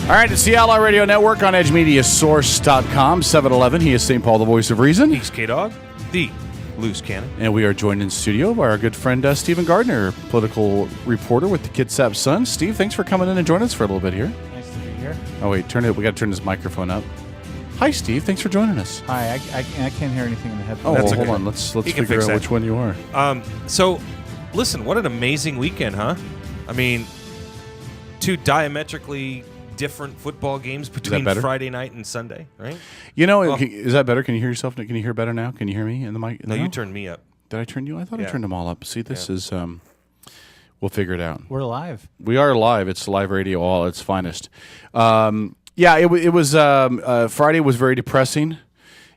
All right, it's the Outlaw Radio Network on EdgeMediaSource.com, 7-Eleven. He is St. Paul, the voice of reason. He's K-Dog, the loose cannon. And we are joined in studio by our good friend Stephen Gardner, political reporter with the Kitsap Sun. Steve, thanks for coming in and joining us for a little bit here. Nice to be here. Oh, wait, we got to turn this microphone up. Hi, Steve. Thanks for joining us. Hi, I can't hear anything in the Oh, headphones. well, That's hold okay. on. Let's He can figure fix out that. which one you are. So, listen, what an amazing weekend, huh? I mean, two diametrically different football games between better? Friday night and Sunday, right? You know, Oh. is that better? Can you hear yourself? Can you hear better now? Can you hear me in the mic? No, you turned me up. Did I turn you? I thought I Yeah. turned them all up. See, this is, we'll figure it out. We're live. We are live. It's live radio, all its finest. It was Friday was very depressing.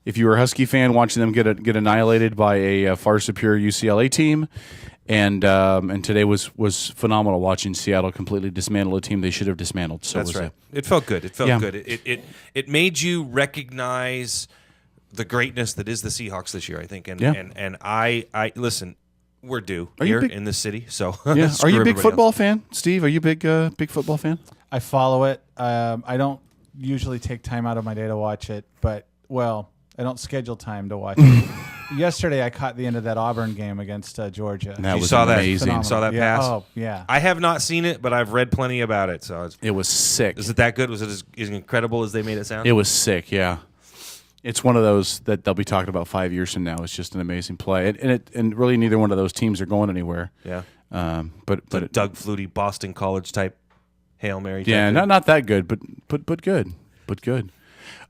If you were a Husky fan, watching them get annihilated by a far superior UCLA team, and today was phenomenal watching Seattle completely dismantle a team they should have dismantled. So That's it was right. It felt good. It felt Yeah. good. It made you recognize the greatness that is the Seahawks this year, I think. And Yeah. and I listen, we're due Are you here big- in this city. So Yeah. Are screw you a big everybody football else. fan, Steve? Are you a big football fan? I follow it. I don't usually take time out of my day to watch it, but, I don't schedule time to watch it. Yesterday, I caught the end of that Auburn game against Georgia. That You was saw that? amazing. Phenomenal. Saw that Yeah. pass? Oh, yeah. I have not seen it, but I've read plenty about it. So It was sick. is it that good? Was it as incredible as they made it sound? It was sick. Yeah. It's one of those that they'll be talking about 5 years from now. It's just an amazing play, and really neither one of those teams are going anywhere. Yeah. But The it, Doug Flutie, Boston College type Hail Mary. yeah, type thing. not that good, but good.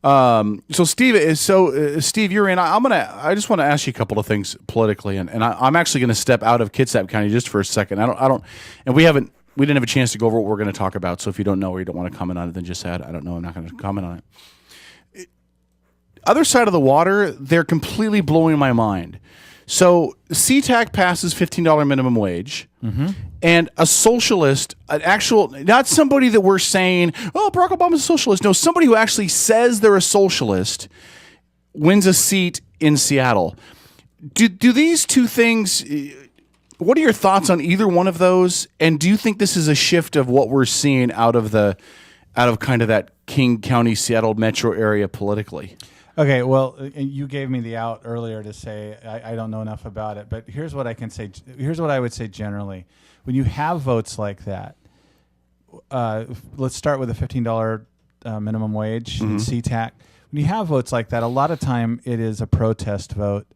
So Steve, you're in. I just want to ask you a couple of things politically, and I'm actually going to step out of Kitsap County just for a second. I don't, and we didn't have a chance to go over what we're going to talk about. So if you don't know or you don't want to comment on it, then just say I don't know. I'm not going to comment on it. Other side of the water, they're completely blowing my mind. So CTAC passes $15 minimum wage, and a socialist, not somebody that we're saying, oh, Barack Obama's a socialist. No, somebody who actually says they're a socialist wins a seat in Seattle. Do these two things? What are your thoughts on either one of those? And do you think this is a shift of what we're seeing out of kind of that King County, Seattle metro area politically? Okay, well, you gave me the out earlier to say I don't know enough about it, but here's what I can say. Here's what I would say generally. When you have votes like that, let's start with a $15 minimum wage in CTAC. When you have votes like that, a lot of time it is a protest vote.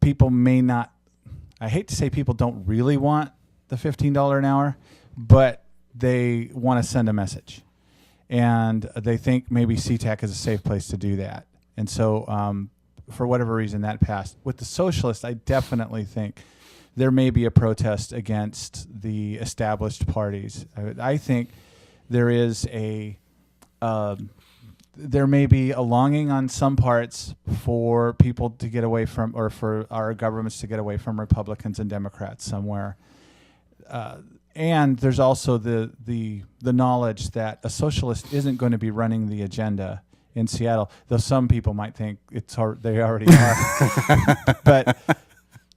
People may not, I hate to say people don't really want the $15 an hour, but they want to send a message. And they think maybe CTAC is a safe place to do that. And so for whatever reason, that passed. With the socialists, I definitely think there may be a protest against the established parties. I think there is there may be a longing on some parts for people to get away from, or for our governments to get away from Republicans and Democrats somewhere. And there's also the knowledge that a socialist isn't going to be running the agenda in Seattle, though some people might think they already are. But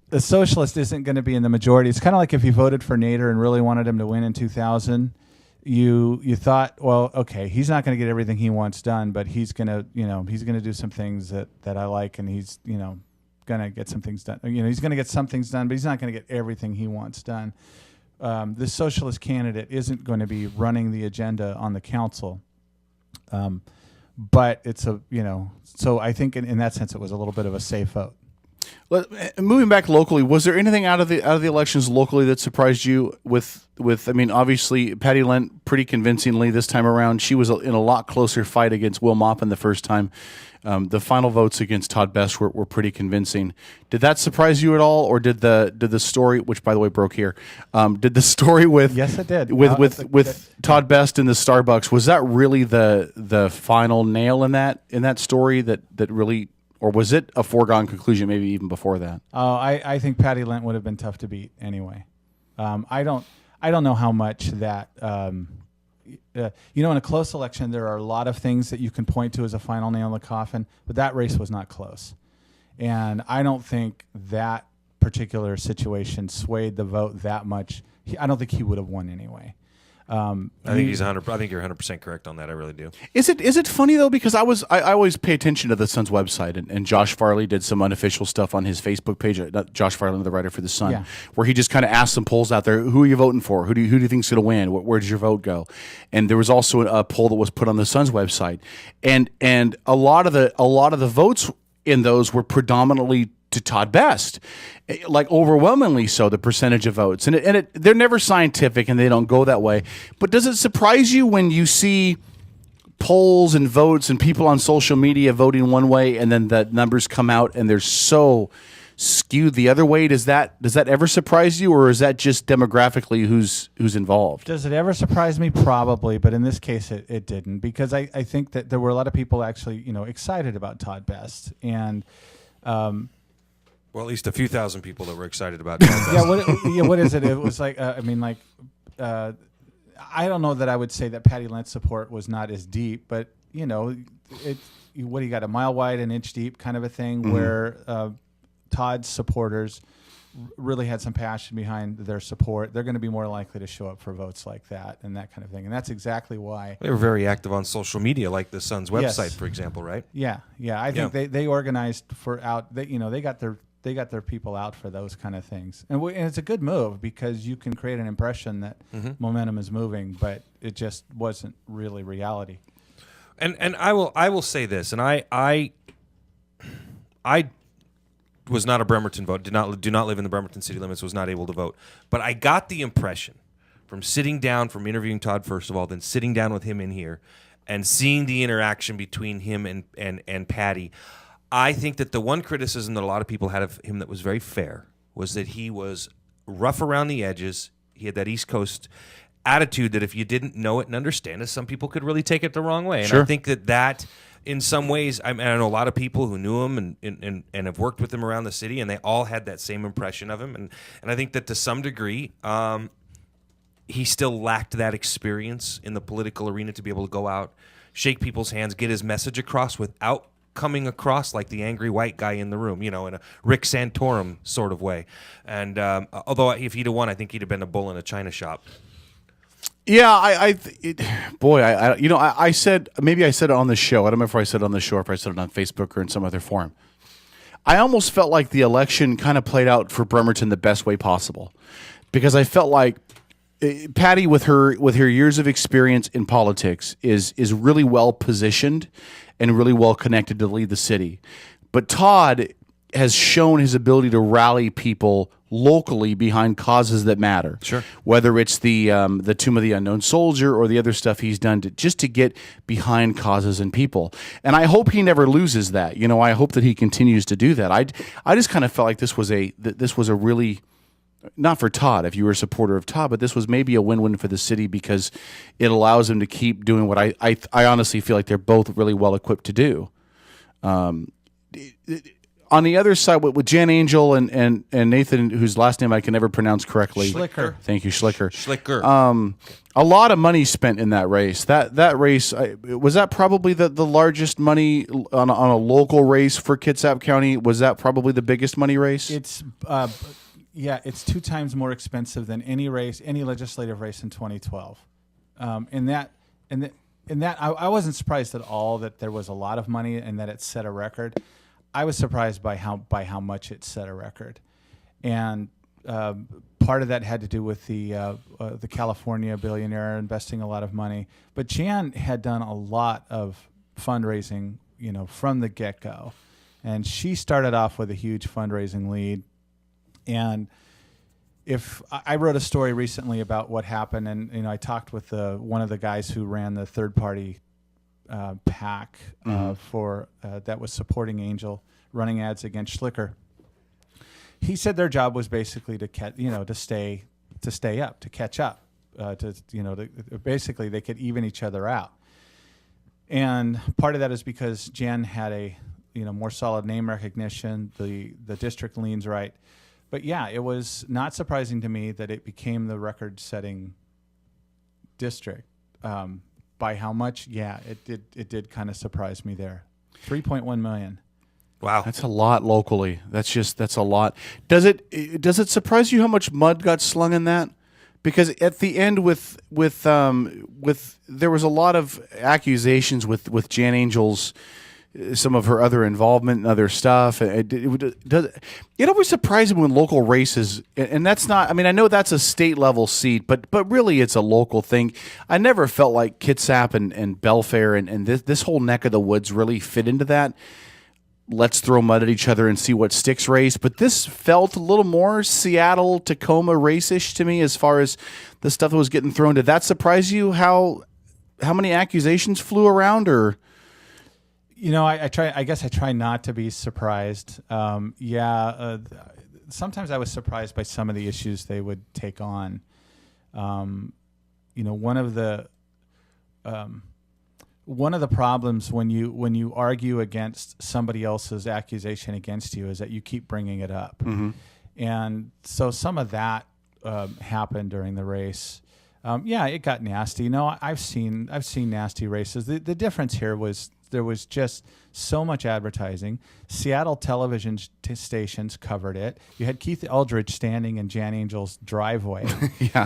the socialist isn't going to be in the majority. It's kind of like if you voted for Nader and really wanted him to win in 2000. You thought, well, okay, he's not going to get everything he wants done, but he's going to do some things that I like, and he's going to get some things done. He's going to get some things done, but he's not going to get everything he wants done. The socialist candidate isn't going to be running the agenda on the council. But it's so I think in that sense it was a little bit of a safe vote. Moving back locally, was there anything out of the elections locally that surprised you? I mean, obviously Patty Lent pretty convincingly this time around. She was in a lot closer fight against Will Maupin the first time. The final votes against Todd Best were pretty convincing. Did that surprise you at all, or did the story, which by the way broke here, did the story with Yes, it did. with Todd Best in the Starbucks, was that really the final nail in that story that really, or was it a foregone conclusion maybe even before that? I think Patty Lent would have been tough to beat anyway. I don't know how much that. In a close election, there are a lot of things that you can point to as a final nail in the coffin, but that race was not close. And I don't think that particular situation swayed the vote that much. I don't think he would have won anyway. I think he's 100. I think you're 100% correct on that. I really do. Is it funny though, because I always pay attention to the Sun's website, and Josh Farley did some unofficial stuff on his Facebook page. Not Josh Farley, the writer for the Sun, where he just kind of asked some polls out there. Who are you voting for? Who do you think's going to win? Where does your vote go? And there was also a poll that was put on the Sun's website, and a lot of the votes in those were predominantly to Todd Best, like overwhelmingly so, the percentage of votes. And they're never scientific and they don't go that way. But does it surprise you when you see polls and votes and people on social media voting one way and then the numbers come out and they're so skewed the other way? Does that ever surprise you, or is that just demographically who's involved? Does it ever surprise me? Probably, but in this case it didn't, because I think that there were a lot of people actually excited about Todd Best, and well, at least a few thousand people that were excited about Todd Best. What is it? It was like I don't know that I would say that Patty Lentz support was not as deep, but what do you got, a mile wide, an inch deep kind of a thing, where Todd's supporters really had some passion behind their support. They're going to be more likely to show up for votes like that and that kind of thing. And that's exactly why they were very active on social media, like the Sun's website, for example, right? Yeah. I think they organized for they got their people out for those kind of things. And it's a good move, because you can create an impression that momentum is moving, but it just wasn't really reality. And I will say this, and I was not a Bremerton vote. Do not live in the Bremerton city limits. Was not able to vote. But I got the impression from interviewing Todd first of all, then sitting down with him in here, and seeing the interaction between him and Patty. I think that the one criticism that a lot of people had of him that was very fair was that he was rough around the edges. He had that East Coast attitude that if you didn't know it and understand it, some people could really take it the wrong way. And I think that in some ways, I know a lot of people who knew him and have worked with him around the city, and they all had that same impression of him. And I think that to some degree, he still lacked that experience in the political arena to be able to go out, shake people's hands, get his message across without coming across like the angry white guy in the room, in a Rick Santorum sort of way. And although if he'd have won, I think he'd have been a bull in a china shop. Yeah, I said, maybe I said it on the show. I don't remember if I said it on the show or if I said it on Facebook or in some other forum. I almost felt like the election kind of played out for Bremerton the best way possible, because I felt like Patty, with her years of experience in politics, is really well positioned and really well connected to lead the city. But Todd has shown his ability to rally people locally behind causes that matter. Sure. Whether it's the Tomb of the Unknown Soldier or the other stuff he's done to get behind causes and people. And I hope he never loses that. I hope that he continues to do that. I just kind of felt like this was a really, not for Todd, if you were a supporter of Todd, but this was maybe a win-win for the city, because it allows him to keep doing what I honestly feel like they're both really well equipped to do. On the other side, with Jan Angel and Nathan, whose last name I can never pronounce correctly. Schlicker. Thank you, Schlicker. A lot of money spent in that race. That race, was that probably the largest money on a local race for Kitsap County? Was that probably the biggest money race? It's it's 2 times more expensive than any legislative race in 2012. In that, I wasn't surprised at all that there was a lot of money and that it set a record. I was surprised by how much it set a record, and part of that had to do with the California billionaire investing a lot of money. But Jan had done a lot of fundraising, from the get-go, and she started off with a huge fundraising lead. And if I wrote a story recently about what happened, and I talked with one of the guys who ran the third-party PAC for that was supporting Angel, running ads against Schlicker. He said their job was basically to stay up, to catch up, basically they could even each other out. And part of that is because Jan had a more solid name recognition. The district leans right. But yeah, it was not surprising to me that it became the record-setting district. By how much? Yeah, it did kind of surprise me there. 3.1 million. Wow, that's a lot locally. That's a lot. Does it surprise you how much mud got slung in that? because at the end with there was a lot of accusations with Jan Angel's some of her other involvement and other stuff. It always surprises me when local races, and that's not, I mean, I know that's a state level seat, but really it's a local thing. I never felt like Kitsap and Belfair and this whole neck of the woods really fit into that. Let's throw mud at each other and see what sticks race. But this felt a little more Seattle, Tacoma race-ish to me as far as the stuff that was getting thrown. Did that surprise you how many accusations flew around, or? You know, I guess I try not to be surprised. Sometimes I was surprised by some of the issues they would take on. You know, one of the problems when you argue against somebody else's accusation against you is that you keep bringing it up, and so some of that happened during the race. It got nasty. You know, I've seen nasty races. The difference here was there was just so much advertising. Seattle television stations covered it. You had Keith Eldridge standing in Jan Angel's driveway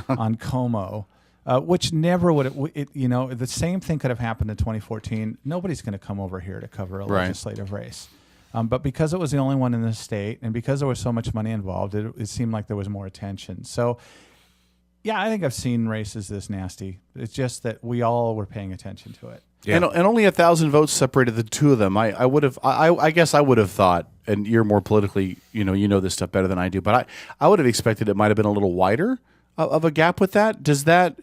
on Como, which never would have, you know, the same thing could have happened in 2014. Nobody's going to come over here to cover a legislative race. But because it was the only one in the state and because there was so much money involved, it seemed like there was more attention. So, yeah, I think I've seen races this nasty. It's just that we all were paying attention to it. Yeah. And only 1,000 votes separated the two of them. I guess I would have thought, and you're more politically, you know this stuff better than I do, but I would have expected it might have been a little wider of a gap with that. Does that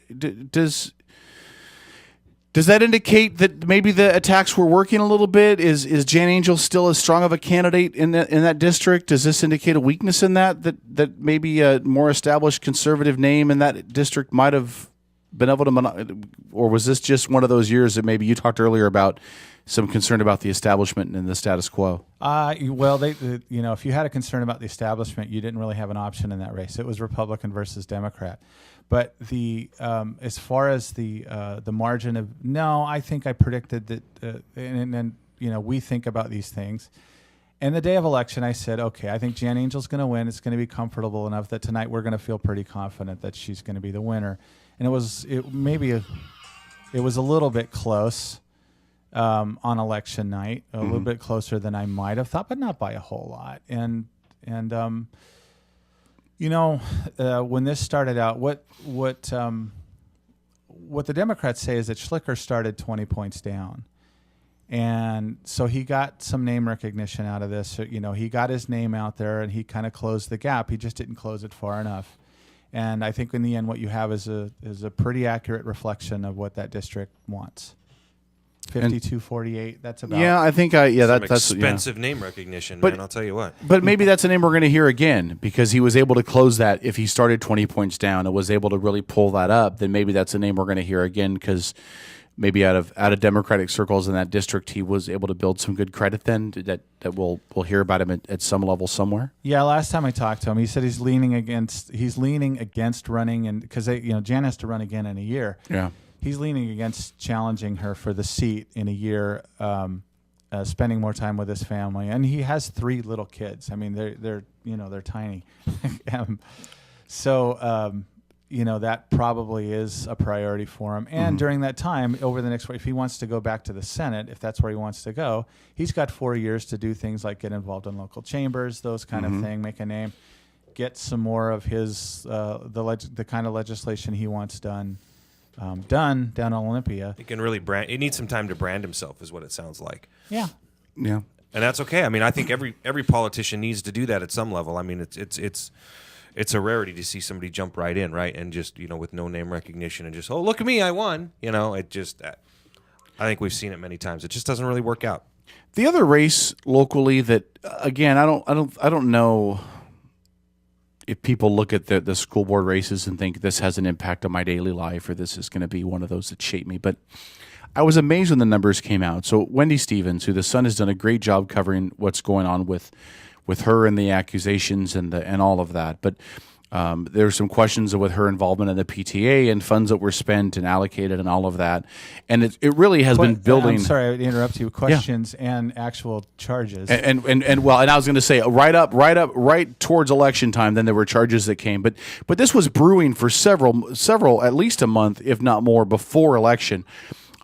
indicate that maybe the attacks were working a little bit? Is Jan Angel still as strong of a candidate in that district? Does this indicate a weakness in that maybe a more established conservative name in that district might have been able to, or was this just one of those years that maybe you talked earlier about some concern about the establishment and the status quo? Well, if you had a concern about the establishment, you didn't really have an option in that race. It was Republican versus Democrat. But as far as the margin of I think I predicted that, and we think about these things. And the day of election, I said, okay, I think Jan Angel's going to win. It's going to be comfortable enough that tonight we're going to feel pretty confident that she's going to be the winner. And it was a little bit close on election night, a little bit closer than I might have thought, but not by a whole lot. And when this started out, what the Democrats say is that Schlicker started 20 points down. And so he got some name recognition out of this. He got his name out there and he kind of closed the gap. He just didn't close it far enough. And I think in the end, what you have is a pretty accurate reflection of what that district wants. 52-48. That's about. Yeah, I think that's expensive name recognition, man. I'll tell you what. But maybe that's a name we're going to hear again because he was able to close that. If he started 20 points down and was able to really pull that up, then maybe that's a name we're going to hear again because maybe out of Democratic circles in that district, he was able to build some good credit. Then that we'll hear about him at some level somewhere. Yeah, last time I talked to him, he said he's leaning against running, and because Jan has to run again in a year. Yeah. He's leaning against challenging her for the seat in a year, spending more time with his family, and he has 3 little kids. I mean, they're tiny, that probably is a priority for him. And during that time, over the next, if he wants to go back to the Senate, if that's where he wants to go, he's got 4 years to do things like get involved in local chambers, those kind of thing, make a name, get some more of his the kind of legislation he wants done down in Olympia. He can really brand. He needs some time to brand himself, is what it sounds like. Yeah. Yeah. And that's okay. I mean, I think every politician needs to do that at some level. I mean, it's a rarity to see somebody jump right in, right, and just with no name recognition and just look at me, I won. It just. I think we've seen it many times. It just doesn't really work out. The other race locally that again, I don't know if people look at the school board races and think this has an impact on my daily life or this is going to be one of those that shape me, but I was amazed when the numbers came out. So Wendy Stevens, who the Sun has done a great job covering what's going on with her and the accusations and all of that. But There's some questions with her involvement in the PTA and funds that were spent and allocated and all of that. And it really has been building. I'm sorry to interrupt you. Questions and actual charges. And I was going to say right towards election time, then there were charges that came. But this was brewing for several, at least a month, if not more, before election.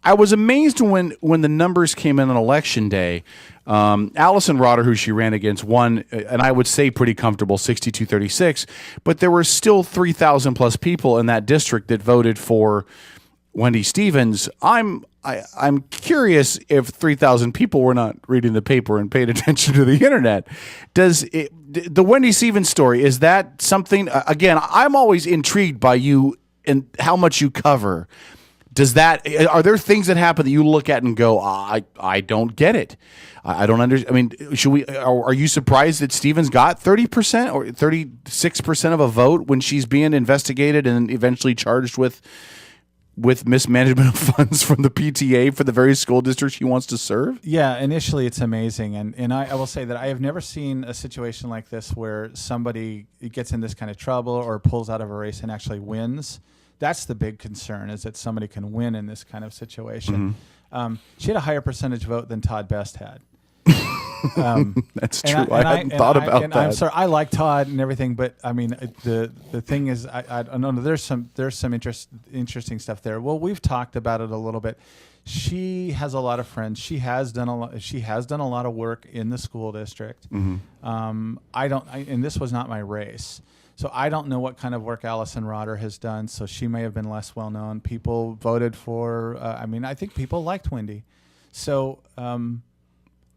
I was amazed when the numbers came in on election day. Allison Rotter, who she ran against, won, and I would say pretty comfortable, 62-36. But there were still 3,000 plus people in that district that voted for Wendy Stevens. I'm curious if 3,000 people were not reading the paper and paid attention to the internet. The Wendy Stevens story, is that something? Again, I'm always intrigued by you and how much you cover. Are there things that happen that you look at and go, I don't get it. I don't understand. I mean, are you surprised that Stevens got 30% or 36% of a vote when she's being investigated and eventually charged with mismanagement of funds from the PTA for the very school district she wants to serve? Yeah, initially it's amazing. And I will say that I have never seen a situation like this where somebody gets in this kind of trouble or pulls out of a race and actually wins. That's the big concern, is that somebody can win in this kind of situation. Mm-hmm. She had a higher percentage vote than Todd Best had. That's true. I hadn't thought about that. I'm sorry. I like Todd and everything, but I mean, the thing is, I don't know. There's some interesting stuff there. Well, we've talked about it a little bit. She has a lot of friends. She has done a lot of work in the school district. Mm-hmm. And this was not my race. So I don't know what kind of work Allison Rotter has done. So she may have been less well known. People voted for. I think people liked Wendy. So,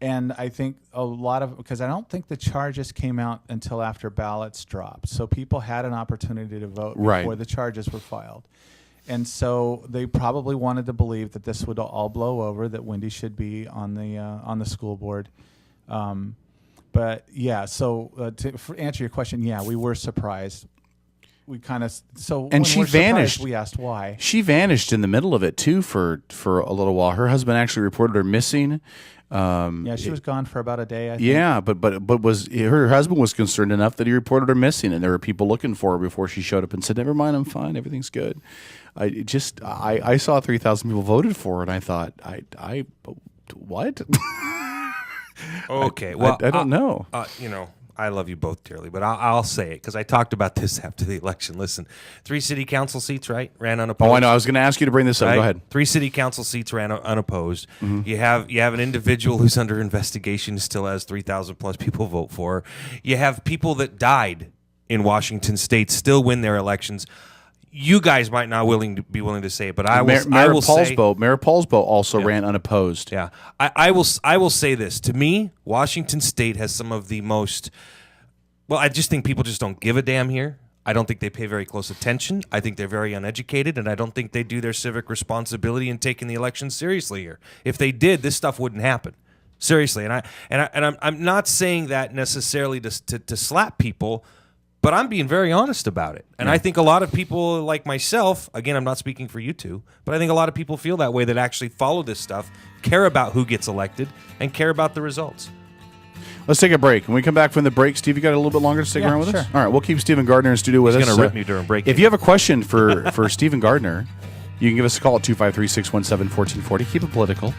and I think because I don't think the charges came out until after ballots dropped. So people had an opportunity to vote before the charges were filed, and so they probably wanted to believe that this would all blow over, that Wendy should be on the school board. But yeah, so to answer your question, yeah, we were surprised. We kind of and she vanished. We asked why. She vanished in the middle of it too for a little while. Her husband actually reported her missing. She was gone for about a day, I think. Yeah, but her husband was concerned enough that he reported her missing, and there were people looking for her before she showed up and said, "Never mind, I'm fine, everything's good." I saw 3,000 people voted for her, and I thought, what? Okay, well, I don't know. I love you both dearly, but I'll say it because I talked about this after the election. Listen, 3 city council seats, right, ran unopposed. Oh, I know. I was going to ask you to bring this up. Right? Go ahead. 3 city council seats ran unopposed. Mm-hmm. You have an individual who's under investigation, still has 3,000 plus people vote for her. You have people that died in Washington State still win their elections. You guys might not be willing to say it, but I will say Mayor Paulsbo also ran unopposed. Yeah, I will say this. To me, Washington State has some of the most. Well, I just think people just don't give a damn here. I don't think they pay very close attention. I think they're very uneducated, and I don't think they do their civic responsibility in taking the election seriously here. If they did, this stuff wouldn't happen. Seriously, I'm not saying that necessarily to slap people. But I'm being very honest about it. And I think a lot of people like myself, again, I'm not speaking for you two, but I think a lot of people feel that way, that actually follow this stuff, care about who gets elected, and care about the results. Let's take a break. When we come back from the break, Steve, you got a little bit longer to stick around with us? All right, we'll keep Stephen Gardner in studio with us. He's going to rip me during break. If you have a question for Stephen Gardner, you can give us a call at 253-617-1440. Keep it political.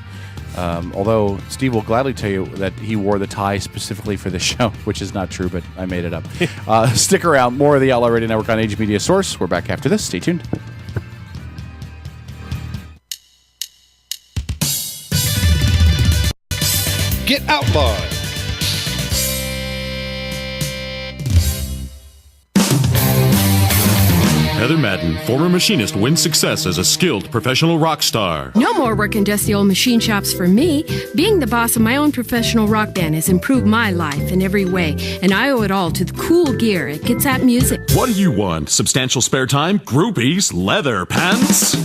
Although Steve will gladly tell you that he wore the tie specifically for the show, which is not true, but I made it up. Stick around. More of the Outlaw Radio Network on Age Media Source. We're back after this. Stay tuned. Get outlawed. Heather Madden, former machinist, wins success as a skilled professional rock star. No more working dusty old machine shops for me. Being the boss of my own professional rock band has improved my life in every way, and I owe it all to the cool gear at Kitsap Music. What do you want? Substantial spare time? Groupies? Leather pants?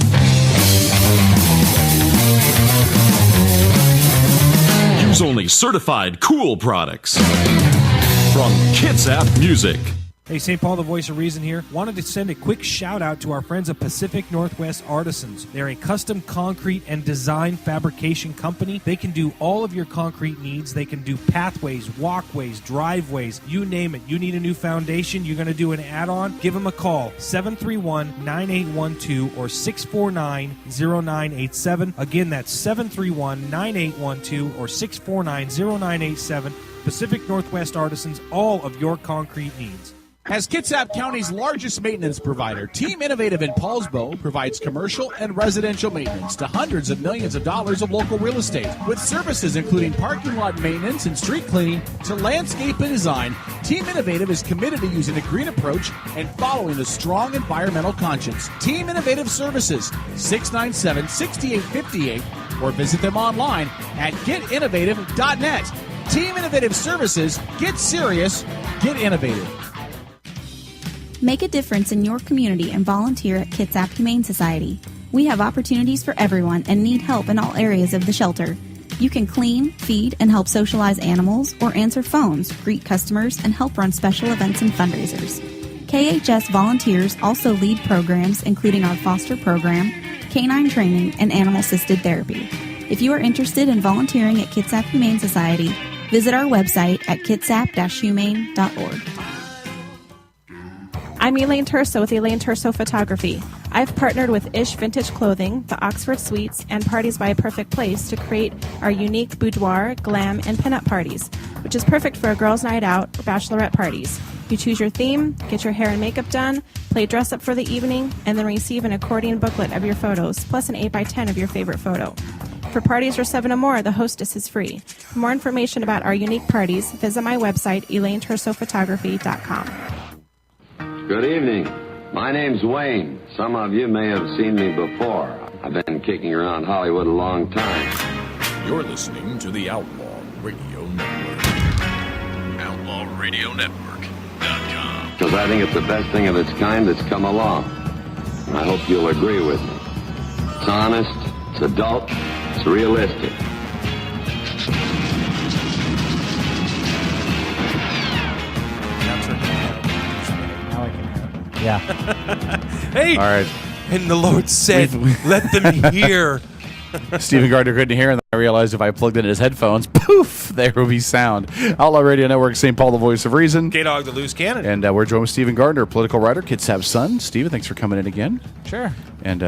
Use only certified cool products from Kitsap Music. Hey, St. Paul, the voice of reason here. Wanted to send a quick shout out to our friends at Pacific Northwest Artisans. They're a custom concrete and design fabrication company. They can do all of your concrete needs. They can do pathways, walkways, driveways, you name it. You need a new foundation, you're going to do an add-on, give them a call, 731-9812 or 649-0987. Again, that's 731-9812 or 649-0987. Pacific Northwest Artisans, all of your concrete needs. As Kitsap County's largest maintenance provider, Team Innovative in Paulsbo provides commercial and residential maintenance to hundreds of millions of dollars of local real estate. With services including parking lot maintenance and street cleaning to landscape and design, Team Innovative is committed to using a green approach and following a strong environmental conscience. Team Innovative Services, 697-6858, or visit them online at getinnovative.net. Team Innovative Services, get serious, get innovative. Make a difference in your community and volunteer at Kitsap Humane Society. We have opportunities for everyone and need help in all areas of the shelter. You can clean, feed, and help socialize animals, or answer phones, greet customers, and help run special events and fundraisers. KHS volunteers also lead programs including our foster program, canine training, and animal-assisted therapy. If you are interested in volunteering at Kitsap Humane Society, visit our website at kitsap-humane.org. I'm Elaine Terso with Elaine Terso Photography. I've partnered with Ish Vintage Clothing, the Oxford Suites, and Parties by a Perfect Place to create our unique boudoir, glam, and pinup parties, which is perfect for a girls' night out or bachelorette parties. You choose your theme, get your hair and makeup done, play dress up for the evening, and then receive an accordion booklet of your photos, plus an 8x10 of your favorite photo. For parties for 7 or more, the hostess is free. For more information about our unique parties, visit my website, ElaineTersophotography.com. Good evening. My name's Wayne. Some of you may have seen me before. I've been kicking around Hollywood a long time. You're listening to the Outlaw Radio Network. OutlawRadioNetwork.com. Because I think it's the best thing of its kind that's come along. And I hope you'll agree with me. It's honest, it's adult, it's realistic. Yeah. Hey! All right. And the Lord said, let them hear. Stephen Gardner couldn't hear, and then I realized if I plugged in his headphones, poof, there will be sound. Outlaw Radio Network, St. Paul, the voice of reason. K-Dog, the loose cannon. And we're joined with Stephen Gardner, political writer, Kitsap's son. Stephen, thanks for coming in again. Sure. And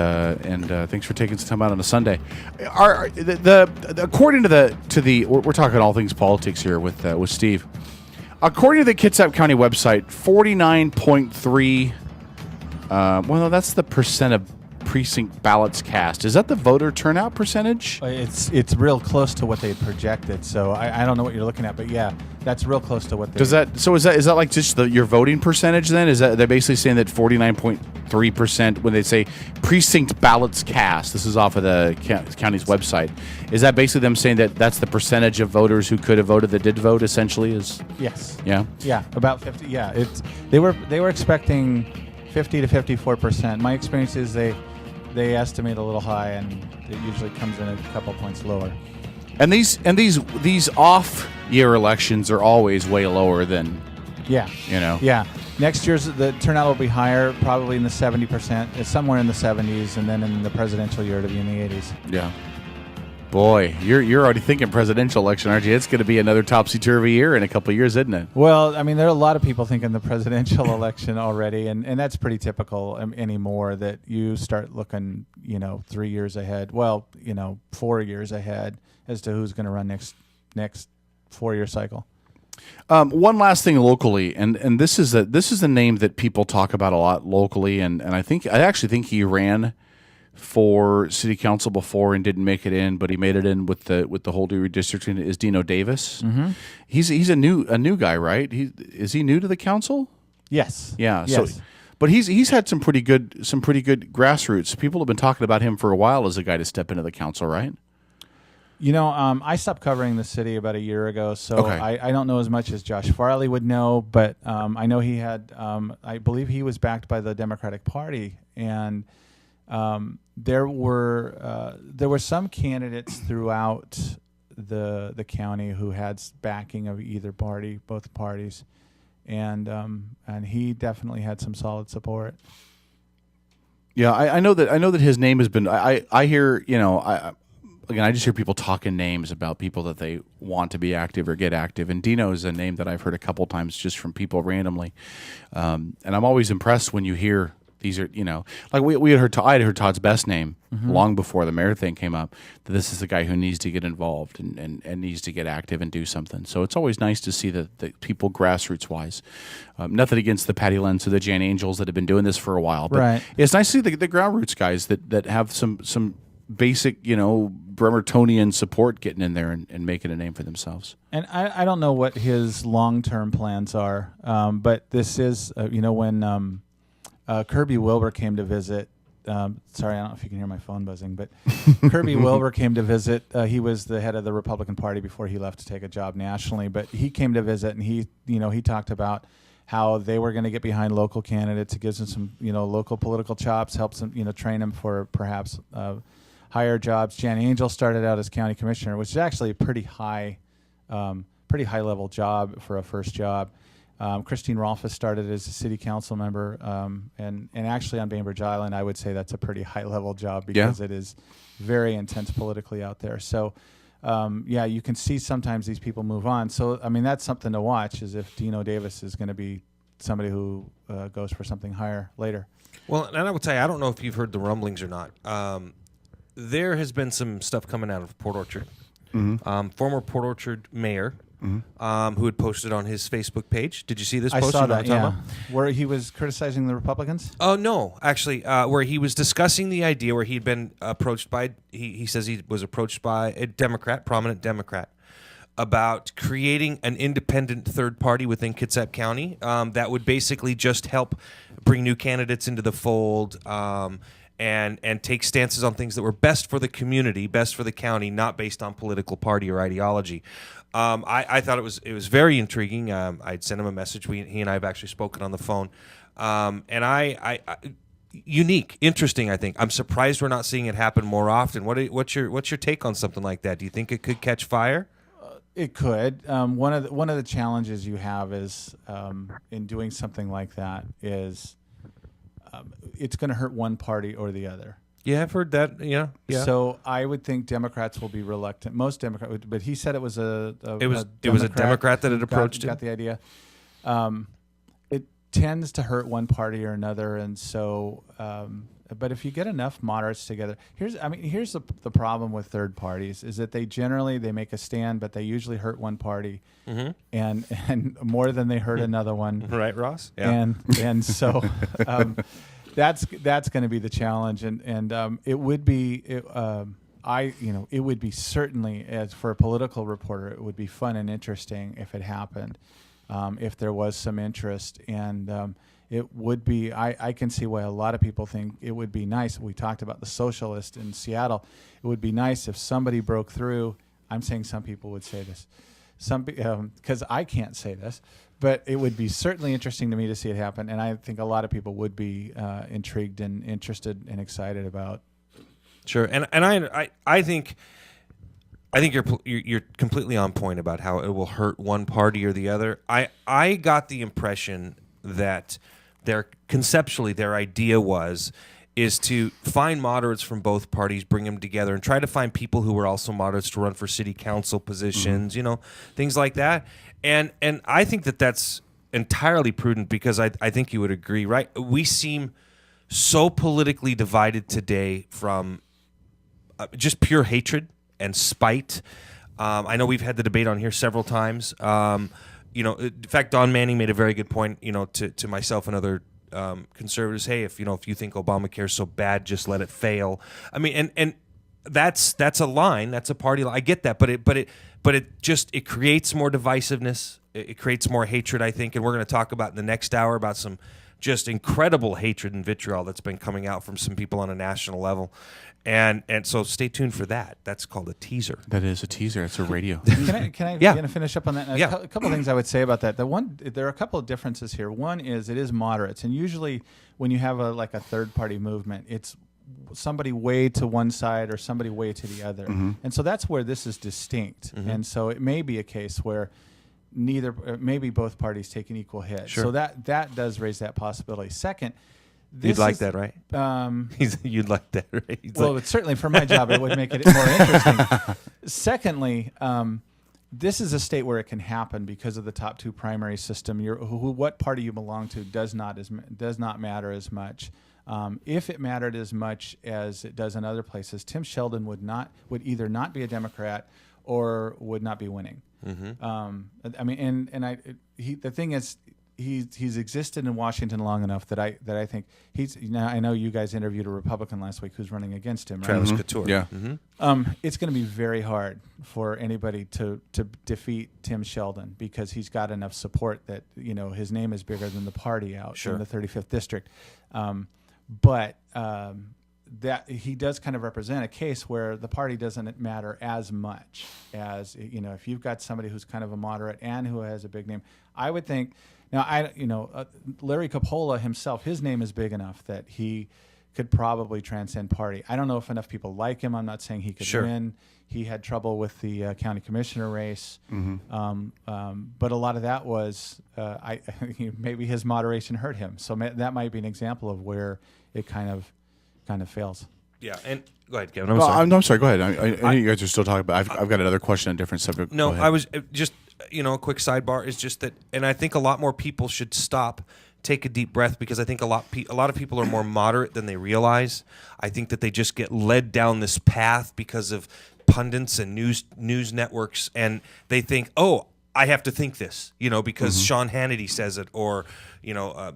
thanks for taking some time out on a Sunday. According to the we're talking all things politics here with Steve. According to the Kitsap County website, 49.3. Well, that's the percent of precinct ballots cast. Is that the voter turnout percentage? It's real close to what they projected. So I don't know what you're looking at, but yeah, that's real close to what they. Is that like just your voting percentage? Then is that they're basically saying that 49.3% when they say precinct ballots cast? This is off of the county's website. Is that basically them saying that that's the percentage of voters who could have voted that did vote? Essentially, is yes. Yeah. Yeah, about 50. Yeah, they were expecting 50 to 54%. My experience is they estimate a little high, and it usually comes in a couple points lower. And these off year elections are always way lower than. Yeah. Yeah. Next year's the turnout will be higher, probably in the 70%. It's somewhere in the 70s, and then in the presidential year it'll be in the 80s. Yeah. Boy, you're already thinking presidential election, aren't you? It's going to be another topsy-turvy year in a couple of years, isn't it? Well, I mean, there are a lot of people thinking the presidential election already, and that's pretty typical anymore, that you start looking, 3 years ahead. Well, 4 years ahead as to who's going to run next 4-year cycle. One last thing locally, and this is a name that people talk about a lot locally, and I actually think he ran for city council before and didn't make it in, but he made it in with the whole redistricting. Is Dino Davis? Mm-hmm. He's a new guy, right? Is he new to the council? Yes. Yeah. Yes. So, but he's had some pretty good grassroots. People have been talking about him for a while as a guy to step into the council, right? I stopped covering the city about a year ago, so okay. I don't know as much as Josh Farley would know, but I know he had. I believe he was backed by the Democratic Party, and there were some candidates throughout the county who had backing of either party, both parties, and he definitely had some solid support. Yeah, I know that his name has been. I hear, I just hear people talking names about people that they want to be active or get active, and Dino is a name that I've heard a couple times just from people randomly, and I'm always impressed when you hear these are, like we had heard. I had heard Todd's best name long before the mayor thing came up. That this is the guy who needs to get involved and needs to get active and do something. So it's always nice to see that people grassroots wise. Nothing against the Patty Lenz or the Jan Angels that have been doing this for a while, but it's nice to see the ground roots guys that have some basic, Bremertonian support getting in there and making a name for themselves. And I don't know what his long-term plans are, but this is, when Kirby Wilbur came to visit. Sorry, I don't know if you can hear my phone buzzing, but Kirby Wilbur came to visit. He was the head of the Republican Party before he left to take a job nationally, but he came to visit, and he talked about how they were going to get behind local candidates. It gives them some, local political chops, helps them, train them for perhaps higher jobs. Jan Angel started out as county commissioner, which is actually a pretty high level job for a first job. Christine Rolfes started as a city council member, and actually on Bainbridge Island, I would say that's a pretty high level job because it is very intense politically out there. So, you can see sometimes these people move on. So, I mean, that's something to watch, is if Dino Davis is going to be somebody who goes for something higher later. Well, and I would say, I don't know if you've heard the rumblings or not. There has been some stuff coming out of Port Orchard. Former Port Orchard mayor, who had posted on his Facebook page. Did you see this post? I saw that, where he was criticizing the Republicans? Oh, no, actually, where he was discussing the idea where he'd been approached by, he says he was approached by a Democrat, prominent Democrat, about creating an independent third party within Kitsap County that would basically just help bring new candidates into the fold, and take stances on things that were best for the community, best for the county, not based on political party or ideology. I thought it was very intriguing. I'd sent him a message. He and I have actually spoken on the phone, and I unique, interesting. I think I'm surprised we're not seeing it happen more often. What's your take on something like that? Do you think it could catch fire? It could. One of the challenges you have is in doing something like that is it's going to hurt one party or the other. Yeah, I've heard that. Yeah. So I would think Democrats will be reluctant. Most Democrats, but he said it was a Democrat that had approached him. Got the idea. It tends to hurt one party or another, and so. But if you get enough moderates together, here's the problem with third parties is that they generally make a stand, but they usually hurt one party, and more than they hurt another one. Right, Ross? Yeah. And so that's going to be the challenge, and it would be it would be certainly, as for a political reporter, it would be fun and interesting if it happened, if there was some interest. And it would be, I can see why a lot of people think it would be nice. We talked about the socialist in Seattle. It would be nice if somebody broke through. I'm saying some people would say this, because I can't say this, but it would be certainly interesting to me to see it happen. And I think a lot of people would be intrigued and interested and excited about. Sure, and I think you're completely on point about how it will hurt one party or the other. I got the impression that conceptually their idea is to find moderates from both parties, bring them together, and try to find people who are also moderates to run for city council positions, things like that. And I think that that's entirely prudent, because I think you would agree, right? We seem so politically divided today from just pure hatred and spite. I know we've had the debate on here several times. In fact, Don Manning made a very good point, to myself and other conservatives. Hey, if you think Obamacare is so bad, just let it fail. I mean, and that's a line, that's a party line. I get that, but it creates more divisiveness. It creates more hatred, I think, and we're going to talk about in the next hour about some just incredible hatred and vitriol that's been coming out from some people on a national level. And so stay tuned for that. That's called a teaser. That is a teaser. It's a radio. Can I finish up on that? A couple of things I would say about that. There are a couple of differences here. One is it is moderates, and usually when you have a third party movement, it's somebody way to one side or somebody way to the other, and so that's where this is distinct. And so it may be a case where maybe both parties take an equal hit. Sure. So that does raise that possibility. Second, You'd like that, right? You'd like that, right? It's certainly for my job, it would make it more interesting. Secondly, this is a state where it can happen because of the top two primary system. What party you belong to does not matter as much. If it mattered as much as it does in other places, Tim Sheldon would either not be a Democrat or would not be winning. The thing is, he's existed in Washington long enough that I think I know you guys interviewed a Republican last week who's running against him, right? Travis Couture. Yeah. It's going to be very hard for anybody to defeat Tim Sheldon because he's got enough support that his name is bigger than the party out in the 35th district. But that he does kind of represent a case where the party doesn't matter as much as if you've got somebody who's kind of a moderate and who has a big name. I would think Larry Coppola himself, his name is big enough that he could probably transcend party. I don't know if enough people like him. I'm not saying he could win. He had trouble with the county commissioner race, but a lot of that was maybe his moderation hurt him. So that might be an example of where it kind of fails. Yeah, and go ahead, Kevin. I'm sorry. Go ahead. I know you guys are still talking about. I've got another question on a different subject. No, I was just a quick sidebar is just that, and I think a lot more people should stop, take a deep breath, because I think a lot of people are more moderate than they realize. I think that they just get led down this path because of pundits and news networks, and they think, oh, I have to think this, because Sean Hannity says it, or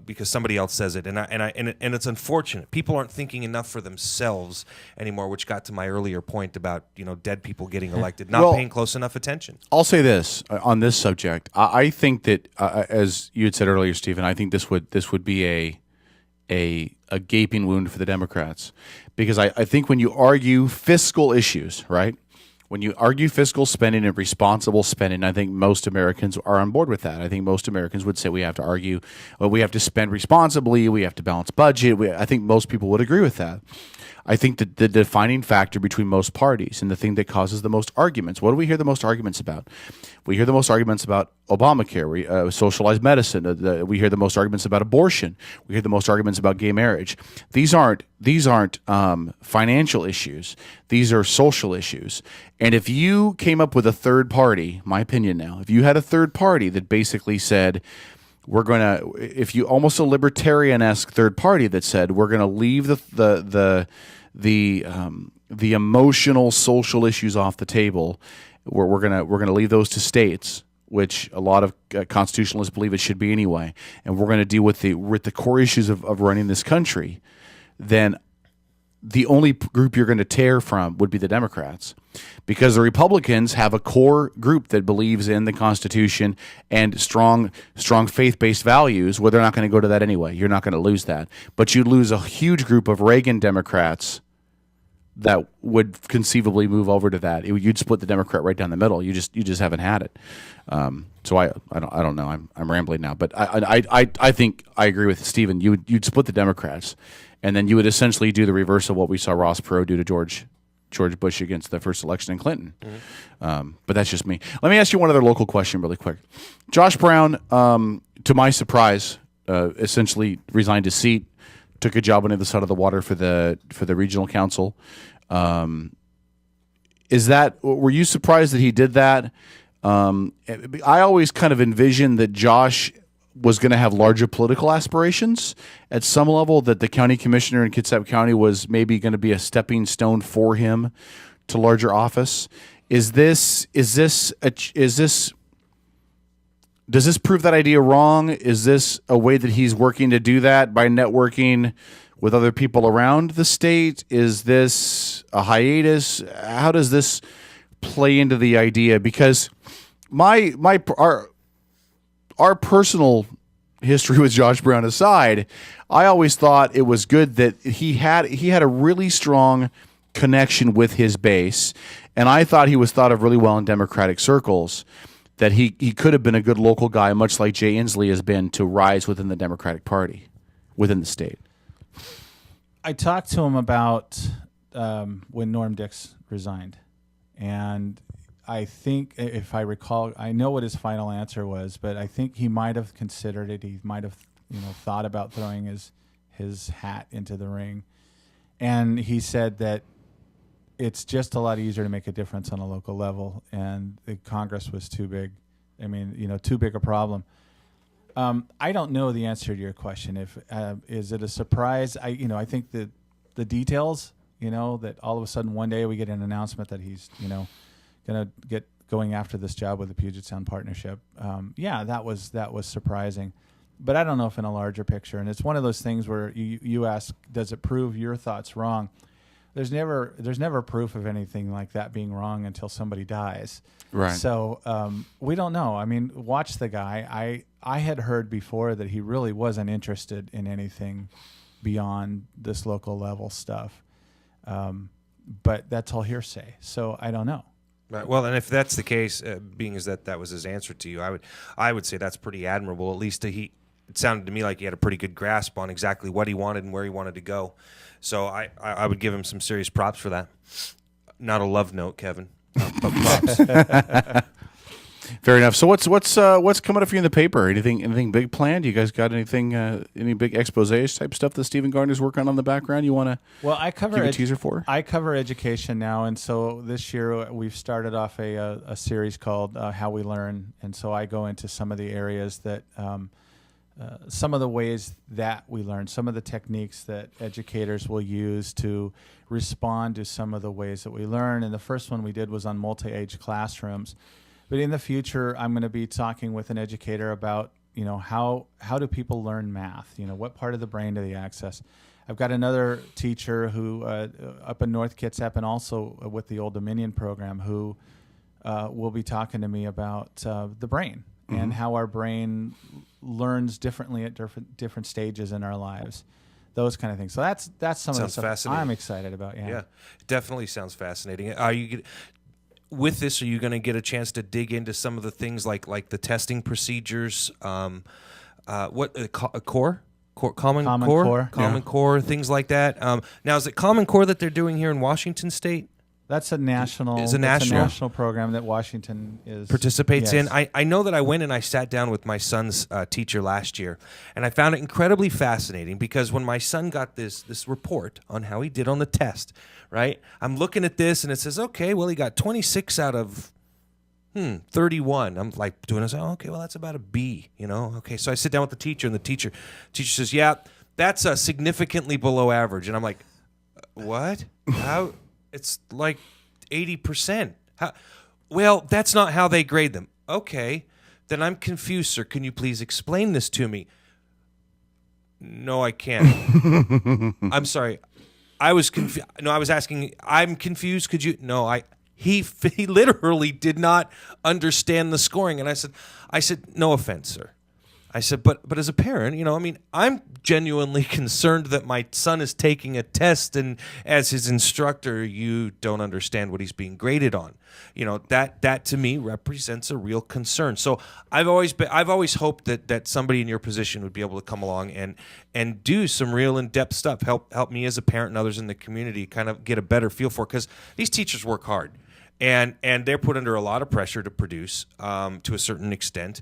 because somebody else says it, and it's unfortunate. People aren't thinking enough for themselves anymore, which got to my earlier point about dead people getting elected, not paying close enough attention. I'll say this on this subject. I think that as you had said earlier, Stephen, I think this would be a gaping wound for the Democrats, because I think when you argue fiscal issues, right? When you argue fiscal spending and responsible spending, I think most Americans are on board with that. I think most Americans would say we have to argue, we have to spend responsibly, we have to balance budget. I think most people would agree with that. I think that the defining factor between most parties and the thing that causes the most arguments, what do we hear the most arguments about? We hear the most arguments about Obamacare, socialized medicine. We hear the most arguments about abortion. We hear the most arguments about gay marriage. These aren't financial issues. These are social issues. And if you came up with a third party, my opinion now, if you had a third party that basically said, if you almost a libertarian-esque third party that said we're going to leave the emotional social issues off the table, we're going to leave those to states, which a lot of constitutionalists believe it should be anyway, and we're going to deal with the core issues of running this country, then the only group you're going to tear from would be the Democrats, because the Republicans have a core group that believes in the Constitution and strong faith-based values, where they're not going to go to that anyway. You're not going to lose that. But you'd lose a huge group of Reagan Democrats that would conceivably move over to that. You'd split the Democrat right down the middle. You just haven't had it. So I don't know. I'm rambling now, but I think I agree with Stephen. You'd split the Democrats, and then you would essentially do the reverse of what we saw Ross Perot do to George Bush against the first election in Clinton. But that's just me. Let me ask you one other local question really quick. Josh Brown, to my surprise, essentially resigned his seat, took a job on the other side of the water for the regional council. Were you surprised that he did that? I always kind of envisioned that Josh was going to have larger political aspirations at some level, that the county commissioner in Kitsap County was maybe going to be a stepping stone for him to larger office. Does this prove that idea wrong? Is this a way that he's working to do that by networking with other people around the state? Is this a hiatus? How does this play into the idea? Because our personal history with Josh Brown aside, I always thought it was good that he had a really strong connection with his base, and I thought he was thought of really well in Democratic circles, that he could have been a good local guy, much like Jay Inslee has been, to rise within the Democratic Party, within the state. I talked to him about when Norm Dix resigned, and I think, if I recall, I know what his final answer was, but I think he might have considered it. He might have, thought about throwing his hat into the ring. And he said that it's just a lot easier to make a difference on a local level, and the Congress was too big. I mean, too big a problem. I don't know the answer to your question. If is it a surprise? I think that the details, that all of a sudden one day we get an announcement that he's, going to get going after this job with the Puget Sound Partnership. That was surprising. But I don't know if in a larger picture. And it's one of those things where you ask, does it prove your thoughts wrong? There's never proof of anything like that being wrong until somebody dies. Right. So we don't know. I mean, watch the guy. I had heard before that he really wasn't interested in anything beyond this local level stuff. But that's all hearsay. So I don't know. Right. Well, and if that's the case, being as that was his answer to you, I would say that's pretty admirable. At least it sounded to me like he had a pretty good grasp on exactly what he wanted and where he wanted to go. So I would give him some serious props for that. Not a love note, Kevin, but props. Fair enough. So what's coming up for you in the paper? Anything big planned? You guys got anything? Any big exposés type stuff that Stephen Gardner's working on the background? You want to? Well, I cover give a teaser for. I cover education now, and so this year we've started off a series called How We Learn, and so I go into some of the areas that. Some of the ways that we learn, some of the techniques that educators will use to respond to some of the ways that we learn. And the first one we did was on multi-age classrooms. But in the future, I'm going to be talking with an educator about, how do people learn math? What part of the brain do they access? I've got another teacher who up in North Kitsap and also with the Old Dominion program who will be talking to me about the brain. Mm-hmm. And how our brain learns differently at different stages in our lives, those kind of things. So that's some of the stuff I'm excited about. Yeah, it definitely sounds fascinating. Are you with this? Are you going to get a chance to dig into some of the things like the testing procedures? Common Core, things like that. Now, is it Common Core that they're doing here in Washington State? That's a national. It's a national program that Washington participates in. I know that I went and I sat down with my son's teacher last year, and I found it incredibly fascinating because when my son got this report on how he did on the test, right? I'm looking at this and it says, okay, well he got 26 out of 31. I'm like doing this. Oh, okay, well that's about a B, Okay, so I sit down with the teacher, and the teacher says, yeah, that's significantly below average, and I'm like, what? How? It's like 80%. Well, that's not how they grade them. Okay, then I'm confused, sir. Can you please explain this to me? No, I can't. I'm sorry. I was confused. No, I was asking. I'm confused. Could you? No, He literally did not understand the scoring, and I said, no offense, sir. I said, but as a parent, I'm genuinely concerned that my son is taking a test, and as his instructor, you don't understand what he's being graded on. That to me represents a real concern. So I've always hoped that somebody in your position would be able to come along and do some real in-depth stuff, help me as a parent and others in the community kind of get a better feel for it, because these teachers work hard, and they're put under a lot of pressure to produce to a certain extent.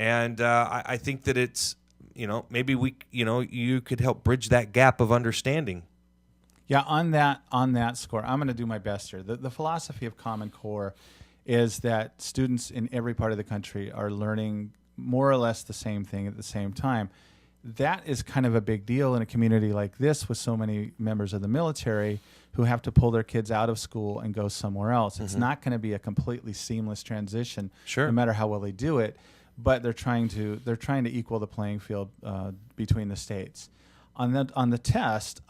And I think that it's, maybe you could help bridge that gap of understanding. Yeah, on that score, I'm going to do my best here. The philosophy of Common Core is that students in every part of the country are learning more or less the same thing at the same time. That is kind of a big deal in a community like this with so many members of the military who have to pull their kids out of school and go somewhere else. Mm-hmm. It's not going to be a completely seamless transition, no matter how well they do it. But they're trying to equal the playing field between the states. On the test,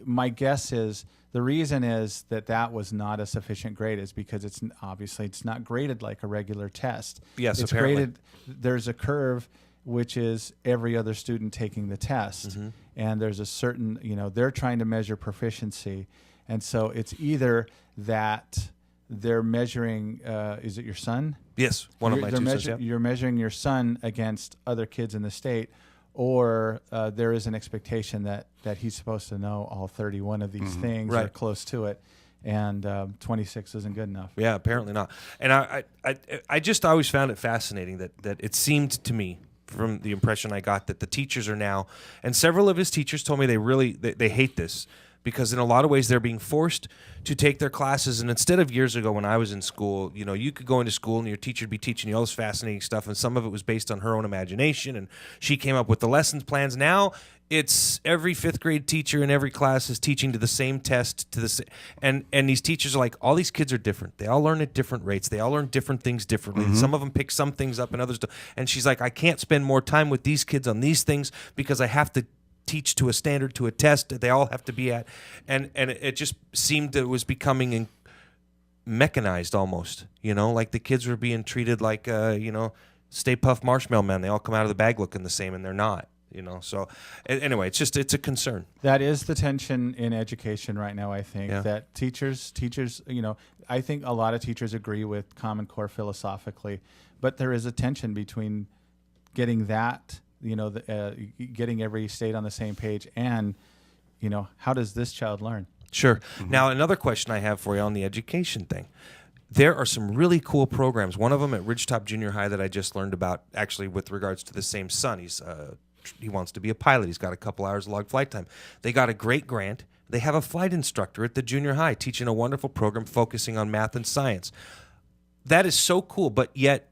my guess is the reason is that was not a sufficient grade is because it's not graded like a regular test. Yes, it's apparently. Graded. There's a curve which is every other student taking the test, mm-hmm. and there's a certain they're trying to measure proficiency, and so it's either that. They're measuring, is it your son? Yes, one of my two sons. You're measuring your son against other kids in the state, or there is an expectation that he's supposed to know all 31 of these things or close to it. and 26 isn't good enough. Yeah, apparently not. And I just always found it fascinating that it seemed to me, from the impression I got, that the teachers are now, and several of his teachers told me they hate this, because in a lot of ways they're being forced to take their classes. And instead of years ago when I was in school, you could go into school and your teacher would be teaching you all this fascinating stuff, and some of it was based on her own imagination, and she came up with the lessons plans. Now it's every fifth grade teacher in every class is teaching to the same test, and these teachers are like, all these kids are different. They all learn at different rates. They all learn different things differently. Mm-hmm. Some of them pick some things up and others don't. And she's like, I can't spend more time with these kids on these things because I have to teach to a standard, to a test that they all have to be at. And it just seemed that it was becoming mechanized almost, like the kids were being treated like, Stay Puft Marshmallow Men. They all come out of the bag looking the same, and they're not. So anyway, it's a concern. That is the tension in education right now, I think, that teachers, I think a lot of teachers agree with Common Core philosophically, but there is a tension between getting that, getting every state on the same page and, how does this child learn? Sure. Mm-hmm. Now, another question I have for you on the education thing. There are some really cool programs. One of them at Ridgetop Junior High that I just learned about, actually with regards to the same son. He wants to be a pilot. He's got a couple hours of log flight time. They got a great grant. They have a flight instructor at the junior high teaching a wonderful program focusing on math and science. That is so cool, but yet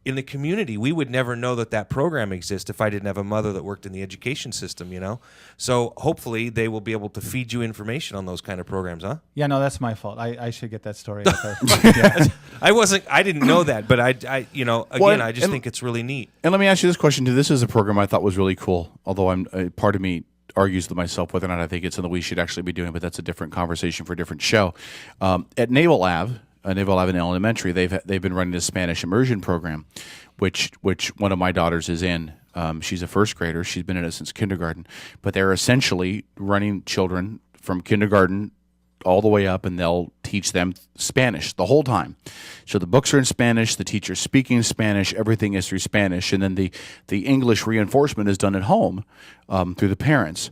in the community, we would never know that program exists if I didn't have a mother that worked in the education system, So hopefully they will be able to feed you information on those kind of programs, huh? Yeah, no, that's my fault. I should get that story out there. Yeah. I didn't know that, but I just think it's really neat. And let me ask you this question too. This is a program I thought was really cool, although part of me argues with myself whether or not I think it's something we should actually be doing, but that's a different conversation for a different show. At Naval Lab in elementary, they've been running a Spanish immersion program, which one of my daughters is in. She's a first grader. She's been in it since kindergarten. But they're essentially running children from kindergarten all the way up, and they'll teach them Spanish the whole time. So the books are in Spanish, the teacher's speaking Spanish, everything is through Spanish, and then the English reinforcement is done at home through the parents.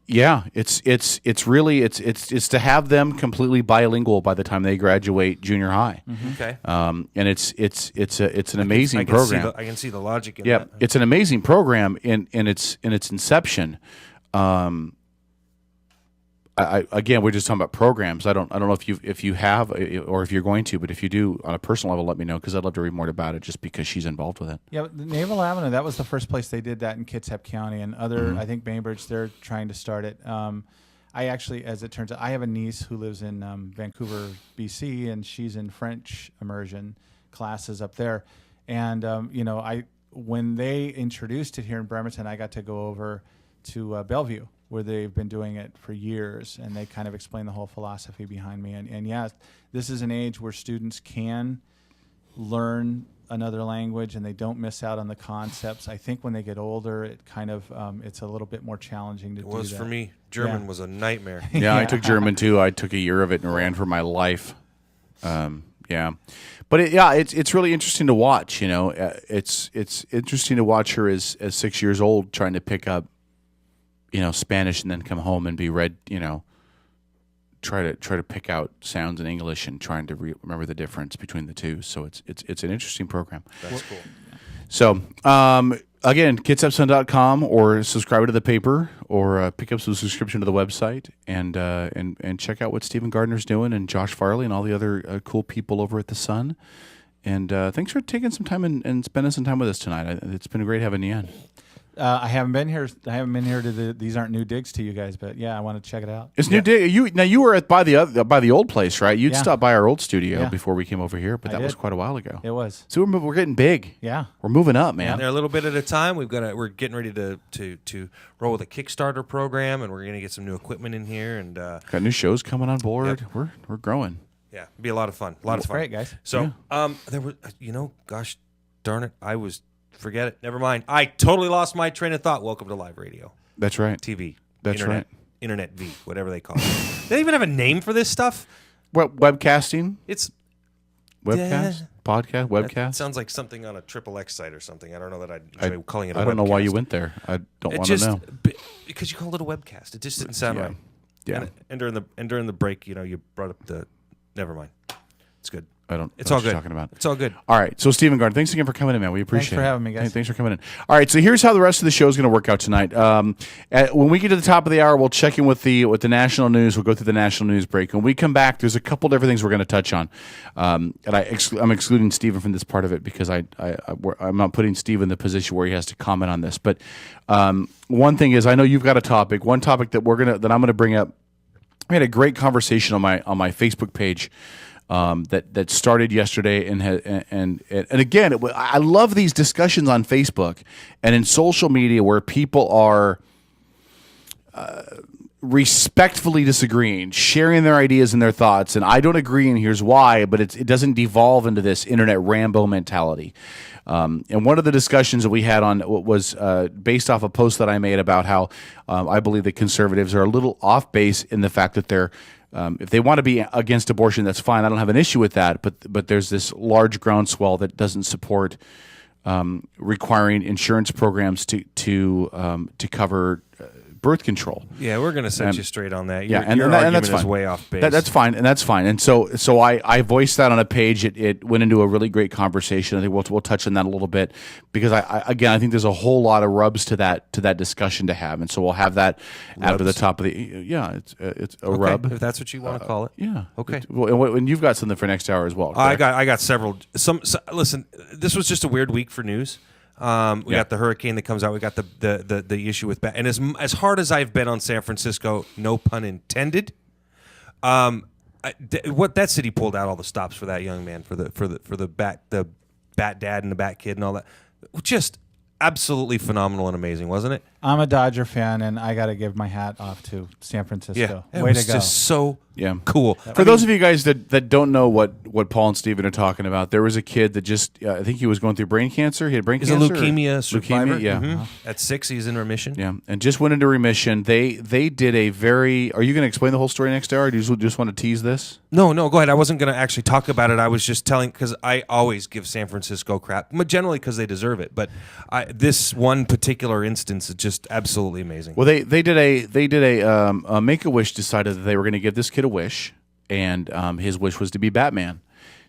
Yeah, it's really to have them completely bilingual by the time they graduate junior high. Mm-hmm. Okay. And it's an amazing program. I can see the logic in that. Yeah, it's an amazing program in its inception. Again, we're just talking about programs. I don't know if you have or if you're going to, but if you do on a personal level, let me know, because I'd love to read more about it, just because she's involved with it. Yeah, but the Naval Avenue, that was the first place they did that in Kitsap County, and I think Bainbridge, they're trying to start it. I actually, as it turns out, I have a niece who lives in Vancouver, BC, and she's in French immersion classes up there. And when they introduced it here in Bremerton, I got to go over to Bellevue, where they've been doing it for years, and they kind of explain the whole philosophy behind me. And yeah, this is an age where students can learn another language and they don't miss out on the concepts. I think when they get older, it kind of it's a little bit more challenging to do that. It was for me. German was a nightmare. Yeah, I took German too. I took a year of it and ran for my life. Yeah, but it's really interesting to watch. It's interesting to watch her as 6 years old trying to pick up Spanish, and then come home and be read, try to pick out sounds in English and trying to remember the difference between the two. So it's an interesting program. That's cool. So again, kidsupson.com, or subscribe to the paper, or pick up some subscription to the website, and check out what Stephen Gardner's doing, and Josh Farley and all the other cool people over at the Sun. And thanks for taking some time and spending some time with us tonight. It's been great having you in. I haven't been here. To these aren't new digs to you guys, but yeah, I want to check it out. It's new dig. You were by the old place, right? You'd stopped by our old studio before we came over here, but that was quite a while ago. It was. So we're getting big. Yeah, we're moving up, man. Yeah, a little bit at a time. We're getting ready to roll with a Kickstarter program, and we're going to get some new equipment in here, and got new shows coming on board. Yep. We're growing. Yeah, it'd be a lot of fun. That's great, guys. So there was, gosh darn it, forget it. Never mind. I totally lost my train of thought. Welcome to live radio. That's right. TV. That's Internet, right. Internet V, whatever they call it. They even have a name for this stuff? Webcasting? It's webcast? Podcast? Webcast? It sounds like something on a XXX site or something. I don't know that I'd enjoy calling it a webcast. I don't know why you went there. I don't want to know. Because you called it a webcast. It just didn't sound right. Yeah. And during the break, you brought up the. Never mind. It's good. It's know all what you're good. Talking about. It's all good. All right. So Stephen Gardner, thanks again for coming in, man. We appreciate it. Thanks for having me, guys. Thanks for coming in. All right. So here's how the rest of the show is going to work out tonight. When we get to the top of the hour, we'll check in with the national news. We'll go through the national news break. When we come back, there's a couple different things we're going to touch on. And I'm excluding Stephen from this part of it because I'm not putting Steve in the position where he has to comment on this. But one thing is, I know you've got a topic. One topic that I'm going to bring up. We had a great conversation on my Facebook page. That started yesterday and again, I love these discussions on Facebook and in social media where people are respectfully disagreeing, sharing their ideas and their thoughts, and I don't agree, and here's why. But it doesn't devolve into this internet Rambo mentality. And one of the discussions that we had on was based off a post that I made about how I believe that conservatives are a little off base in the fact that they're if they want to be against abortion, that's fine. I don't have an issue with that. But there's this large groundswell that doesn't support requiring insurance programs to cover birth control. Yeah, we're going to set you straight on that. Your argument that's fine. is way off base. That's fine, and that's fine. And so I voiced that on a page. It went into a really great conversation. I think we'll touch on that a little bit because I think there's a whole lot of rubs to that discussion to have, and so we'll have that after the top of the it's a rub if that's what you want to call it. Yeah. Okay. And you've got something for next hour as well. I got several. Listen, this was just a weird week for news. We got the hurricane that comes out. We got the issue with and as hard as I've been on San Francisco, no pun intended. What that city pulled out all the stops for that young man for the bat dad and the bat kid and all that, just absolutely phenomenal and amazing, wasn't it? I'm a Dodger fan, and I got to give my hat off to San Francisco. Yeah, Way it was to go. just so cool. For those of you guys that don't know what Paul and Steven are talking about, there was a kid that just I think he was going through brain cancer. He had brain He's cancer. a leukemia survivor. Leukemia, yeah. Mm-hmm. At 6, he's in remission. Yeah, and just went into remission. They did a very. Are you going to explain the whole story next hour? Or do you just want to tease this? No, go ahead. I wasn't going to actually talk about it. I was just telling because I always give San Francisco crap, but generally because they deserve it. But this one particular instance is just absolutely amazing. Well, they did a Make-A-Wish decided that they were going to give this kid a wish, and his wish was to be Batman.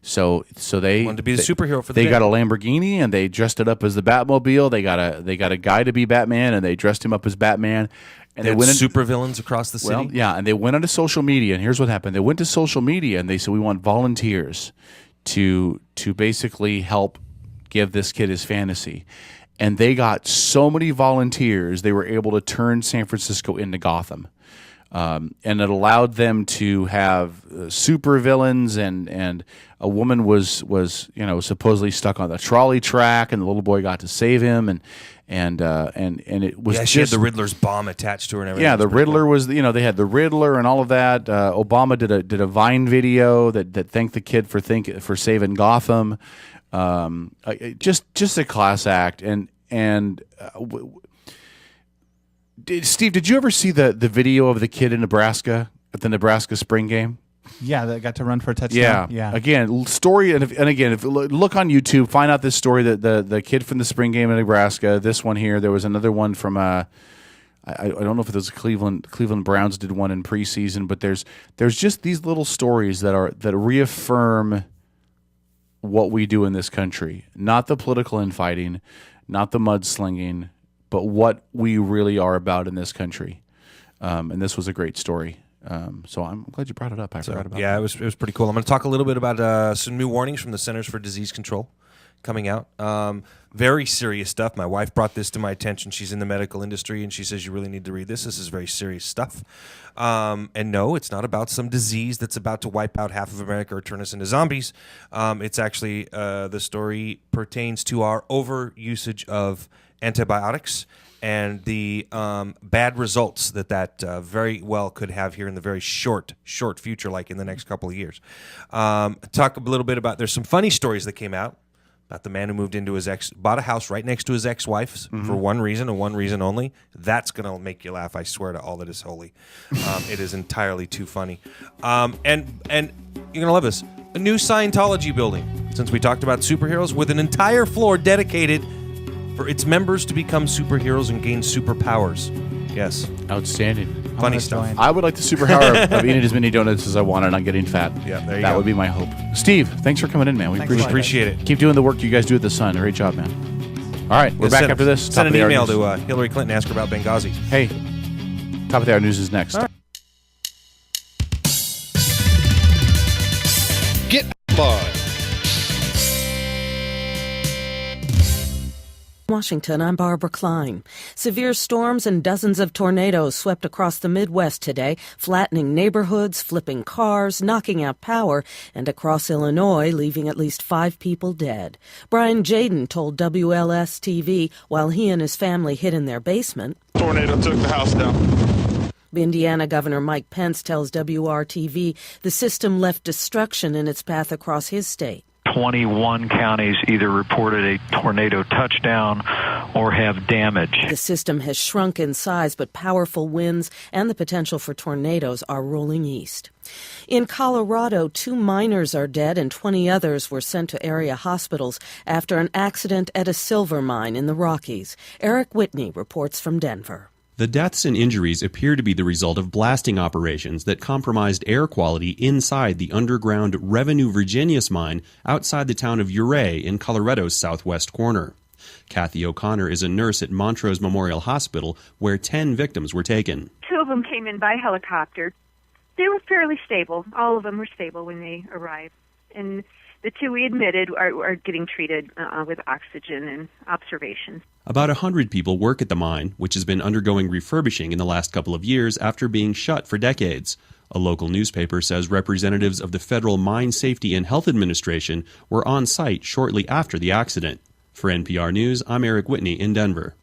So they wanted to be the superhero for the day. They got a Lamborghini and they dressed it up as the Batmobile. They got a guy to be Batman and they dressed him up as Batman. And they went super villains across the city. Well, yeah, and they went onto social media. And here's what happened: they went to social media and they said, "We want volunteers to basically help give this kid his fantasy." And they got so many volunteers, they were able to turn San Francisco into Gotham. And it allowed them to have super villains, and a woman was supposedly stuck on the trolley track, and the little boy got to save him, and it was she had the Riddler's bomb attached to her and everything. Yeah, the Riddler was they had the Riddler and all of that. Obama did a Vine video that thanked the kid for saving Gotham. Just a class act, Steve, did you ever see the video of the kid in Nebraska at the Nebraska spring game? Yeah, that got to run for a touchdown. Yeah. Again, story, and again, if look on YouTube, find out this story that the kid from the spring game in Nebraska. This one here, there was another one from I don't know if it was Cleveland Browns did one in preseason, but there's just these little stories that reaffirm what we do in this country, not the political infighting, not the mudslinging, but what we really are about in this country. And this was a great story. So I'm glad you brought it up. I forgot about it. It was pretty cool. I'm going to talk a little bit about some new warnings from the Centers for Disease Control coming out. Very serious stuff. My wife brought this to my attention. She's in the medical industry, and she says you really need to read this. This is very serious stuff. And no, it's not about some disease that's about to wipe out half of America or turn us into zombies. It's actually the story pertains to our overusage of antibiotics and the bad results that very well could have here in the very short future, like in the next couple of years. Talk a little bit about, there's some funny stories that came out about the man who moved into bought a house right next to his ex-wife's for one reason and one reason only. That's going to make you laugh, I swear to all that is holy. It is entirely too funny. And you're going to love this. A new Scientology building, since we talked about superheroes, with an entire floor dedicated for its members to become superheroes and gain superpowers. Yes. Outstanding. Funny stuff. I would like the superpower of eating as many donuts as I want and not getting fat. Yeah, there you that go. would be my hope. Steve, thanks for coming in, man. We Appreciate it. Keep doing the work you guys do at the Sun. Great job, man. All right, we're back after this. Send an email to Hillary Clinton, ask her about Benghazi. Hey, Top of the Hour News is next. Get Outlaw. Washington, I'm Barbara Klein. Severe storms and dozens of tornadoes swept across the Midwest today, flattening neighborhoods, flipping cars, knocking out power, and across Illinois, leaving at least 5 people dead. Brian Jaden told WLS-TV while he and his family hid in their basement. Tornado took the house down. Indiana Governor Mike Pence tells WRTV the system left destruction in its path across his state. 21 counties either reported a tornado touchdown or have damage. The system has shrunk in size, but powerful winds and the potential for tornadoes are rolling east. In Colorado, 2 miners are dead and 20 others were sent to area hospitals after an accident at a silver mine in the Rockies. Eric Whitney reports from Denver. The deaths and injuries appear to be the result of blasting operations that compromised air quality inside the underground Revenue Virginius mine outside the town of Ouray in Colorado's southwest corner. Kathy O'Connor is a nurse at Montrose Memorial Hospital, where 10 victims were taken. 2 of them came in by helicopter. They were fairly stable. All of them were stable when they arrived. And the 2 we admitted are getting treated with oxygen and observation. About 100 people work at the mine, which has been undergoing refurbishing in the last couple of years after being shut for decades. A local newspaper says representatives of the Federal Mine Safety and Health Administration were on site shortly after the accident. For NPR News, I'm Eric Whitney in Denver.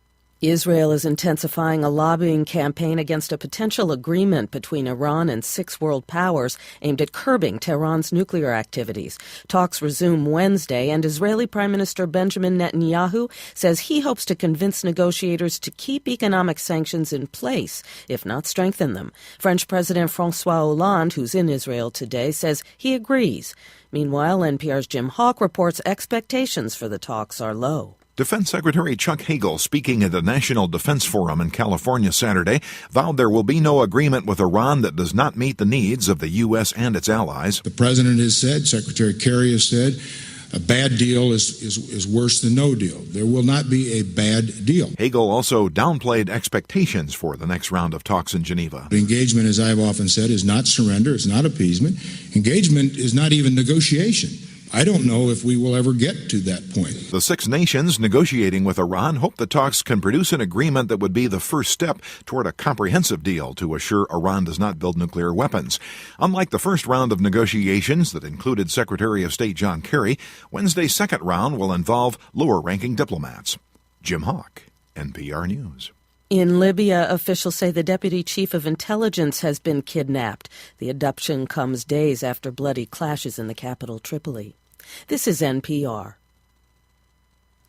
Israel is intensifying a lobbying campaign against a potential agreement between Iran and 6 world powers aimed at curbing Tehran's nuclear activities. Talks resume Wednesday, and Israeli Prime Minister Benjamin Netanyahu says he hopes to convince negotiators to keep economic sanctions in place, if not strengthen them. French President François Hollande, who's in Israel today, says he agrees. Meanwhile, NPR's Jim Hawk reports expectations for the talks are low. Defense Secretary Chuck Hagel, speaking at the National Defense Forum in California Saturday, vowed there will be no agreement with Iran that does not meet the needs of the U.S. and its allies. The President has said, Secretary Kerry has said, a bad deal is worse than no deal. There will not be a bad deal. Hagel also downplayed expectations for the next round of talks in Geneva. Engagement, as I've often said, is not surrender. It's not appeasement. Engagement is not even negotiation. I don't know if we will ever get to that point. The 6 nations negotiating with Iran hope the talks can produce an agreement that would be the first step toward a comprehensive deal to assure Iran does not build nuclear weapons. Unlike the first round of negotiations that included Secretary of State John Kerry, Wednesday's second round will involve lower-ranking diplomats. Jim Hawk, NPR News. In Libya, officials say the deputy chief of intelligence has been kidnapped. The abduction comes days after bloody clashes in the capital, Tripoli. This is NPR.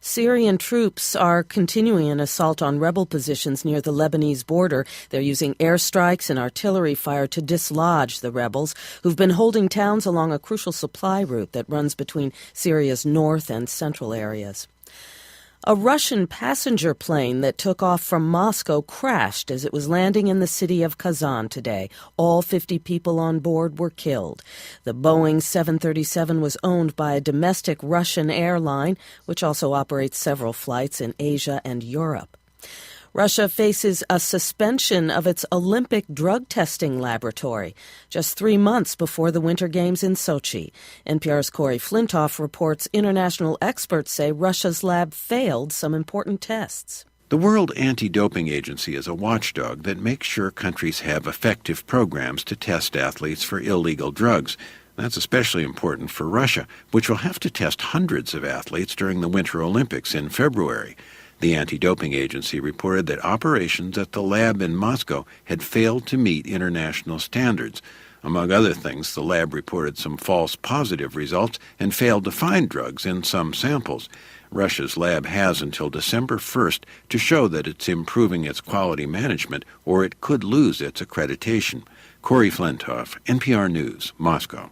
Syrian troops are continuing an assault on rebel positions near the Lebanese border. They're using airstrikes and artillery fire to dislodge the rebels, who've been holding towns along a crucial supply route that runs between Syria's north and central areas. A Russian passenger plane that took off from Moscow crashed as it was landing in the city of Kazan today. All 50 people on board were killed. The Boeing 737 was owned by a domestic Russian airline, which also operates several flights in Asia and Europe. Russia faces a suspension of its Olympic drug testing laboratory just 3 months before the Winter Games in Sochi. NPR's Corey Flintoff reports international experts say Russia's lab failed some important tests. The World Anti-Doping Agency is a watchdog that makes sure countries have effective programs to test athletes for illegal drugs. That's especially important for Russia, which will have to test hundreds of athletes during the Winter Olympics in February. The anti-doping agency reported that operations at the lab in Moscow had failed to meet international standards. Among other things, the lab reported some false positive results and failed to find drugs in some samples. Russia's lab has until December 1st to show that it's improving its quality management, or it could lose its accreditation. Corey Flintoff, NPR News, Moscow.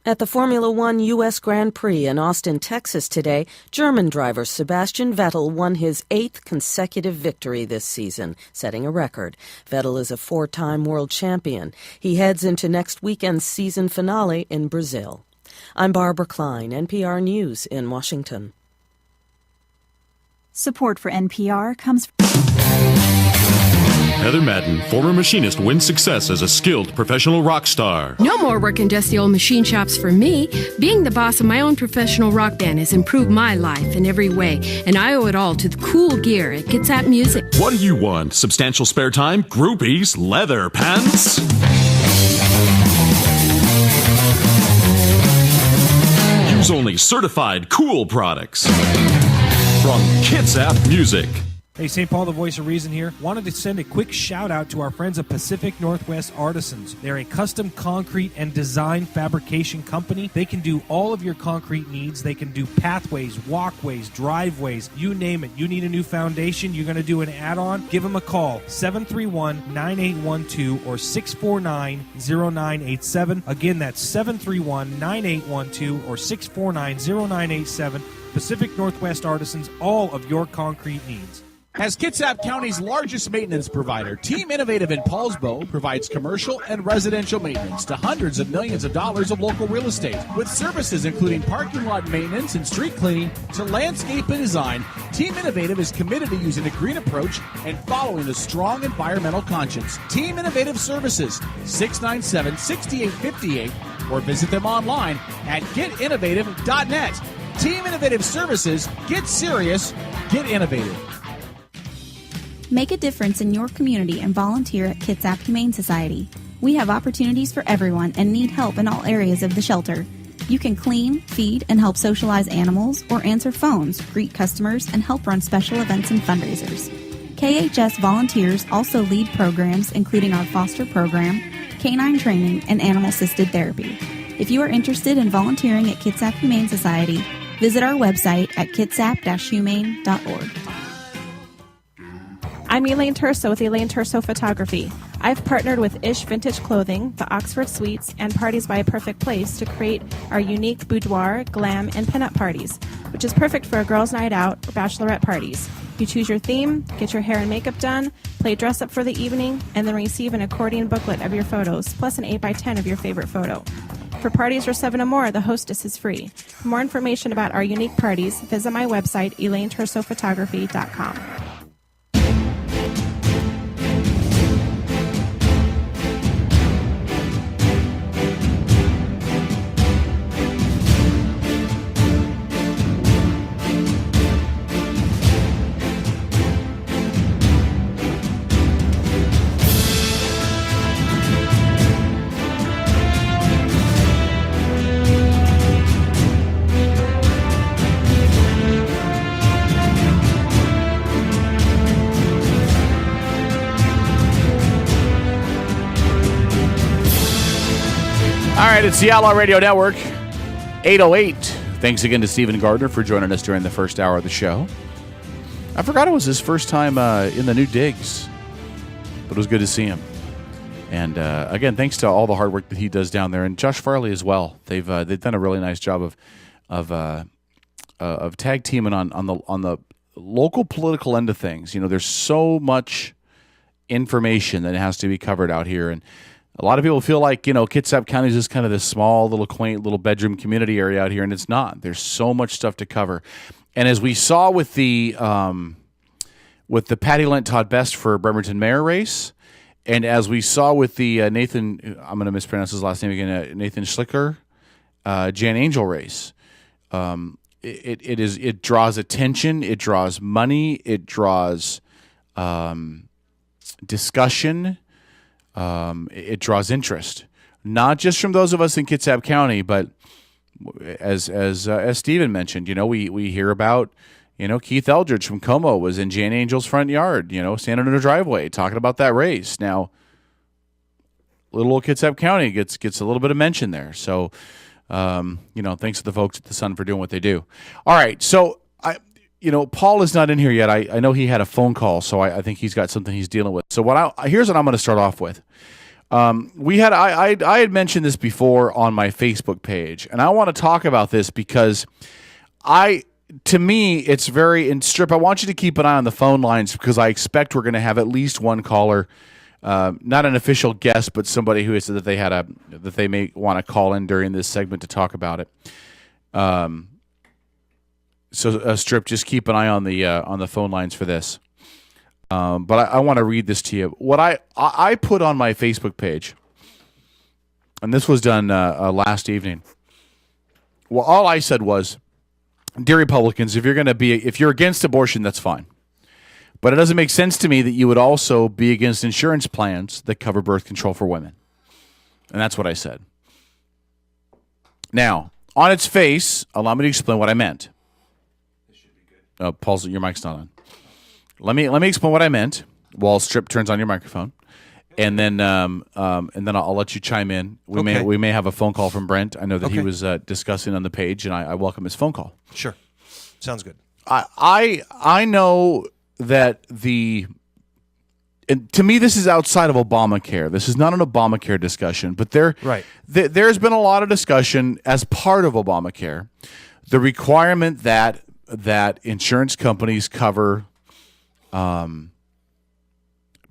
At the Formula One U.S. Grand Prix in Austin, Texas today, German driver Sebastian Vettel won his 8th consecutive victory this season, setting a record. Vettel is a 4-time world champion. He heads into next weekend's season finale in Brazil. I'm Barbara Klein, NPR News in Washington. Support for NPR comes from Heather Madden, former machinist, wins success as a skilled professional rock star. No more working dusty old machine shops for me. Being the boss of my own professional rock band has improved my life in every way, and I owe it all to the cool gear at Kitsap Music. What do you want? Substantial spare time? Groupies? Leather pants? Use only certified cool products from Kitsap Music. Hey, St. Paul, the voice of reason here. Wanted to send a quick shout out to our friends at Pacific Northwest Artisans. They're a custom concrete and design fabrication company. They can do all of your concrete needs. They can do pathways, walkways, driveways, you name it. You need a new foundation, you're going to do an add-on, give them a call, 731-9812 or 649-0987. Again, that's 731-9812 or 649-0987. Pacific Northwest Artisans, all of your concrete needs. As Kitsap County's largest maintenance provider, Team Innovative in Paulsbo provides commercial and residential maintenance to hundreds of millions of dollars of local real estate. With services including parking lot maintenance and street cleaning to landscape and design, Team Innovative is committed to using a green approach and following a strong environmental conscience. Team Innovative Services, 697-6858, or visit them online at getinnovative.net. Team Innovative Services, get serious, get innovative. Make a difference in your community and volunteer at Kitsap Humane Society. We have opportunities for everyone and need help in all areas of the shelter. You can clean, feed, and help socialize animals, or answer phones, greet customers, and help run special events and fundraisers. KHS volunteers also lead programs including our foster program, canine training, and animal-assisted therapy. If you are interested in volunteering at Kitsap Humane Society, visit our website at kitsap-humane.org. I'm Elaine Terso with Elaine Terso Photography. I've partnered with Ish Vintage Clothing, the Oxford Suites, and Parties by a Perfect Place to create our unique boudoir, glam, and pinup parties, which is perfect for a girls' night out or bachelorette parties. You choose your theme, get your hair and makeup done, play dress up for the evening, and then receive an accordion booklet of your photos, plus an 8x10 of your favorite photo. For parties for 7 or more, the hostess is free. For more information about our unique parties, visit my website, ElaineTersophotography.com. All right, it's the Outlaw Radio Network, 8:08. Thanks again to Stephen Gardner for joining us during the first hour of the show. I forgot it was his first time in the new digs, but it was good to see him. And again, thanks to all the hard work that he does down there, and Josh Farley as well. They've done a really nice job of tag teaming on the local political end of things. You know, there's so much information that has to be covered out here, and a lot of people feel like, you know, Kitsap County is just kind of this small, little quaint, little bedroom community area out here, and it's not. There's so much stuff to cover. And as we saw with the Patty Lent Todd Best for Bremerton mayor race, and as we saw with the Nathan, I'm going to mispronounce his last name again, Nathan Schlicker, Jan Angel race, it draws attention, it draws money, it draws discussion. It draws interest, not just from those of us in Kitsap County, but as Stephen mentioned, you know, we hear about, you know, Keith Eldridge from Como was in Jan Angel's front yard, you know, standing in a driveway talking about that race. Now, little old Kitsap County gets a little bit of mention there. So, you know, thanks to the folks at the Sun for doing what they do. All right, so Paul is not in here yet. I know he had a phone call, so I think he's got something he's dealing with. So here's what I'm going to start off with. I had mentioned this before on my Facebook page, and I want to talk about this because to me, it's very, and Strip, I want you to keep an eye on the phone lines because I expect we're going to have at least one caller, not an official guest, but somebody who has said that they may want to call in during this segment to talk about it. So Strip, just keep an eye on the phone lines for this. But I want to read this to you. What I put on my Facebook page, and this was done last evening. Well, all I said was, dear Republicans, if you're against abortion, that's fine. But it doesn't make sense to me that you would also be against insurance plans that cover birth control for women. And that's what I said. Now, on its face, allow me to explain what I meant. Paul's, your mic's not on. Let me explain what I meant while Strip turns on your microphone, and then I'll let you chime in. We may have a phone call from Brent. I know that he was discussing on the page, and I welcome his phone call. Sure, sounds good. I know that and to me, this is outside of Obamacare. This is not an Obamacare discussion, but there's been a lot of discussion as part of Obamacare, the requirement that insurance companies cover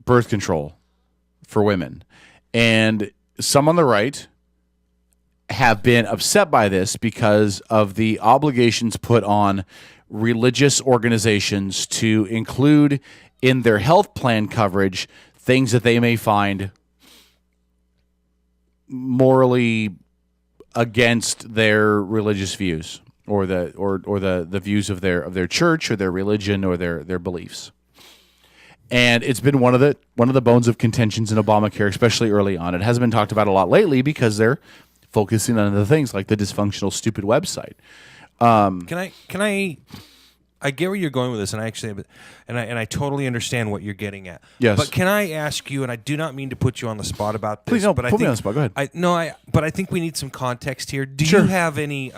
birth control for women. And some on the right have been upset by this because of the obligations put on religious organizations to include in their health plan coverage things that they may find morally against their religious views or the views of their church or their religion or their beliefs. And it's been one of the bones of contentions in Obamacare, especially early on. It hasn't been talked about a lot lately because they're focusing on other things like the dysfunctional, stupid website. Can I get where you're going with this, and I totally understand what you're getting at. Yes. But can I ask you, and I do not mean to put you on the spot about this. Please don't but put me on the spot. Go ahead. But I think we need some context here. Do Sure. you have any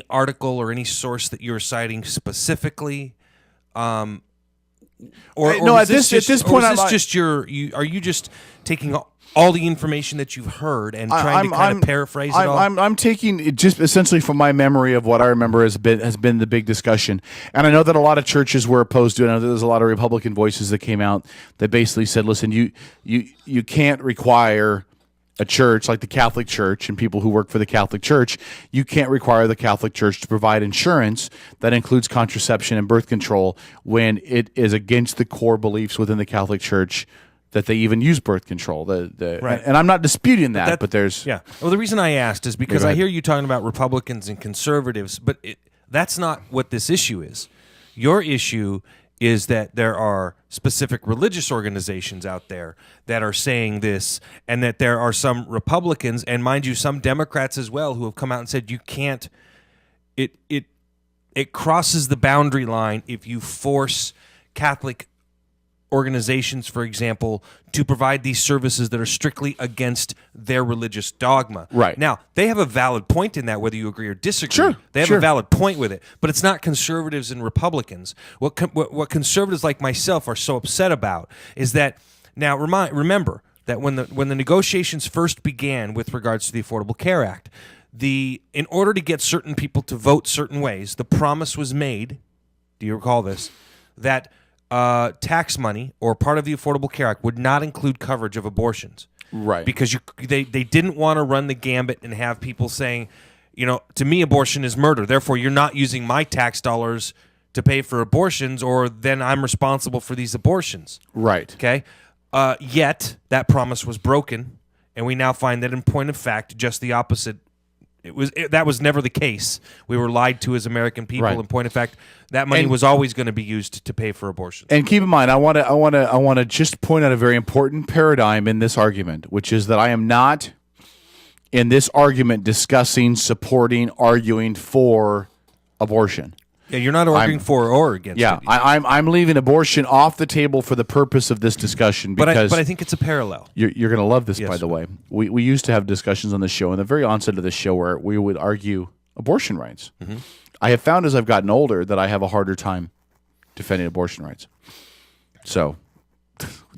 article or any source that you're citing specifically? At this point, are you just taking all the information that you've heard and trying to kind of paraphrase it all? I'm taking it just essentially from my memory of what I remember has been the big discussion. And I know that a lot of churches were opposed to it. I know that there's a lot of Republican voices that came out that basically said, listen, you can't require a church like the Catholic Church and people who work for the Catholic Church, you can't require the Catholic Church to provide insurance that includes contraception and birth control when it is against the core beliefs within the Catholic Church that they even use birth control. Right. And I'm not disputing that, but there's... Yeah. Well, the reason I asked is because I hear you talking about Republicans and conservatives, but that's not what this issue is. Your issue is that there are specific religious organizations out there that are saying this, and that there are some Republicans, and mind you, some Democrats as well, who have come out and said you can't. It crosses the boundary line if you force Catholic organizations, for example, to provide these services that are strictly against their religious dogma. Right. Now, they have a valid point in that, whether you agree or disagree. Sure. They have a valid point with it, but it's not conservatives and Republicans. What conservatives like myself are so upset about is that, now remember that when the negotiations first began with regards to the Affordable Care Act, in order to get certain people to vote certain ways, the promise was made, do you recall this, that tax money or part of the Affordable Care Act would not include coverage of abortions. Right. Because they didn't want to run the gambit and have people saying, to me, abortion is murder. Therefore, you're not using my tax dollars to pay for abortions, or then I'm responsible for these abortions. Right. Okay. Yet that promise was broken, and we now find that in point of fact, just the opposite. That was never the case. We were lied to as American people. Right. In point of fact, that money was always going to be used to pay for abortions. And keep in mind, I want to just point out a very important paradigm in this argument, which is that I am not in this argument discussing, supporting, arguing for abortion. Yeah, you're not arguing for or against. Yeah, it. I'm leaving abortion off the table for the purpose of this discussion because. But I think it's a parallel. You're going to love this, Yes. by the way. We used to have discussions on the show, in the very onset of the show, where we would argue abortion rights. Mm-hmm. I have found as I've gotten older that I have a harder time defending abortion rights. So,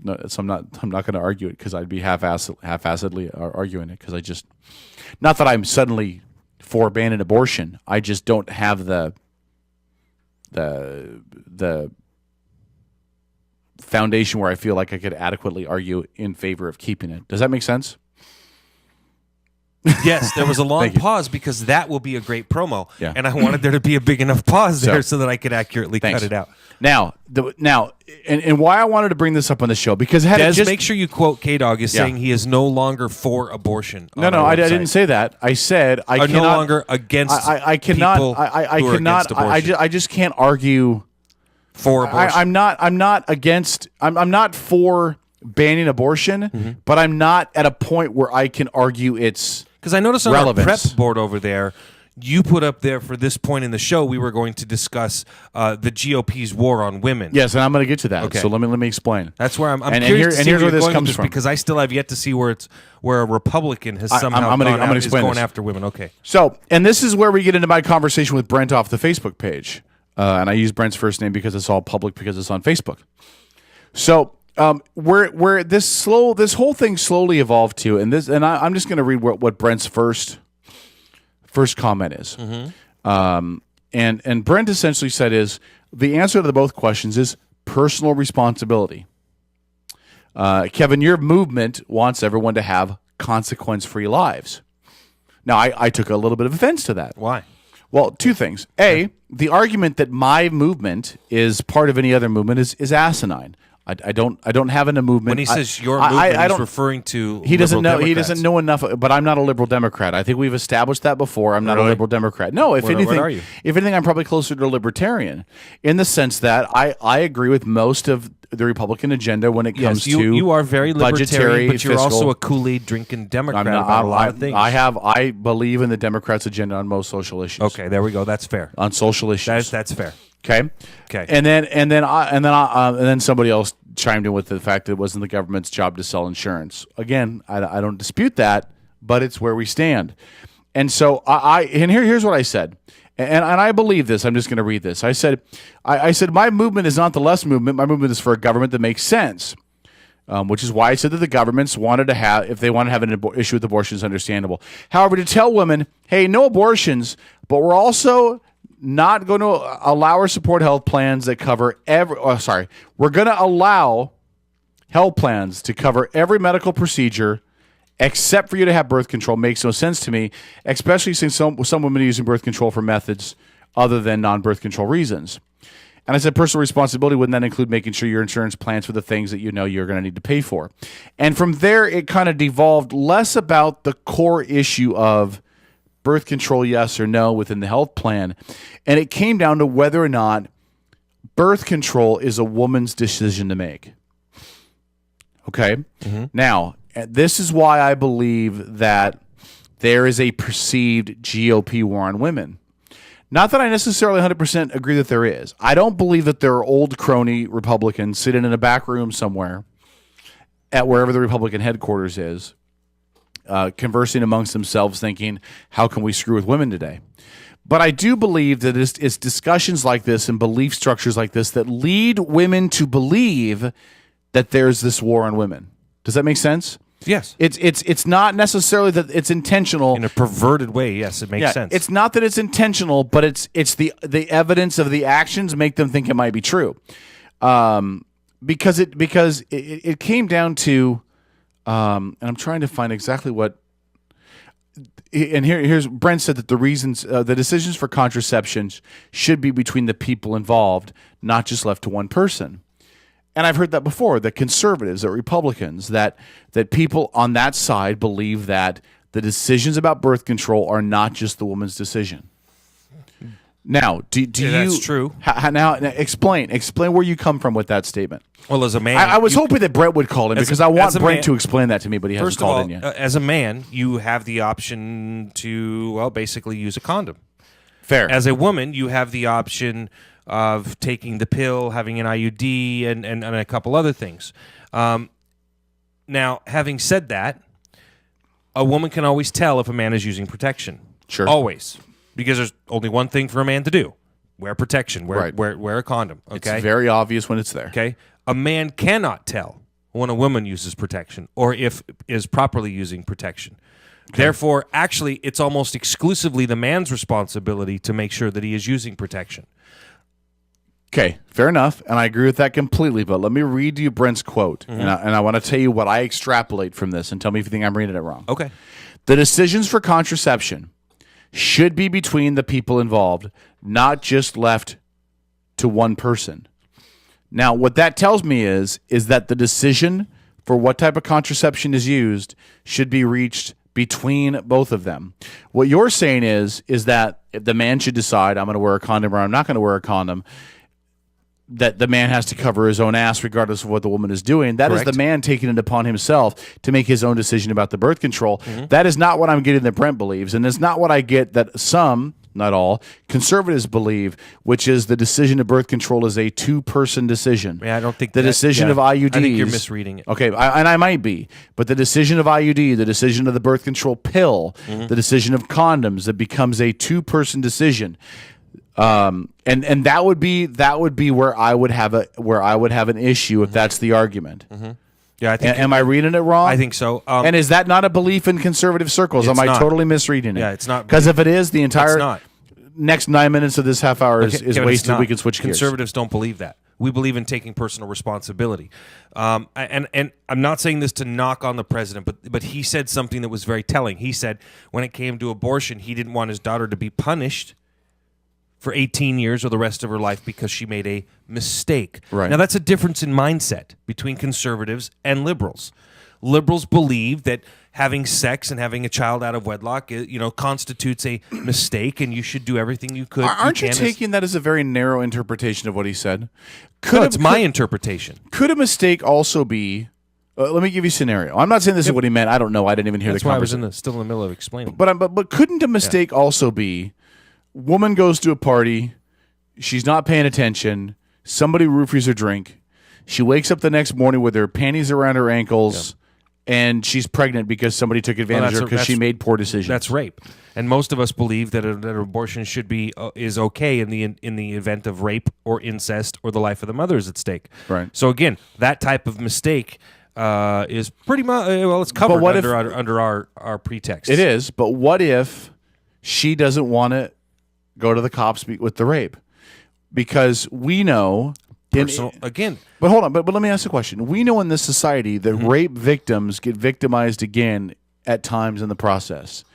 I'm not going to argue it because I'd be half-assedly arguing it because I just, not that I'm suddenly for banning abortion. I just don't have the foundation where I feel like I could adequately argue in favor of keeping it. Does that make sense? Yes, there was a long pause because that will be a great promo. Yeah. And I wanted there to be a big enough pause there so that I could accurately cut it out. Now, and why I wanted to bring this up on the show, because Des, make sure you quote K-Dog as saying he is no longer for abortion. No, I didn't say that. I said I cannot, no longer against I cannot, people I who are cannot, against abortion. I just can't argue for abortion. I'm not against, I'm not for banning abortion, but I'm not at a point where I can argue its because I noticed on relevance. our prep board over there, you put up there for this point in the show, we were going to discuss the GOP's war on women. Yes, and I'm going to get to that. Okay. So let me explain. That's where I'm and curious to see here's where this going with comes from, because I still have yet to see where a Republican has somehow I'm gonna explain going this. after women. Okay. So, and this is where we get into my conversation with Brent off the Facebook page, and I use Brent's first name because it's all public because it's on Facebook. So. Where this whole thing slowly evolved to, and I'm just going to read what Brent's first comment is. And Brent essentially said is the answer to both questions is personal responsibility. Kevin, your movement wants everyone to have consequence-free lives. Now, I took a little bit of offense to that. Why? Well, two things. A, the argument that my movement is part of any other movement is asinine. I don't have a movement. When he says your movement, he's referring to he doesn't know. Democrats. He doesn't know enough. But I'm not a liberal Democrat. I think we've established that before. I'm not a liberal Democrat. No, if anything, what are you? If anything, I'm probably closer to a libertarian in the sense that I agree with most of the Republican agenda when it comes to you are very libertarian, but you're fiscal. also a Kool-Aid drinking Democrat about a lot of things. I believe in the Democrats' agenda on most social issues. Okay, there we go. That's fair. On social issues, that's fair. Okay. And then somebody else chimed in with the fact that it wasn't the government's job to sell insurance. Again, I don't dispute that, but it's where we stand. And so here's what I said. And I believe this. I'm just going to read this. I said my movement is not the less movement. My movement is for a government that makes sense. Which is why I said that the governments wanted to have, if they want to have an issue with abortion, is understandable. However, to tell women, hey, no abortions, but we're also not going to allow or support health plans that cover we're going to allow health plans to cover every medical procedure except for you to have birth control makes no sense to me, especially since some women are using birth control for methods other than non-birth control reasons. And I said personal responsibility wouldn't that include making sure your insurance plans for the things that you know you're going to need to pay for. And from there, it kind of devolved less about the core issue of birth control, yes or no, within the health plan. And it came down to whether or not birth control is a woman's decision to make. Okay? Now, this is why I believe that there is a perceived GOP war on women. Not that I necessarily 100% agree that there is. I don't believe that there are old crony Republicans sitting in a back room somewhere at wherever the Republican headquarters is, conversing amongst themselves thinking, how can we screw with women today? But I do believe that it's discussions like this and belief structures like this that lead women to believe that there's this war on women. Does that make sense? Yes. It's not necessarily that it's intentional. In a perverted way, yes, it makes sense. It's not that it's intentional, but it's the evidence of the actions make them think it might be true. Because it came down to and I'm trying to find exactly what. And here's Brent said that the decisions for contraception should be between the people involved, not just left to one person. And I've heard that before, that conservatives, that Republicans, that people on that side believe that the decisions about birth control are not just the woman's decision. Now, do you? That's true. Now, explain where you come from with that statement. Well, as a man, I was hoping that Brent would call in because I want Brent to explain that to me, but he hasn't called in yet. As a man, you have the option to, basically use a condom. Fair. As a woman, you have the option of taking the pill, having an IUD, and a couple other things. Now, having said that, a woman can always tell if a man is using protection. Sure. Always. Because there's only one thing for a man to do. Wear protection. Wear a condom. Okay? It's very obvious when it's there. Okay? A man cannot tell when a woman uses protection or if is properly using protection. Okay. Therefore, actually, it's almost exclusively the man's responsibility to make sure that he is using protection. Okay, fair enough, and I agree with that completely, but let me read you Brent's quote, and I want to tell you what I extrapolate from this, and tell me if you think I'm reading it wrong. Okay. The decisions for contraception should be between the people involved, not just left to one person. Now, what that tells me is that the decision for what type of contraception is used should be reached between both of them. What you're saying is that if the man should decide, I'm going to wear a condom or I'm not going to wear a condom, that the man has to cover his own ass regardless of what the woman is doing. That Correct. is the man taking it upon himself to make his own decision about the birth control. That is not what I'm getting that Brent believes, and it's not what I get that some, not all, conservatives believe, which is the decision of birth control is a two-person decision. Yeah, I don't think the decision of IUDs. I think you're misreading it. Okay, and I might be, but the decision of IUD, the decision of the birth control pill, the decision of condoms, that becomes a two-person decision. And that would be where I would have an issue if that's the argument. Yeah, I think. Am I reading it wrong? I think so. And is that not a belief in conservative circles? Am I totally misreading it? Yeah, it's not. Because if it is, the entire It's not. next 9 minutes of this half hour is Kevin, it's wasted. not. We can switch gears. Conservatives don't believe that. We believe in taking personal responsibility. And I'm not saying this to knock on the president, but he said something that was very telling. He said when it came to abortion, he didn't want his daughter to be punished for 18 years or the rest of her life because she made a mistake. Right. Now, that's a difference in mindset between conservatives and liberals. Liberals believe that having sex and having a child out of wedlock, constitutes a mistake, and you should do everything you could. Aren't you taking that as a very narrow interpretation of what he said? It's my interpretation. Could a mistake also be? Let me give you a scenario. I'm not saying this is what he meant. I don't know. I didn't even hear That's the why I was conversation. still in the middle of explaining. But couldn't a mistake also be? Woman goes to a party, she's not paying attention, somebody roofies her drink, she wakes up the next morning with her panties around her ankles, and she's pregnant because somebody took advantage of her because she made poor decisions. That's rape, and most of us believe that an abortion should be is okay in the event of rape or incest or the life of the mother is at stake. Right. So again, that type of mistake is pretty much it's covered under our pretext. It is, but what if she doesn't want to go to the cops with the rape? Because we know again. But hold on, but let me ask a question. We know in this society that rape victims get victimized again at times in the process.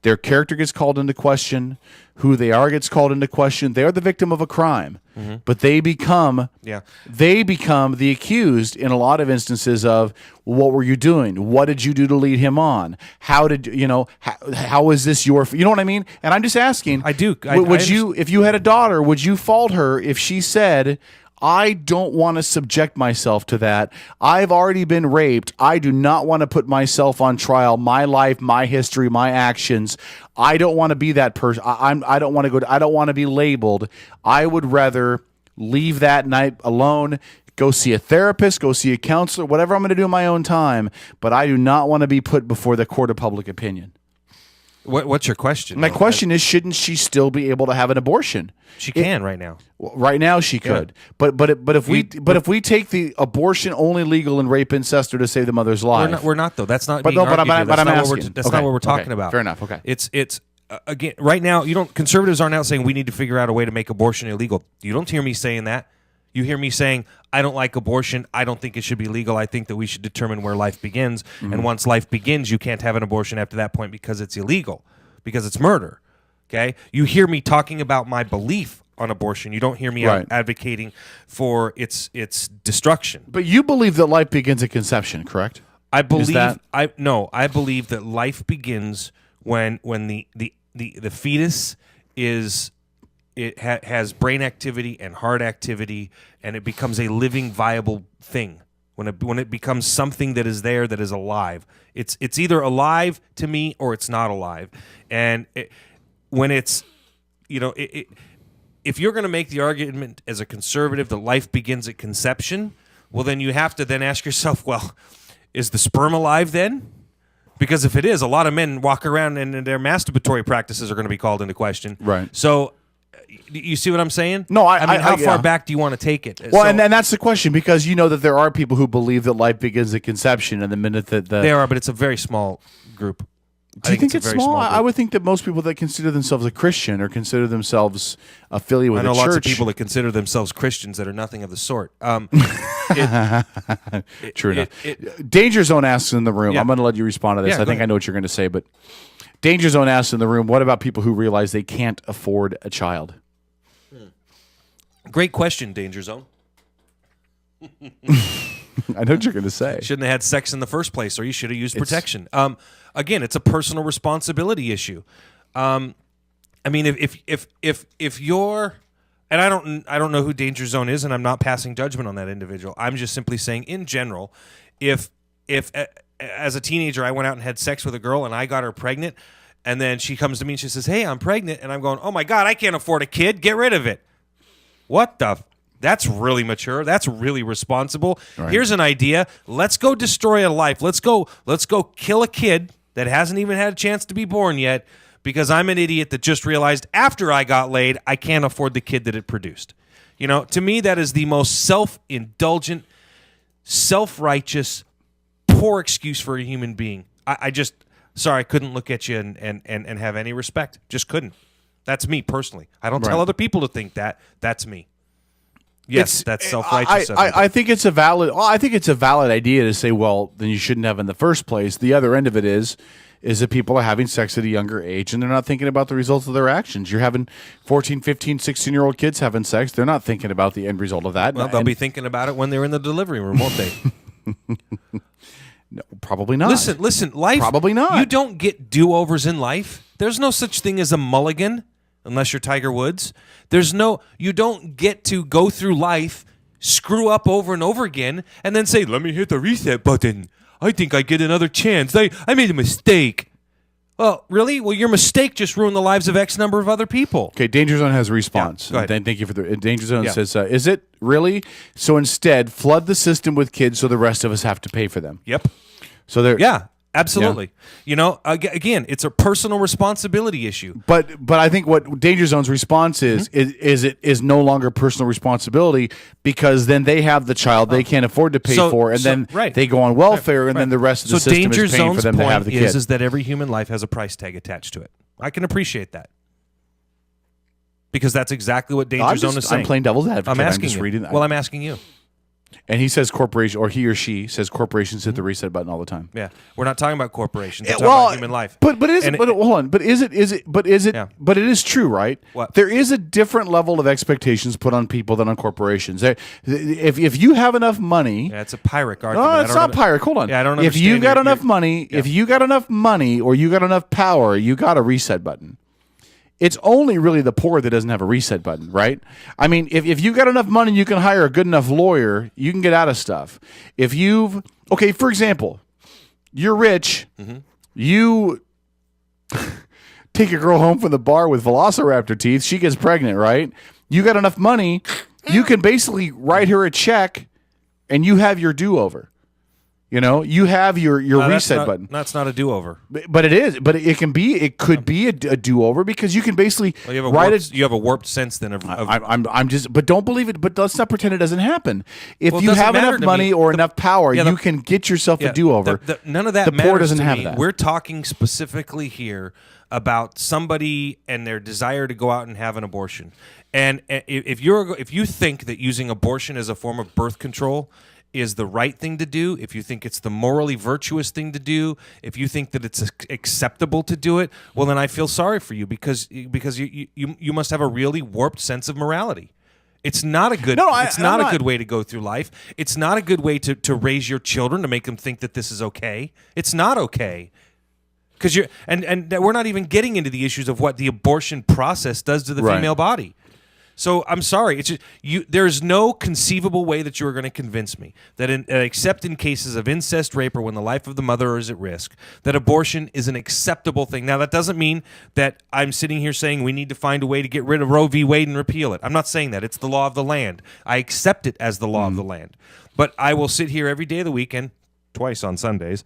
Their character gets called into question, who they are gets called into question. They are the victim of a crime, but they become the accused in a lot of instances of, well, what were you doing? What did you do to lead him on? How did how is this your? You know what I mean? And I'm just asking. I do. Would you, if you had a daughter, would you fault her if she said, I don't want to subject myself to that. I've already been raped. I do not want to put myself on trial. My life, my history, my actions. I don't want to be that person. I don't want to go. I don't want to be labeled. I would rather leave that night alone. Go see a therapist. Go see a counselor. Whatever I'm going to do in my own time. But I do not want to be put before the court of public opinion. What's your question? My question is, shouldn't she still be able to have an abortion? She can right now. Right now she could. Yeah. But if we take the abortion only legal in rape incest or to save the mother's life. We're not though. That's not. But being no, but argued I'm here. asking. That's not what we're talking about. Fair enough. Okay. It's again right now. Conservatives aren't out saying we need to figure out a way to make abortion illegal. You don't hear me saying that. You hear me saying, I don't like abortion. I don't think it should be legal. I think that we should determine where life begins. And once life begins, you can't have an abortion after that point because it's illegal, because it's murder. Okay? You hear me talking about my belief on abortion. You don't hear me advocating for its destruction. But you believe that life begins at conception, correct? I believe I believe that life begins when the fetus has brain activity and heart activity, and it becomes a living, viable thing. When it becomes something that is there, that is alive, it's either alive to me or it's not alive. And if you're going to make the argument as a conservative that life begins at conception, well, then you have to then ask yourself, well, is the sperm alive then? Because if it is, a lot of men walk around and their masturbatory practices are going to be called into question. Right. So You see what I'm saying? No, I mean, how far yeah. back do you want to take it? Well, and that's the question, because you know that there are people who believe that life begins at conception, and the minute that there are, but it's a very small group. Do you think it's a very small? group. I would think that most people that consider themselves a Christian or consider themselves affiliated with I know a lots of church. people that consider themselves Christians that are nothing of the sort. True enough. Danger Zone asks in the room. Yeah. I'm going to let you respond to this. Yeah, I think I know what you're going to say, but Danger Zone asks in the room, what about people who realize they can't afford a child? Great question, Danger Zone. I know what you're going to say. Shouldn't have had sex in the first place, or you should have used protection. Again, it's a personal responsibility issue. I mean, if you're, and I don't know who Danger Zone is, and I'm not passing judgment on that individual. I'm just simply saying, in general, if as a teenager I went out and had sex with a girl and I got her pregnant, and then she comes to me and she says, "Hey, I'm pregnant," and I'm going, "Oh my God, I can't afford a kid. Get rid of it." What the? That's really mature. That's really responsible. Right. Here's an idea. Let's go destroy a life. Let's go kill a kid that hasn't even had a chance to be born yet, because I'm an idiot that just realized after I got laid I can't afford the kid that it produced. You know, to me that is the most self-indulgent, self-righteous, poor excuse for a human being. I couldn't look at you and have any respect. Just couldn't. That's me personally. I don't tell other people to think that. That's me. Yes, that's self-righteous. I think it's a valid. Well, I think it's a valid idea to say, well, then you shouldn't have in the first place. The other end of it is that people are having sex at a younger age and they're not thinking about the results of their actions. You're having 14, 15, 16-year-old kids having sex. They're not thinking about the end result of that. Well, they'll be thinking about it when they're in the delivery room, won't they? No, probably not. Listen, life. Probably not. You don't get do-overs in life. There's no such thing as a mulligan. Unless you're Tiger Woods. You don't get to go through life, screw up over and over again, and then say, "Let me hit the reset button. I think I get another chance. I made a mistake." Well, really? Well, your mistake just ruined the lives of X number of other people. Okay, Danger Zone has a response. Yeah, go ahead. Thank you for the Danger Zone says, is it really? So instead, flood the system with kids so the rest of us have to pay for them. Yep. So they're Absolutely. Yeah. You know, again, it's a personal responsibility issue. But I think what Danger Zone's response is it is no longer personal responsibility, because then they have the child they can't afford to pay for, and then they go on welfare, and then the rest of the system Danger is paying for them to have the kid. Is that every human life has a price tag attached to it. I can appreciate that. Because that's exactly what Danger Zone is saying. I'm playing devil's advocate. I'm asking just you. reading that. Well, I'm asking you. And he says corporation, or he or she says corporations hit the reset button all the time. Yeah, we're not talking about corporations. We're talking about human life. But hold on. But it is true, right? What? There is a different level of expectations put on people than on corporations. If you have enough money, it's a Pyrrhic argument. No, it's not Pyrrhic. Hold on. Yeah, I don't If you understand got enough money, if you got enough money, or you got enough power, you got a reset button. It's only really the poor that doesn't have a reset button, right? I mean, if you got enough money, you can hire a good enough lawyer, you can get out of stuff. For example, you're rich, you take a girl home from the bar with velociraptor teeth, she gets pregnant, right? You got enough money, you can basically write her a check and you have your do-over. You know, you have your reset button. That's not a do-over. But it is. But it could be a do-over, because you can basically you have a warped sense then of I'm just. But don't believe it. But let's not pretend it doesn't happen. If Well, it you doesn't have matter enough to money me. or enough power, Yeah, you can get yourself a do-over. None of that the matters poor doesn't to have me. that. We're talking specifically here about somebody and their desire to go out and have an abortion. And if you think that using abortion as a form of birth control is the right thing to do, if you think it's the morally virtuous thing to do, if you think that it's acceptable to do it, well, then I feel sorry for you, because you must have a really warped sense of morality. It's not a good. It's not a good way to go through life. It's not a good way to raise your children, to make them think that this is okay. It's not okay. Because we're not even getting into the issues of what the abortion process does to the female body. So I'm sorry. It's just, there's no conceivable way that you are going to convince me that, except in cases of incest, rape, or when the life of the mother is at risk, that abortion is an acceptable thing. Now, that doesn't mean that I'm sitting here saying we need to find a way to get rid of Roe v. Wade and repeal it. I'm not saying that. It's the law of the land. I accept it as the law of the land. But I will sit here every day of the week and twice on Sundays,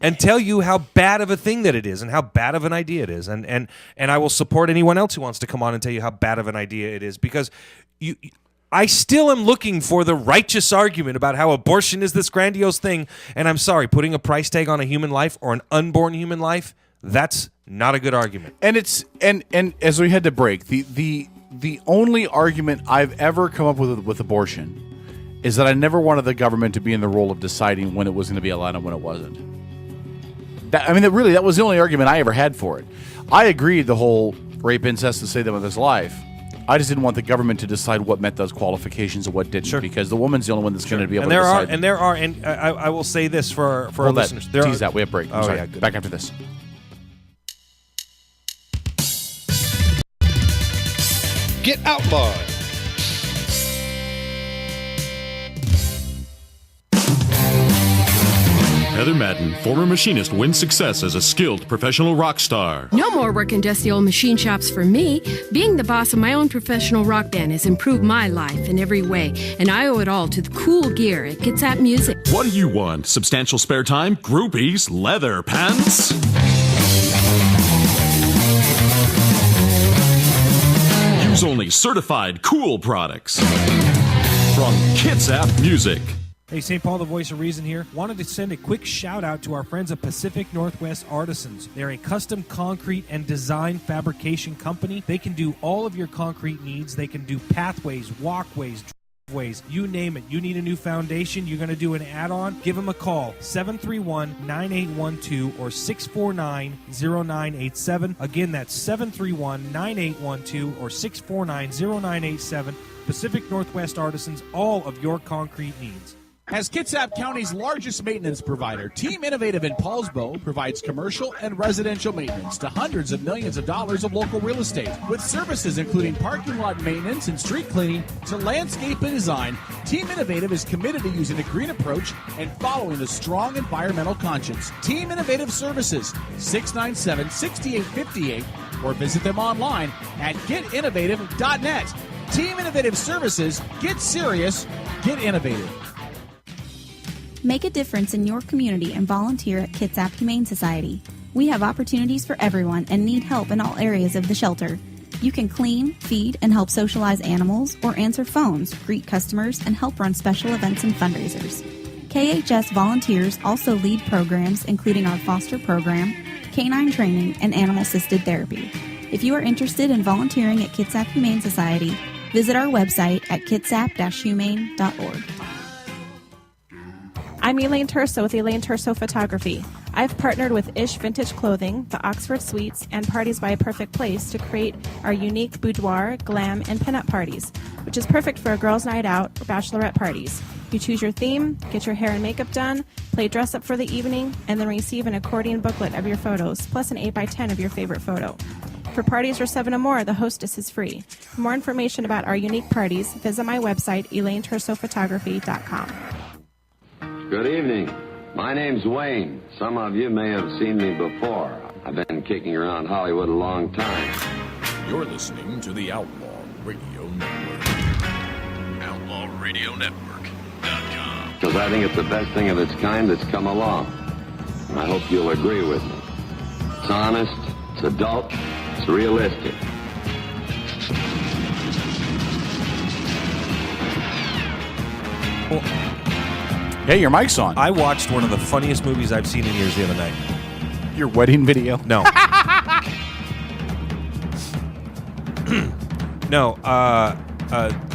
and tell you how bad of a thing that it is and how bad of an idea it is. And I will support anyone else who wants to come on and tell you how bad of an idea it is, because I still am looking for the righteous argument about how abortion is this grandiose thing. And I'm sorry, putting a price tag on a human life or an unborn human life, that's not a good argument. And it's and as we had to break, the only argument I've ever come up with abortion is that I never wanted the government to be in the role of deciding when it was going to be allowed and when it wasn't. That was the only argument I ever had for it. I agreed the whole rape, incest, to save them with his life. I just didn't want the government to decide what met those qualifications and what didn't, because the woman's the only one that's going to be able to decide. And I will say this for our listeners. Tease that. We have a break. Oh, yeah, good. Back after this. Get outlawed. Heather Madden, former machinist, wins success as a skilled professional rock star. No more working dusty old machine shops for me. Being the boss of my own professional rock band has improved my life in every way, and I owe it all to the cool gear at Kitsap Music. What do you want? Substantial spare time? Groupies? Leather pants? Use only certified cool products from Kitsap Music. Hey, St. Paul, the voice of reason here. Wanted to send a quick shout out to our friends at Pacific Northwest Artisans. They're a custom concrete and design fabrication company. They can do all of your concrete needs. They can do pathways, walkways, driveways, you name it. You need a new foundation, you're going to do an add-on, give them a call, 731-9812 or 649-0987. Again, that's 731-9812 or 649-0987. Pacific Northwest Artisans, all of your concrete needs. As Kitsap County's largest maintenance provider, Team Innovative in Paulsbo provides commercial and residential maintenance to hundreds of millions of dollars of local real estate. With services including parking lot maintenance and street cleaning to landscape and design, Team Innovative is committed to using a green approach and following a strong environmental conscience. Team Innovative Services, 697-6858, or visit them online at getinnovative.net. Team Innovative Services, get serious, get innovative. Make a difference in your community and volunteer at Kitsap Humane Society. We have opportunities for everyone and need help in all areas of the shelter. You can clean, feed, and help socialize animals, or answer phones, greet customers, and help run special events and fundraisers. KHS volunteers also lead programs including our foster program, canine training, and animal-assisted therapy. If you are interested in volunteering at Kitsap Humane Society, visit our website at kitsap-humane.org. I'm Elaine Terso with Elaine Terso Photography. I've partnered with Ish Vintage Clothing, the Oxford Suites, and Parties by a Perfect Place to create our unique boudoir, glam, and pinup parties, which is perfect for a girls' night out or bachelorette parties. You choose your theme, get your hair and makeup done, play dress up for the evening, and then receive an accordion booklet of your photos, plus an 8x10 of your favorite photo. For parties for 7 or more, the hostess is free. For more information about our unique parties, visit my website, ElaineTersophotography.com. Good evening. My name's Wayne. Some of you may have seen me before. I've been kicking around Hollywood a long time. You're listening to the Outlaw Radio Network. OutlawRadioNetwork.com. Because I think it's the best thing of its kind that's come along. And I hope you'll agree with me. It's honest, it's adult, it's realistic. Well, hey, your mic's on. I watched one of the funniest movies I've seen in years the other night. Your wedding video? No. No.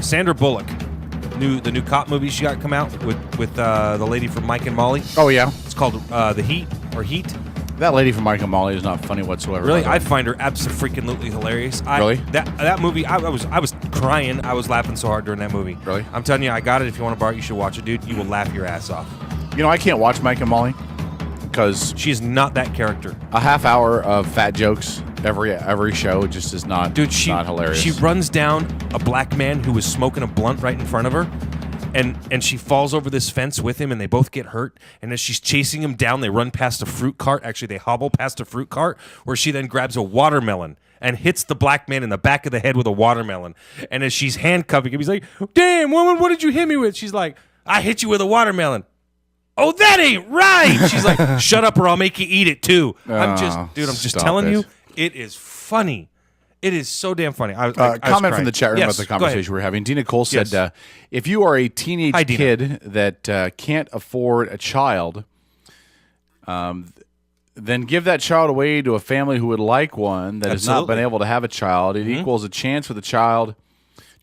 Sandra Bullock, the new cop movie she got come out with the lady from Mike and Molly. Oh yeah, it's called The Heat or Heat. That lady from Mike and Molly is not funny whatsoever. Really, I find her abso-freaking-lutely hilarious. Really? That movie, I was crying. I was laughing so hard during that movie. Really? I'm telling you, I got it. If you want to borrow it, you should watch it, dude. You will laugh your ass off. You know, I can't watch Mike and Molly because she's not that character. A half hour of fat jokes every show just is not. Dude, not hilarious. She runs down a black man who was smoking a blunt right in front of her. And she falls over this fence with him, and they both get hurt. And as she's chasing him down, they run past a fruit cart. Actually, they hobble past a fruit cart, where she then grabs a watermelon and hits the black man in the back of the head with a watermelon. And as she's handcuffing him, he's like, "Damn, woman, what did you hit me with?" She's like, I hit you with a watermelon. Oh, that ain't right. She's like, shut up or I'll make you eat it too. I'm just telling you, it is funny. It is so damn funny. I comment from the chat room about the conversation we're having. Dina Cole said, if you are a teenage kid that can't afford a child, then give that child away to a family who would like one that has not been able to have a child. It equals a chance for the child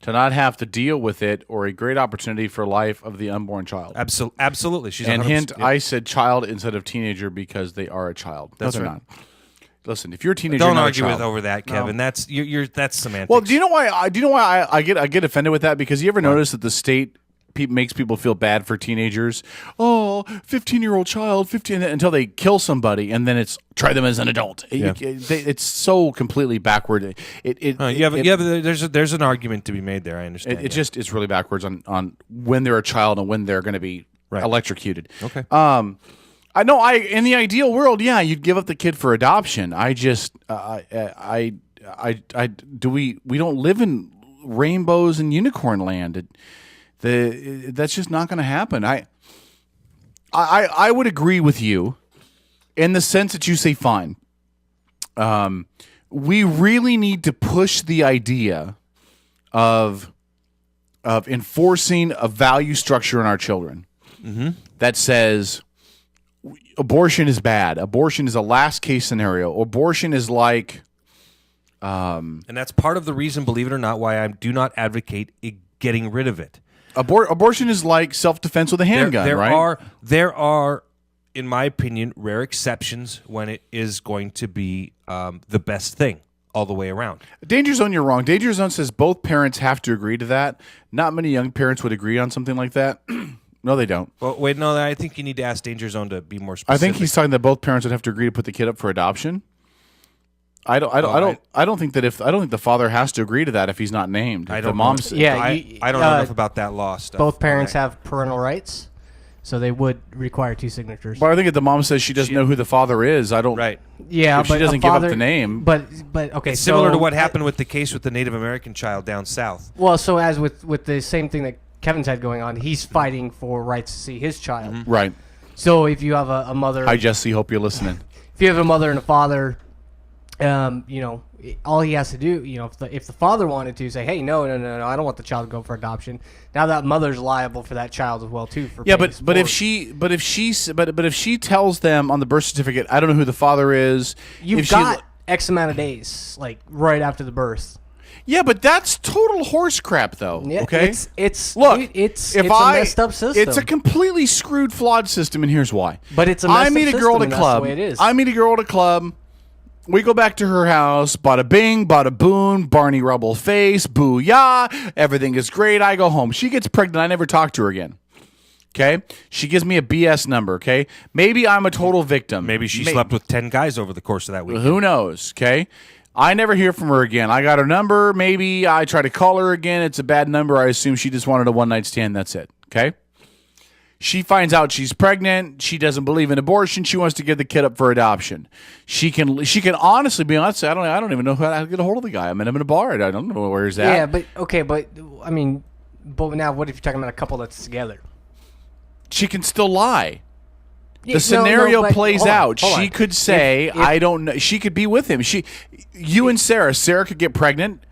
to not have to deal with it, or a great opportunity for life of the unborn child. Absolutely. She's and hint, I said child instead of teenager because they are a child. That's no, they're right. not. Listen, if you're a teenager, don't you're not argue a child. with over that, Kevin. No. That's semantics. Well, do you know why? I get offended with that? Because you ever notice that the state makes people feel bad for teenagers? Oh, 15-year-old child, 15 until they kill somebody, and then it's try them as an adult. Yeah. It's so completely backward. There's an argument to be made there. I understand. It's really backwards on when they're a child and when they're going to be electrocuted. Okay. I know. In the ideal world, yeah, you'd give up the kid for adoption. We don't live in rainbows and unicorn land. That's just not going to happen. I would agree with you in the sense that you say fine. We really need to push the idea of enforcing a value structure in our children that says abortion is bad. Abortion is a last case scenario. Abortion is like, and that's part of the reason, believe it or not, why I do not advocate getting rid of it. Abortion is like self-defense with a handgun, right? There are, in my opinion, rare exceptions when it is going to be the best thing all the way around. Danger Zone, you're wrong. Danger Zone says both parents have to agree to that. Not many young parents would agree on something like that. No, they don't. Well, wait, no, I think you need to ask Danger Zone to be more specific. I think he's talking that both parents would have to agree to put the kid up for adoption. I don't think the father has to agree to that if he's not named. I don't know enough about that law stuff. Both parents have parental rights, so they would require 2 signatures. But I think if the mom says she doesn't know who the father is, I don't. Right. Yeah, if she doesn't give up the name. But okay, it's similar to what happened with the case with the Native American child down south. Well, so as with the same thing that Kevin's had going on, he's fighting for rights to see his child. Right. So if you have a mother, hi Jesse, hope you're listening. If you have a mother and a father, all he has to do, if the father wanted to say, hey, no, I don't want the child to go for adoption. Now that mother's liable for that child as well too. But if she tells them on the birth certificate, I don't know who the father is. You've got X amount of days, like right after the birth. Yeah, but that's total horse crap, though. Yeah, okay, it's a messed up system. It's a completely screwed, flawed system, and here's why. But it's a messed I meet up a girl system, at a club. That's the way it is. I meet a girl at a club. We go back to her house. Bada bing, bada boom. Barney Rubble face. Booyah. Everything is great. I go home. She gets pregnant. I never talk to her again. Okay, she gives me a BS number. Okay, maybe I'm a total victim. Maybe she slept with 10 guys over the course of that week. Who knows? Okay. I never hear from her again. I got her number. Maybe I try to call her again. It's a bad number. I assume she just wanted a one-night stand. That's it. Okay? She finds out she's pregnant. She doesn't believe in abortion. She wants to give the kid up for adoption. She can honestly be honest. I don't even know how to get a hold of the guy. I met him in a bar. I don't know where he's at. Yeah, but I mean, but now what if you're talking about a couple that's together? She can still lie. The scenario plays out. Hold on. She could say, I don't know. She could be with him. You and Sarah could get pregnant.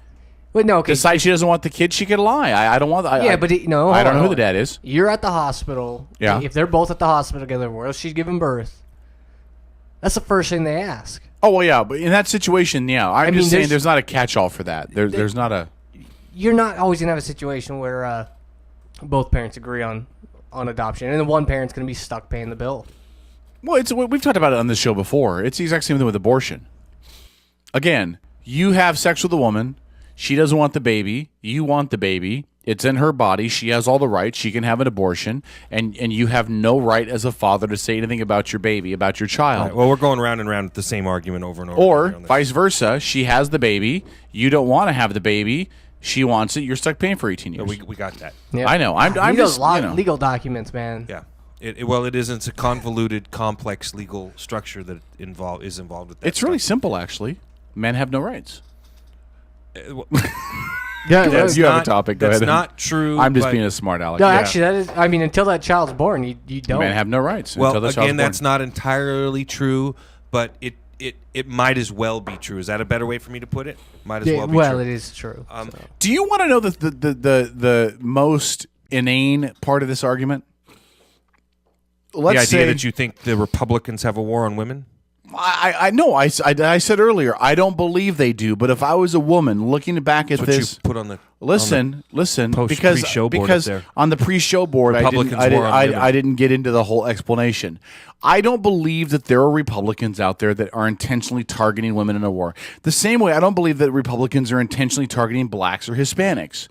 But no, okay. Decide she doesn't want the kid. She could lie. I don't want. I don't know who the dad is. You're at the hospital. Yeah. If they're both at the hospital together, where else she's giving birth? That's the first thing they ask. Oh well, yeah. But in that situation, yeah. I'm just saying, there's not a catch-all for that. There's not a. You're not always gonna have a situation where both parents agree on adoption, and then one parent's gonna be stuck paying the bill. Well, we've talked about it on this show before. It's the exact same thing with abortion. Again, you have sex with a woman. She doesn't want the baby. You want the baby. It's in her body. She has all the rights. She can have an abortion. And you have no right as a father to say anything about your baby, about your child. Right, well, we're going round and round with the same argument over and over. Or vice versa. She has the baby. You don't want to have the baby. She wants it. You're stuck paying for 18 years. We got that. Yep. I know. I'm just legal documents, man. Yeah. It isn't. It's a convoluted, complex legal structure that is involved with that. It's really simple, actually. Men have no rights. Yeah, you have a topic. Go That's ahead. not true. I'm just but- being a smart aleck. No, actually, that is. I mean, until that child's born, you don't. Men have no rights. Well, until the child's again, that's born. not entirely true, but it might as well be true. Is that a better way for me to put it? Might as well be well, true. it is true. Do you want to know the most inane part of this argument? The idea that you think the Republicans have a war on women? I know. I said earlier, I don't believe they do. But if I was a woman looking back at That's what this, you put on the listen, post- pre-show board up there. on the pre-show board, Republicans war on women. I didn't get into the whole explanation. I don't believe that there are Republicans out there that are intentionally targeting women in a war. The same way, I don't believe that Republicans are intentionally targeting blacks or Hispanics.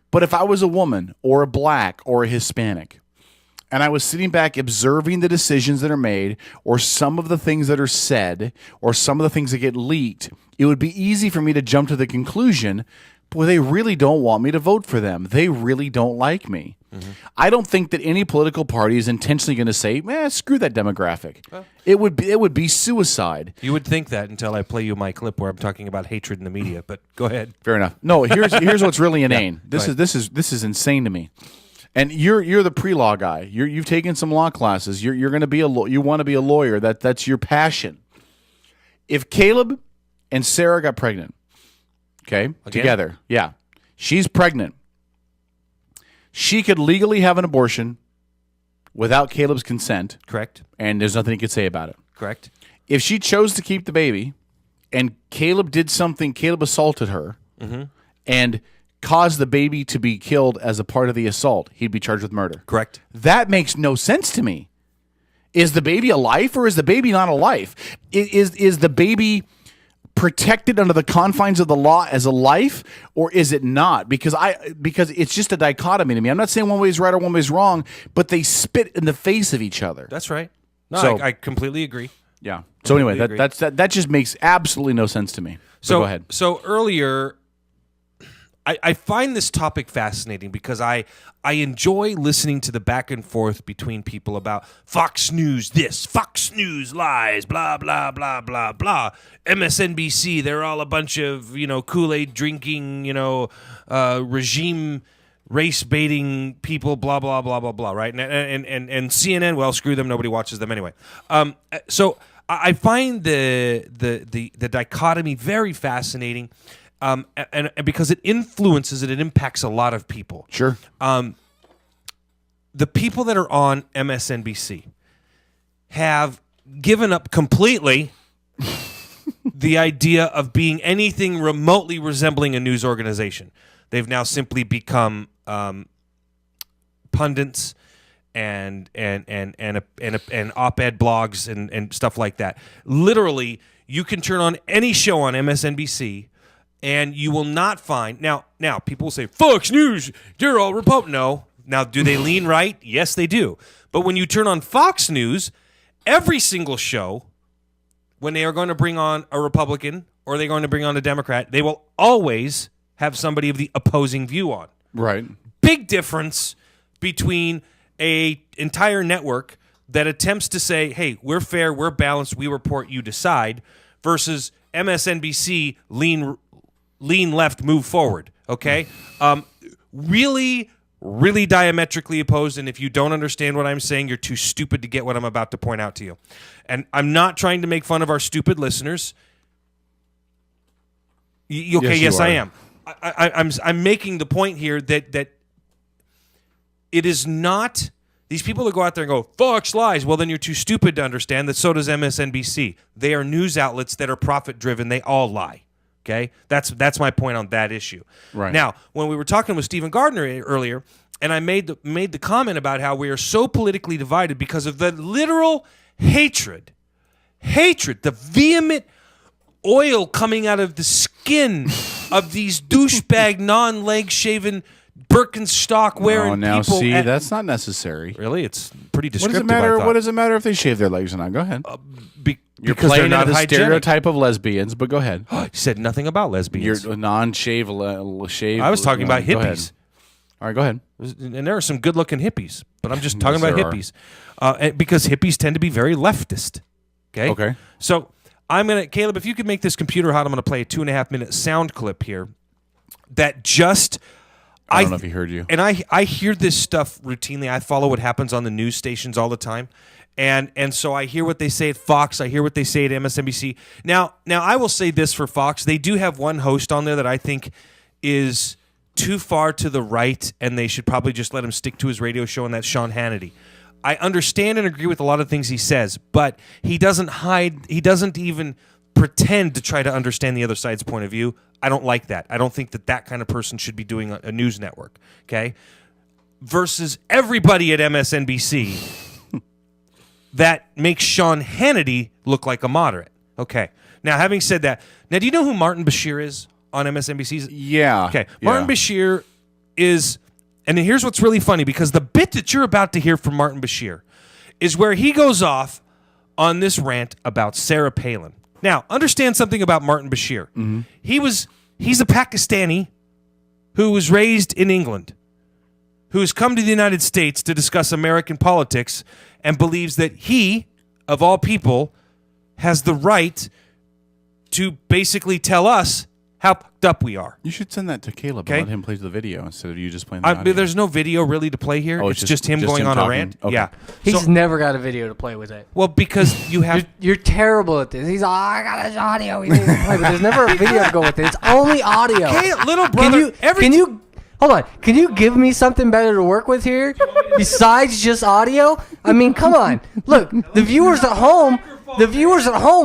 But if I was a woman or a black or a Hispanic, and I was sitting back observing the decisions that are made or some of the things that are said or some of the things that get leaked, it would be easy for me to jump to the conclusion, boy, they really don't want me to vote for them. They really don't like me. Mm-hmm. I don't think that any political party is intentionally going to say, screw that demographic. It would be suicide. You would think that until I play you my clip where I'm talking about hatred in the media, but go ahead. Fair enough. No, here's what's really inane. Yeah, This is insane to me. And you're the pre-law guy. You've taken some law classes. You're going to be you want to be a lawyer. That's your passion. If Caleb and Sarah got pregnant, together, yeah, she's pregnant. She could legally have an abortion without Caleb's consent. Correct. And there's nothing he could say about it. Correct. If she chose to keep the baby, and Caleb did something, Caleb assaulted her, and caused the baby to be killed as a part of the assault, he'd be charged with murder. Correct. That makes no sense to me. Is the baby a life or is the baby not a life? Is the baby protected under the confines of the law as a life, or is it not? Because it's just a dichotomy to me. I'm not saying one way is right or one way is wrong, but they spit in the face of each other. That's right. No, So- I completely agree. Yeah. So anyway, Completely that just makes absolutely no sense to me. So go ahead. So earlier, I find this topic fascinating because I enjoy listening to the back and forth between people about Fox News this, Fox News lies, blah, blah, blah, blah, blah. MSNBC, they're all a bunch of, Kool-Aid drinking, regime race baiting people, blah, blah, blah, blah, blah, right? And CNN, well, screw them, nobody watches them anyway. So I find the dichotomy very fascinating. And because it influences and it impacts a lot of people. Sure. The people that are on MSNBC have given up completely the idea of being anything remotely resembling a news organization. They've now simply become pundits and op-ed blogs and stuff like that. Literally, you can turn on any show on MSNBC. And you will not find now. People will say Fox News, they're all Republican. No, now do they lean right? Yes, they do. But when you turn on Fox News, every single show, when they are going to bring on a Republican or they're going to bring on a Democrat, they will always have somebody of the opposing view on. Right. Big difference between a entire network that attempts to say, "Hey, we're fair, we're balanced, we report, you decide," versus MSNBC lean left, move forward, okay? Really, really diametrically opposed, and if you don't understand what I'm saying, you're too stupid to get what I'm about to point out to you. And I'm not trying to make fun of our stupid listeners. Okay, yes, I am. I'm making the point here that it is not... These people that go out there and go, Fox lies, well, then you're too stupid to understand that so does MSNBC. They are news outlets that are profit-driven. They all lie. Okay, that's my point on that issue. Right. Now, when we were talking with Stephen Gardner earlier, and I made the comment about how we are so politically divided because of the literal hatred, the vehement oil coming out of the skin of these douchebag, non-leg shaven, Birkenstock wearing now people. see, that's not necessary. Really, it's pretty What does descriptive. it matter? I thought. What does it matter if they shave their legs or not? Go ahead. You're because they're playing not into the hygienic. stereotype of lesbians, but go ahead. You said nothing about lesbians. You're non-shave, shave. I was talking about go ahead. hippies. All right, go ahead. And there are some good-looking hippies, but I'm just talking Yes, about there are. hippies because hippies tend to be very leftist. Okay. Okay. So I'm gonna, Caleb, if you could make this computer hot, I'm gonna play a 2.5-minute sound clip here that just. I don't know if he heard you. And I hear this stuff routinely. I follow what happens on the news stations all the time. And so I hear what they say at Fox. I hear what they say at MSNBC. Now I will say this for Fox. They do have one host on there that I think is too far to the right, and they should probably just let him stick to his radio show, and that's Sean Hannity. I understand and agree with a lot of things he says, but he doesn't hide. He doesn't even pretend to try to understand the other side's point of view. I don't like that. I don't think that kind of person should be doing a news network, okay? Versus everybody at MSNBC that makes Sean Hannity look like a moderate. Okay. Now, having said that, now do you know who Martin Bashir is on MSNBC? Yeah. Okay. Martin Bashir is, and here's what's really funny, because the bit that you're about to hear from Martin Bashir is where he goes off on this rant about Sarah Palin. Now, understand something about Martin Bashir. Mm-hmm. He's a Pakistani who was raised in England, who has come to the United States to discuss American politics and believes that he, of all people, has the right to basically tell us how fucked up we are. You should send that to Caleb Okay. and let him play the video instead of you just playing the audio. There's no video really to play here. Oh, it's just him going on talking? a rant. Okay. Yeah. He's never got a video to play with it. Well, because you have... You're terrible at this. He's all, I got his audio. He needs to play, but there's never a video to go with it. It's only audio. Okay, little brother. Hold on. Can you give me something better to work with here besides just audio? I mean, come on. Look, the viewers at home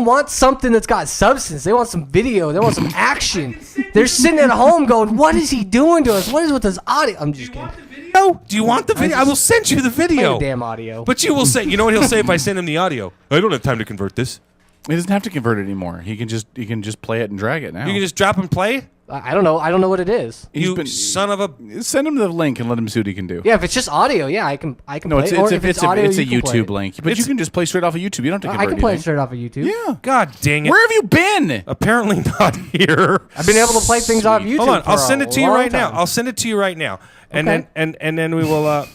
want something that's got substance. They want some video. They want some action. They're sitting at home going, "What is he doing to us? What is with this audio?" I'm just kidding. No, do you want the video? I will send you the video. Play the damn audio. But you will say, you know what he'll say if I send him the audio? I don't have time to convert this. He doesn't have to convert it anymore. He can just play it and drag it now. You can just drop and play? I don't know. I don't know what it is. Son of a... Send him the link and let him see what he can do. Yeah, if it's just audio, yeah, I can No, play it's it. Or if it's audio, a you can play YouTube it. link. But you can just play straight off of YouTube. You don't have to convert I can play it anything. straight off of YouTube. Yeah. God dang it. Where have you been? Apparently not here. I've been able to play things off YouTube. Hold on, for I'll send it to you long right now. time. I'll send it to you right now. And Okay. then we will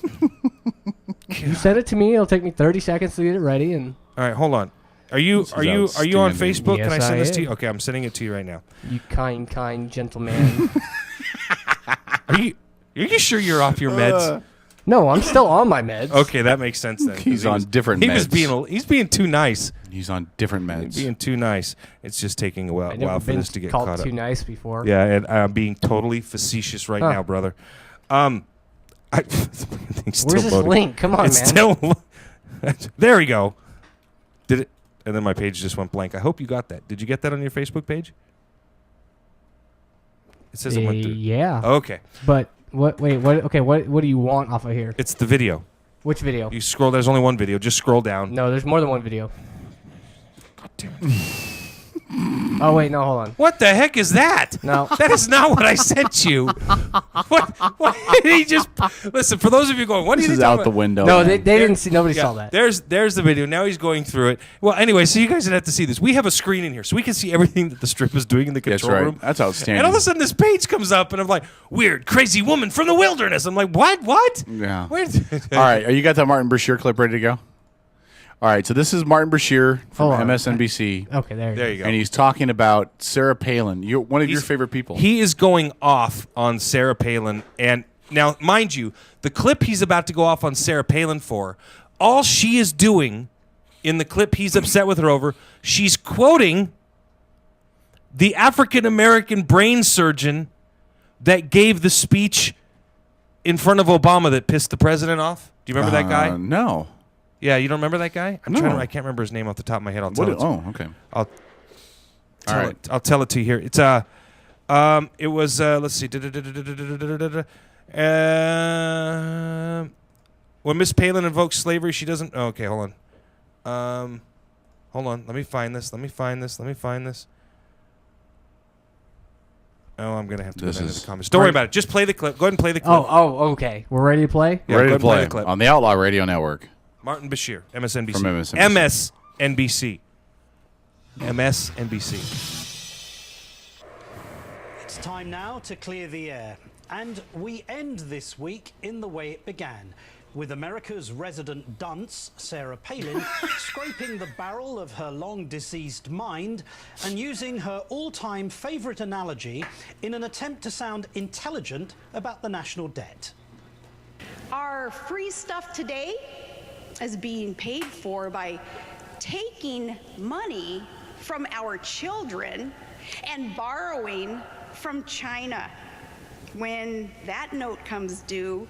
You send it to me. It'll take me 30 seconds to get it ready. And all right, hold on. Are you on Facebook? Yes, Can I send this am. to you? Okay, I'm sending it to you right now. You kind gentleman. Are you sure you're off your meds? No, I'm still on my meds. Okay, that makes sense then. He's on different meds. He's being too nice. He's on different meds. Being too nice. It's just taking a I've while never for been this to get called caught too up. nice before. Yeah, and I'm being totally facetious right Huh. now, brother. Where's this link? Come on, it's man. Still, there we go. Did it? And then my page just went blank. I hope you got that. Did you get that on your Facebook page? It says it went through. Yeah. Okay. But what? Wait. What? Okay. What do you want off of here? It's the video. Which video? You scroll. There's only one video. Just scroll down. No, there's more than one video. Oh wait, no, hold on. What the heck is that? No, that is not what I sent you. What did he just listen? For those of you going, what This did he is talk out about? the window. No, man. they didn't see. Nobody saw that. There's the video. Now he's going through it. Well, anyway, so you guys didn't have to see this. We have a screen in here, so we can see everything that the strip is doing in the That's control right. room. That's outstanding. And all of a sudden, this page comes up, and I'm like, "Weird, crazy woman from the wilderness." I'm like, "What? What?" Yeah. Where- All right. You got that Martin Bashir clip ready to go? All right. So this is Martin Bashir from Hold on. MSNBC. Okay, there you go. And he's talking about Sarah Palin. You're one of your favorite people. He is going off on Sarah Palin. And now, mind you, the clip he's about to go off on Sarah Palin for, all she is doing in the clip he's upset with her over, she's quoting the African-American brain surgeon that gave the speech in front of Obama that pissed the president off. Do you remember that guy? No. Yeah, you don't remember that guy? No. I can't remember his name off the top of my head. I'll tell it. Okay. I'll tell All right. it. I'll tell it to you here. It's it was let's see. When Miss Palin invokes slavery, she doesn't. Oh, okay, hold on. Hold on. Let me find this. Oh, I'm gonna have to go into the comments. Don't worry about it. Just play the clip. Go ahead and play the clip. Oh, okay. We're ready to play. Yeah, ready go to ahead and play play the clip. on the Outlaw Radio Network. Martin Bashir, MSNBC. From MSNBC. MSNBC. It's time now to clear the air. And we end this week in the way it began, with America's resident dunce, Sarah Palin, scraping the barrel of her long-deceased mind and using her all-time favourite analogy in an attempt to sound intelligent about the national debt. Our free stuff today is being paid for by taking money from our children and borrowing from China. When that note comes due,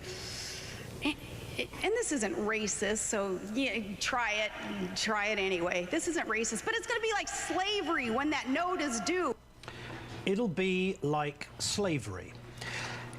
and this isn't racist, so yeah, try it anyway. This isn't racist, but it's going to be like slavery when that note is due. It'll be like slavery.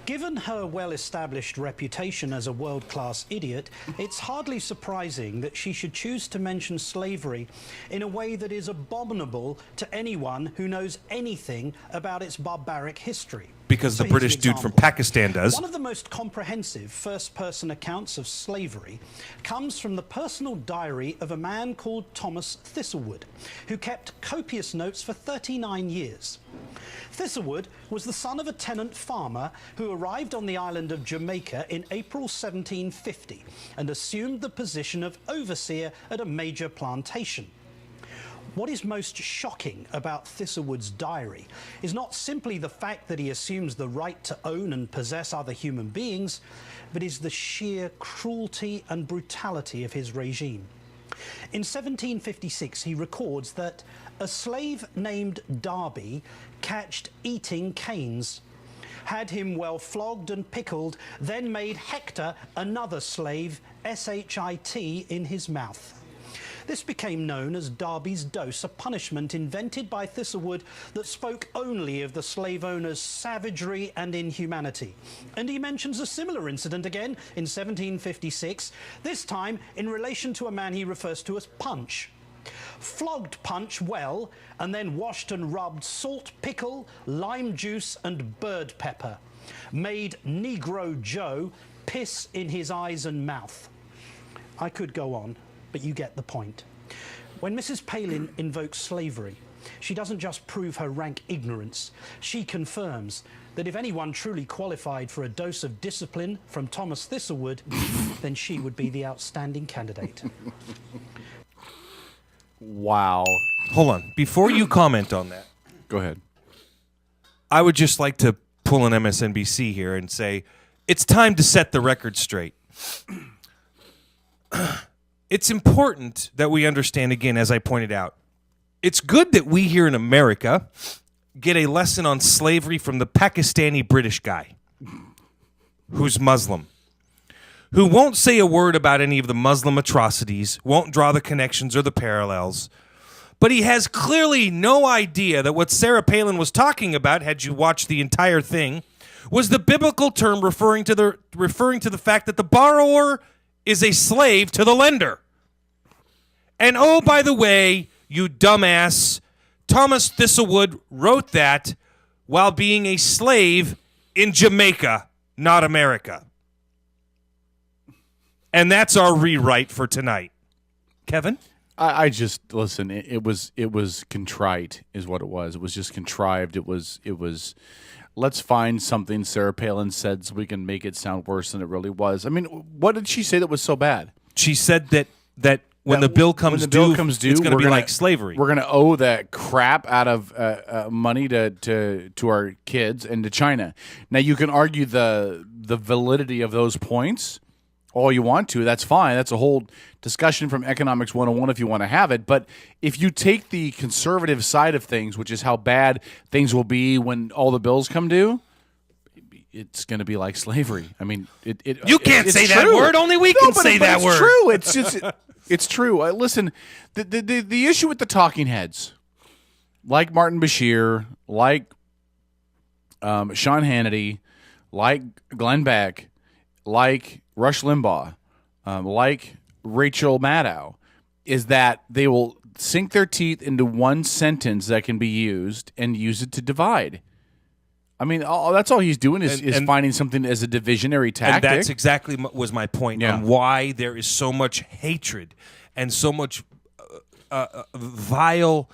Given her well-established reputation as a world-class idiot, it's hardly surprising that she should choose to mention slavery in a way that is abominable to anyone who knows anything about its barbaric history. Because the British dude from Pakistan does. One of the most comprehensive first-person accounts of slavery comes from the personal diary of a man called Thomas Thistlewood, who kept copious notes for 39 years. Thistlewood was the son of a tenant farmer who arrived on the island of Jamaica in April 1750 and assumed the position of overseer at a major plantation. What is most shocking about Thistlewood's diary is not simply the fact that he assumes the right to own and possess other human beings, but is the sheer cruelty and brutality of his regime. In 1756, he records that a slave named Darby catched eating canes, had him well flogged and pickled, then made Hector, another slave, shit in his mouth. This became known as Darby's dose, a punishment invented by Thistlewood that spoke only of the slave owner's savagery and inhumanity. And he mentions a similar incident again in 1756, this time in relation to a man he refers to as Punch. Flogged Punch well, and then washed and rubbed salt pickle, lime juice and bird pepper. Made Negro Joe piss in his eyes and mouth. I could go on, but you get the point. When Mrs. Palin invokes slavery, she doesn't just prove her rank ignorance, she confirms that if anyone truly qualified for a dose of discipline from Thomas Thistlewood, then she would be the outstanding candidate. Wow. Hold on. Before you comment on that, go ahead. I would just like to pull an MSNBC here and say, it's time to set the record straight. It's important that we understand, again, as I pointed out, it's good that we here in America get a lesson on slavery from the Pakistani British guy who's Muslim, who won't say a word about any of the Muslim atrocities, won't draw the connections or the parallels, but he has clearly no idea that what Sarah Palin was talking about, had you watched the entire thing, was the biblical term referring to the fact that the borrower is a slave to the lender. And oh, by the way, you dumbass, Thomas Thistlewood wrote that while being a slave in Jamaica, not America. And that's our rewrite for tonight. Kevin? I just, listen, it was contrite is what it was. It was just contrived. It was let's find something Sarah Palin said so we can make it sound worse than it really was. I mean, what did she say that was so bad? She said that when the bill comes due, it's going to be like slavery. We're going to owe that crap out of money to our kids and to China. Now, you can argue the validity of those points all you want to. That's fine. That's a whole discussion from Economics 101 if you want to have it. But if you take the conservative side of things, which is how bad things will be when all the bills come due, it's going to be like slavery. I mean, you can't say that word. Only we can say that word. It's true. It's just it's true. Listen, the issue with the talking heads, like Martin Bashir, like Sean Hannity, like Glenn Beck, like Rush Limbaugh, like Rachel Maddow, is that they will sink their teeth into one sentence that can be used and use it to divide. I mean, that's all he's doing is finding something as a divisionary tactic. And that's exactly was my point on why there is so much hatred and so much vile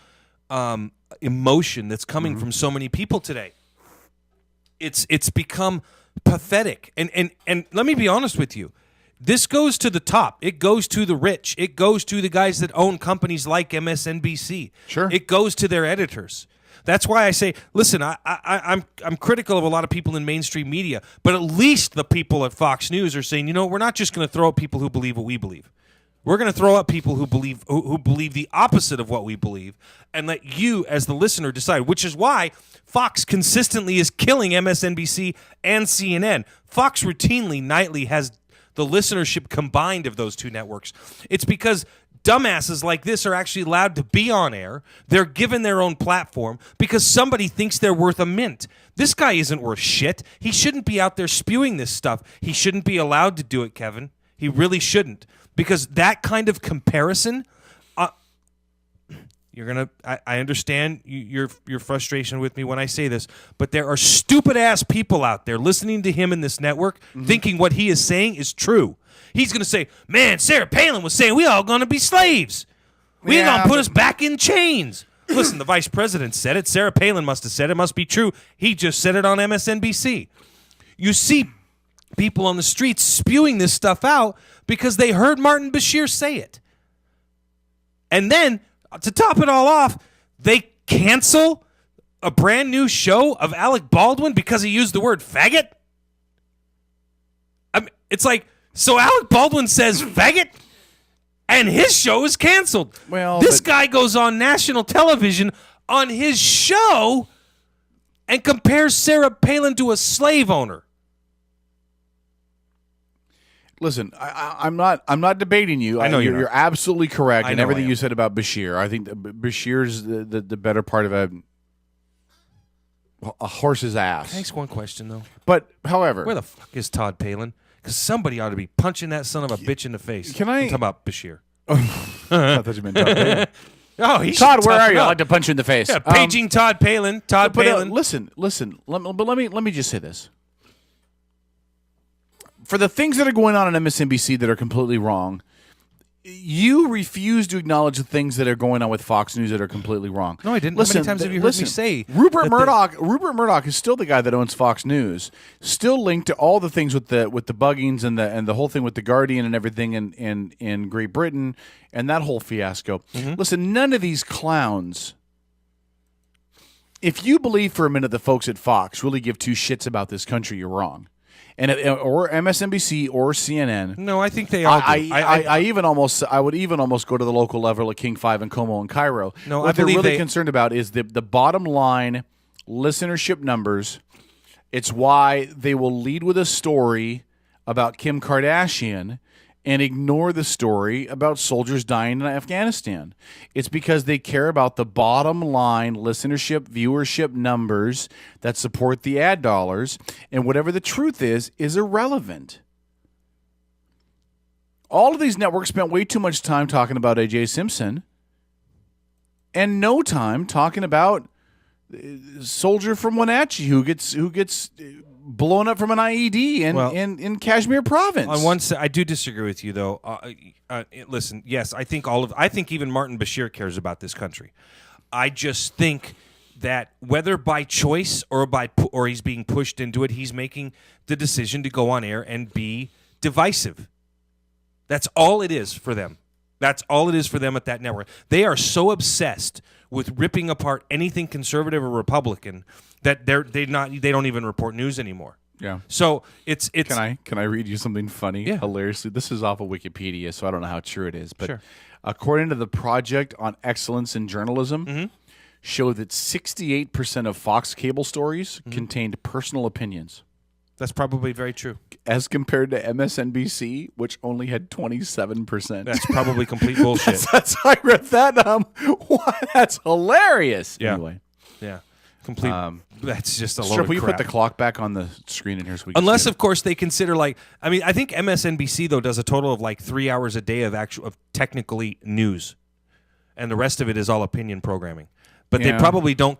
emotion that's coming from so many people today. It's become pathetic. And let me be honest with you. This goes to the top. It goes to the rich. It goes to the guys that own companies like MSNBC. Sure. It goes to their editors. That's why I say, listen, I'm critical of a lot of people in mainstream media, but at least the people at Fox News are saying, we're not just going to throw out people who believe what we believe. We're going to throw out people who believe the opposite of what we believe, and let you, as the listener, decide. Which is why Fox consistently is killing MSNBC and CNN. Fox routinely, nightly has the listenership combined of those two networks. It's because dumbasses like this are actually allowed to be on air. They're given their own platform because somebody thinks they're worth a mint. This guy isn't worth shit. He shouldn't be out there spewing this stuff. He shouldn't be allowed to do it, Kevin. He really shouldn't. Because that kind of comparison, I understand your frustration with me when I say this, but there are stupid-ass people out there listening to him in this network thinking what he is saying is true. He's going to say, man, Sarah Palin was saying we all going to be slaves. We're going to put us back in chains. Listen, the vice president said it. Sarah Palin must have said it. Must be true. He just said it on MSNBC. You see people on the streets spewing this stuff out because they heard Martin Bashir say it. And then, to top it all off, they cancel a brand new show of Alec Baldwin because he used the word faggot? I mean, it's like, so Alec Baldwin says faggot, and his show is canceled. Well, this guy goes on national television on his show and compares Sarah Palin to a slave owner. Listen, I'm not debating you. I know you're absolutely correct in everything I you said about Bashir. I think that Bashir's the better part of a horse's ass. Can I ask one question, though? But, however, where the fuck is Todd Palin? Because somebody ought to be punching that son of a bitch in the face. Can I? I'm talking about Bashir. I thought you meant Todd Palin. Oh, he Todd, where are you? Up. I'd like to punch you in the face. Yeah, paging Todd Palin. Todd Palin. Listen. Let me just say this. For the things that are going on MSNBC that are completely wrong, you refuse to acknowledge the things that are going on with Fox News that are completely wrong. No, I didn't. How many times have you heard me say Rupert Murdoch is still the guy that owns Fox News, still linked to all the things with the buggings and the whole thing with the Guardian and everything in Great Britain and that whole fiasco. Listen, none of these clowns. If you believe for a minute the folks at Fox really give two shits about this country, you're wrong. Or MSNBC or CNN. No, I think they all do. I would even almost go to the local level of King 5 and Como and Cairo. No, what they're really concerned about is the bottom line listenership numbers. It's why they will lead with a story about Kim Kardashian and ignore the story about soldiers dying in Afghanistan. It's because they care about the bottom line listenership, viewership numbers that support the ad dollars, and whatever the truth is irrelevant. All of these networks spent way too much time talking about A.J. Simpson and no time talking about soldier from Wenatchee who gets blown up from an IED in Kashmir province. On one side, I do disagree with you, though. Listen, yes, I think even Martin Bashir cares about this country. I just think that whether by choice or he's being pushed into it, he's making the decision to go on air and be divisive. That's all it is for them. That's all it is for them at that network. They are so obsessed with ripping apart anything conservative or Republican that they don't even report news anymore. Yeah. So it's Can I read you something funny? Yeah. Hilariously, this is off of Wikipedia, so I don't know how true it is, but Sure. according to the Project on Excellence in Journalism, show that 68% of Fox cable stories contained personal opinions. That's probably very true. As compared to MSNBC, which only had 27%. That's probably complete bullshit. That's I read that. That's hilarious. Yeah. Anyway. Yeah. Complete. That's just a load Strip, of will you crap. put the clock back on the screen in here so we can Unless, see it? of course, they consider I think MSNBC though does a total of 3 hours a day of technically news, and the rest of it is all opinion programming. But they probably don't.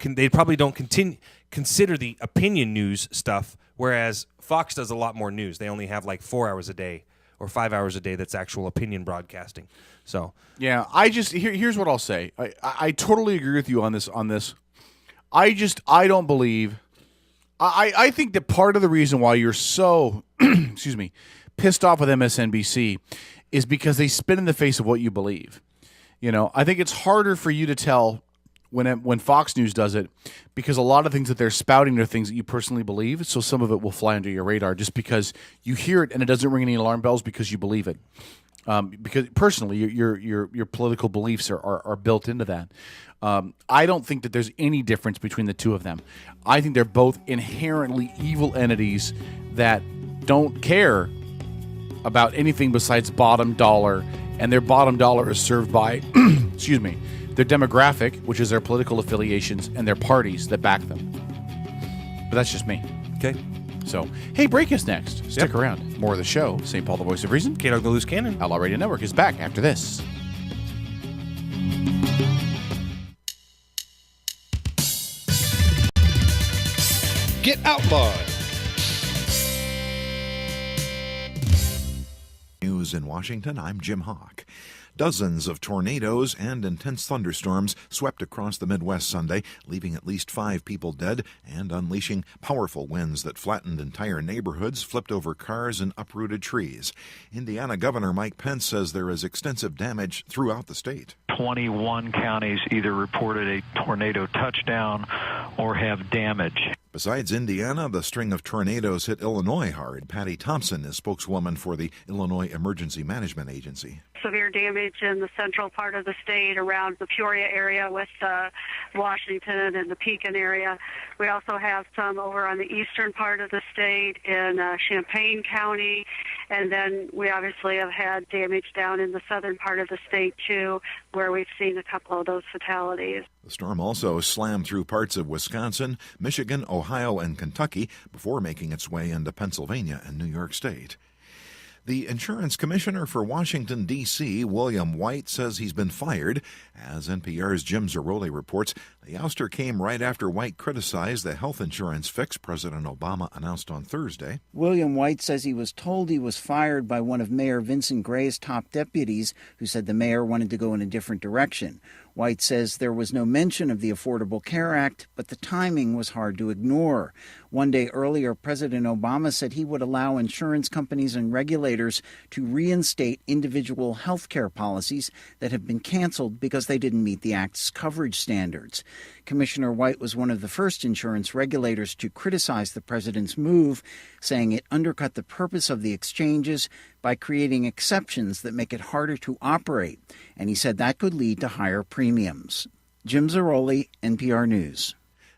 Consider the opinion news stuff, whereas Fox does a lot more news. They only have 4 hours a day or 5 hours a day that's actual opinion broadcasting. So yeah, here's what I'll say. I totally agree with you on this. I don't believe I think that part of the reason why you're so, excuse me, pissed off with MSNBC is because they spin in the face of what you believe. You know, I think it's harder for you to tell when Fox News does it, because a lot of things that they're spouting are things that you personally believe. So some of it will fly under your radar just because you hear it and it doesn't ring any alarm bells because you believe it. Because personally, your political beliefs are built into that. I don't think that there's any difference between the two of them. I think they're both inherently evil entities that don't care about anything besides bottom dollar, and their bottom dollar is served by, excuse me, their demographic, which is their political affiliations, and their parties that back them. But that's just me. Okay. So, hey, break us next. Stick around. More of the show. St. Paul, the voice of reason. K-Dog, the loose cannon. Outlaw Radio Network is back after this. Get outlawed. News in Washington, I'm Jim Hawk. Dozens of tornadoes and intense thunderstorms swept across the Midwest Sunday, leaving at least 5 people dead and unleashing powerful winds that flattened entire neighborhoods, flipped over cars, and uprooted trees. Indiana Governor Mike Pence says there is extensive damage throughout the state. 21 counties either reported a tornado touchdown or have damage. Besides Indiana, the string of tornadoes hit Illinois hard. Patty Thompson is spokeswoman for the Illinois Emergency Management Agency. Severe damage in the central part of the state around the Peoria area with Washington and the Pekin area. We also have some over on the eastern part of the state in Champaign County. And then we obviously have had damage down in the southern part of the state, too, where we've seen a couple of those fatalities. The storm also slammed through parts of Wisconsin, Michigan, Ohio, and Kentucky before making its way into Pennsylvania and New York State. The insurance commissioner for Washington, D.C., William White, says he's been fired. As NPR's Jim Zaroli reports, the ouster came right after White criticized the health insurance fix President Obama announced on Thursday. William White says he was told he was fired by one of Mayor Vincent Gray's top deputies, who said the mayor wanted to go in a different direction. White says there was no mention of the Affordable Care Act, but the timing was hard to ignore. One day earlier, President Obama said he would allow insurance companies and regulators to reinstate individual health care policies that have been canceled because they didn't meet the Act's coverage standards. Commissioner White was one of the first insurance regulators to criticize the president's move, saying it undercut the purpose of the exchanges by creating exceptions that make it harder to operate, and he said that could lead to higher premiums. Jim Zaroli, NPR News.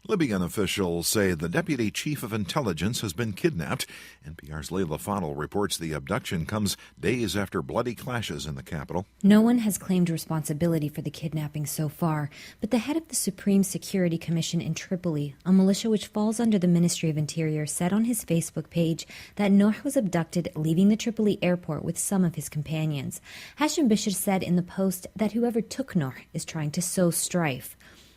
Libyan officials say the deputy chief of intelligence has been kidnapped. NPR's Layla Fadel reports the abduction comes days after bloody clashes in the capital. No one has claimed responsibility for the kidnapping so far, but the head of the Supreme Security Commission in Tripoli, a militia which falls under the Ministry of Interior, said on his Facebook page that Noor was abducted leaving the Tripoli airport with some of his companions. Hashim Bishir said in the post that whoever took Noor is trying to sow strife.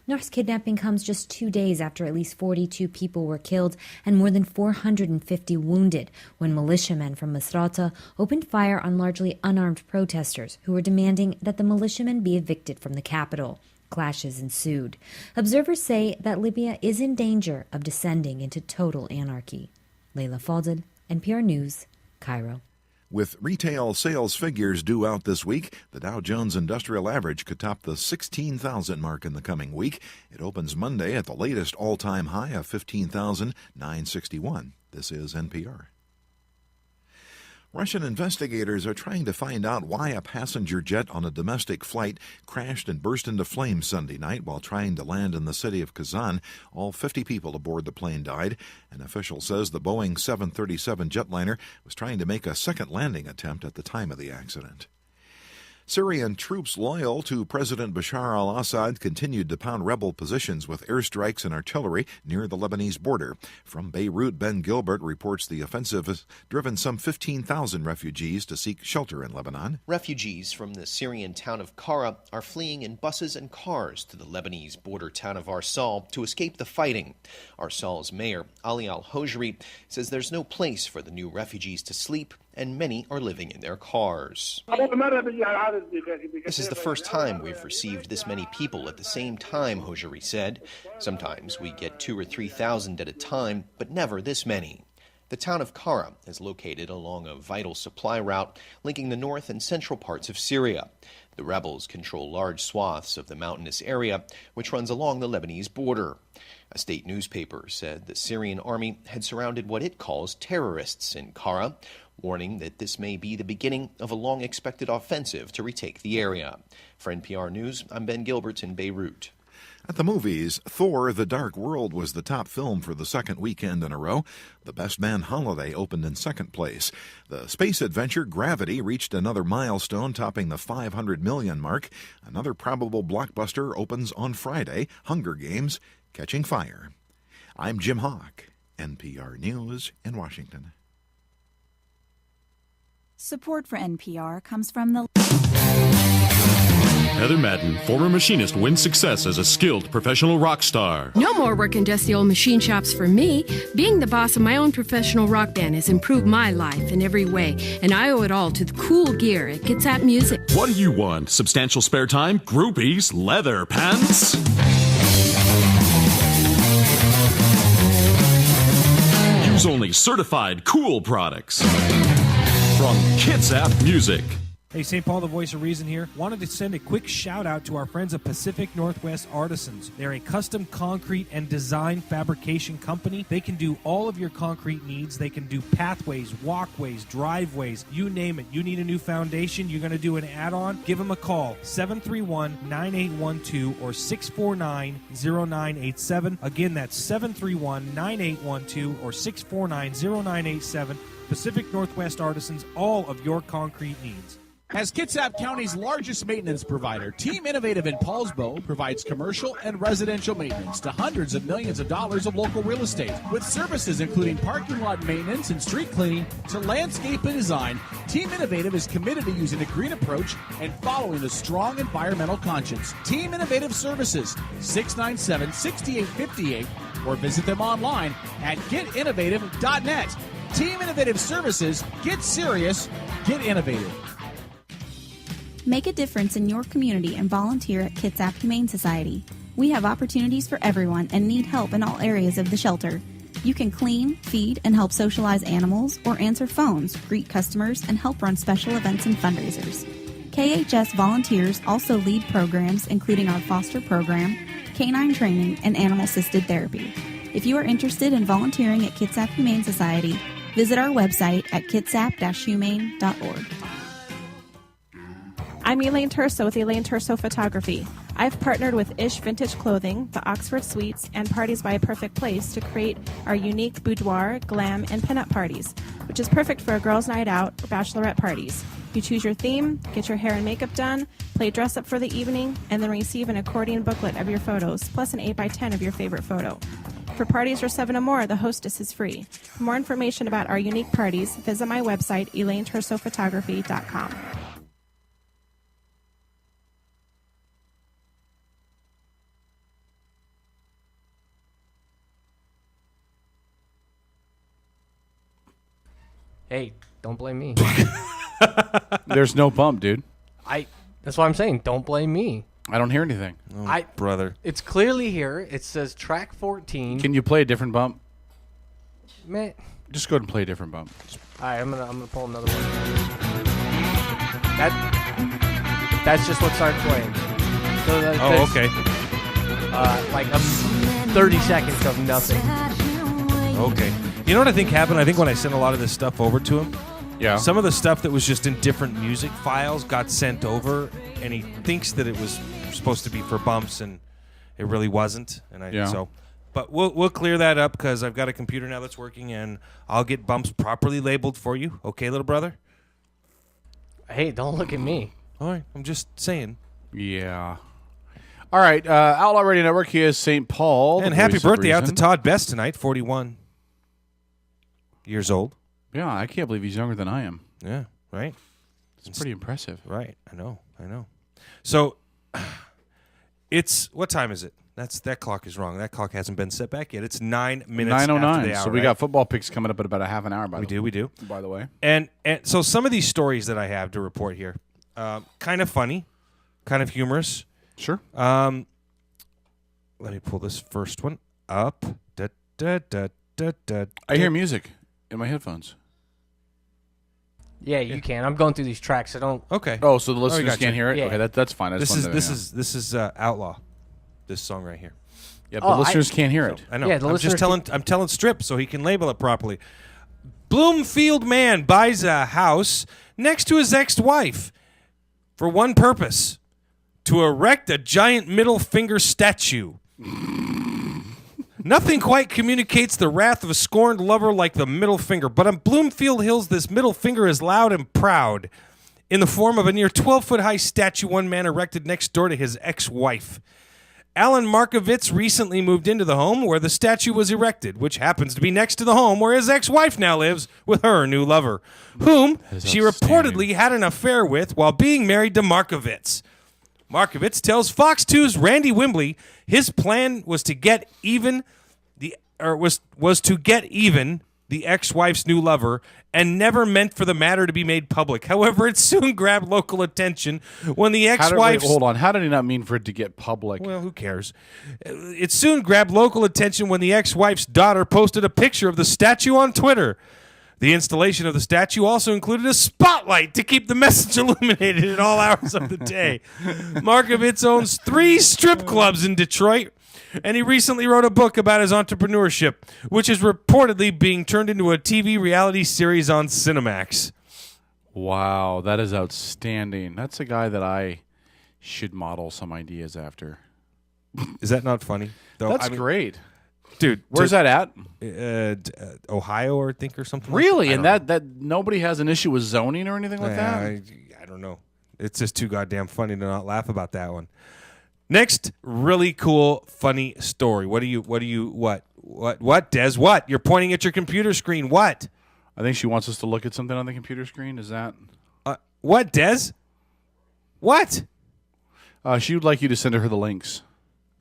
Noor's kidnapping comes just 2 days after at least 42 people were killed and more than 450 wounded when militiamen from Misrata opened fire on largely unarmed protesters who were demanding that the militiamen be evicted from the capital. Clashes ensued. Observers say that Libya is in danger of descending into total anarchy. Layla Fadel, NPR News, Cairo. With retail sales figures due out this week, the Dow Jones Industrial Average could top the 16,000 mark in the coming week. It opens Monday at the latest all-time high of 15,961. This is NPR. Russian investigators are trying to find out why a passenger jet on a domestic flight crashed and burst into flames Sunday night while trying to land in the city of Kazan. All 50 people aboard the plane died. An official says the Boeing 737 jetliner was trying to make a second landing attempt at the time of the accident. Syrian troops loyal to President Bashar al-Assad continued to pound rebel positions with airstrikes and artillery near the Lebanese border. From Beirut, Ben Gilbert reports the offensive has driven some 15,000 refugees to seek shelter in Lebanon. Refugees from the Syrian town of Kara are fleeing in buses and cars to the Lebanese border town of Arsal to escape the fighting. Arsal's mayor, Ali al-Hojri, says there's no place for the new refugees to sleep and many are living in their cars. This is the first time we've received this many people at the same time, Hojari said. Sometimes we get 2,000 or 3,000 at a time, but never this many. The town of Kara is located along a vital supply route linking the north and central parts of Syria. The rebels control large swaths of the mountainous area, which runs along the Lebanese border. A state newspaper said the Syrian army had surrounded what it calls terrorists in Kara, warning that this may be the beginning of a long-expected offensive to retake the area. For NPR News, I'm Ben Gilbert in Beirut. At the movies, Thor: The Dark World was the top film for the second weekend in a row. The Best Man Holiday opened in second place. The space adventure Gravity reached another milestone, topping the 500 million mark. Another probable blockbuster opens on Friday, Hunger Games: Catching Fire. I'm Jim Hawk, NPR News in Washington. Support for NPR comes from the... Heather Madden, former machinist, wins success as a skilled professional rock star. No more working dusty old machine shops for me. Being the boss of my own professional rock band has improved my life in every way, and I owe it all to the cool gear at Kitsap Music. What do you want? Substantial spare time? Groupies? Leather pants? Use only certified cool products from Kitsap Music. Hey, St. Paul, the voice of reason here. Wanted to send a quick shout out to our friends at Pacific Northwest Artisans. They're a custom concrete and design fabrication company. They can do all of your concrete needs. They can do pathways, walkways, driveways, you name it. You need a new foundation, you're going to do an add-on, give them a call, 731-9812 or 649-0987. Again, that's 731-9812 or 649-0987. Pacific Northwest Artisans, all of your concrete needs. As Kitsap County's largest maintenance provider, Team Innovative in Paulsbo provides commercial and residential maintenance to hundreds of millions of dollars of local real estate. With services including parking lot maintenance and street cleaning to landscape and design, Team Innovative is committed to using a green approach and following the strong environmental conscience. Team Innovative Services, 697-6858, or visit them online at getinnovative.net. Team Innovative Services, get serious, get innovative. Make a difference in your community and volunteer at Kitsap Humane Society. We have opportunities for everyone and need help in all areas of the shelter. You can clean, feed, and help socialize animals, or answer phones, greet customers, and help run special events and fundraisers. KHS volunteers also lead programs including our foster program, canine training, and animal-assisted therapy. If you are interested in volunteering at Kitsap Humane Society, visit our website at kitsap-humane.org. I'm Elaine Terso with Elaine Terso Photography. I've partnered with Ish Vintage Clothing, the Oxford Suites, and Parties by a Perfect Place to create our unique boudoir, glam, and pinup parties, which is perfect for a girls' night out or bachelorette parties. You choose your theme, get your hair and makeup done, play dress up for the evening, and then receive an accordion booklet of your photos, plus an 8x10 of your favorite photo. For parties for 7 or more, the hostess is free. For more information about our unique parties, visit my website, ElaineTersophotography.com. Hey, don't blame me. There's no bump, dude. That's what I'm saying. Don't blame me. I don't hear anything. Brother. It's clearly here. It says track 14. Can you play a different bump? Man. Just go ahead and play a different bump. All right, I'm gonna pull another one. That's just what started playing. So okay. Like 30 seconds of nothing. Okay. You know what I think happened? I think when I sent a lot of this stuff over to him, some of the stuff that was just in different music files got sent over, and he thinks that it was supposed to be for bumps, and it really wasn't. And but we'll clear that up because I've got a computer now that's working, and I'll get bumps properly labeled for you. Okay, little brother? Hey, don't look at me. All right, I'm just saying. Yeah. All right, Outlaw Radio Network. He is St. Paul. And happy birthday out to Todd Best tonight, 41 years old. Yeah, I can't believe he's younger than I am. Yeah, right? It's pretty impressive. Right, I know. So, it's, what time is it? That clock is wrong. That clock hasn't been set back yet. It's 9 minutes after 9:09. the hour. So we got football picks coming up in about a half an hour. We do. By the way, and so some of these stories that I have to report here, kind of funny, kind of humorous. Sure. Let me pull this first one up. I hear music in my headphones. Yeah, you can. I'm going through these tracks. I don't. Okay. Oh, so the listeners gotcha. can't hear it. Yeah. Okay, that's fine. I just wanted to, This is Outlaw. This song right here. Yeah, but listeners can't hear it. I know. Yeah, the I'm telling Strip so he can label it properly. Bloomfield man buys a house next to his ex-wife for one purpose: to erect a giant middle finger statue. Nothing quite communicates the wrath of a scorned lover like the middle finger, but on Bloomfield Hills, this middle finger is loud and proud in the form of a near 12-foot-high statue one man erected next door to his ex-wife. Alan Markovitz recently moved into the home where the statue was erected, which happens to be next to the home where his ex-wife now lives with her new lover, whom she reportedly had an affair with while being married to Markovitz. Markovitz tells Fox 2's Randy Wimbley his plan was to get even the ex-wife's new lover, and never meant for the matter to be made public. However, it soon grabbed local attention when the ex-wife... Hold on. How did he not mean for it to get public? Well, who cares? It soon grabbed local attention when the ex-wife's daughter posted a picture of the statue on Twitter. The installation of the statue also included a spotlight to keep the message illuminated at all hours of the day. Markovitz owns 3 strip clubs in Detroit, and he recently wrote a book about his entrepreneurship, which is reportedly being turned into a TV reality series on Cinemax. Wow, that is outstanding. That's a guy that I should model some ideas after. Is that not funny? That's great. Dude, where's that at? Ohio, I think, or something. Really? Like and that nobody has an issue with zoning or anything like that? I don't know. It's just too goddamn funny to not laugh about that one. Next, really cool, funny story. What, Des? What? You're pointing at your computer screen. What? I think she wants us to look at something on the computer screen. Is that? What, Des? What? She would like you to send her the links.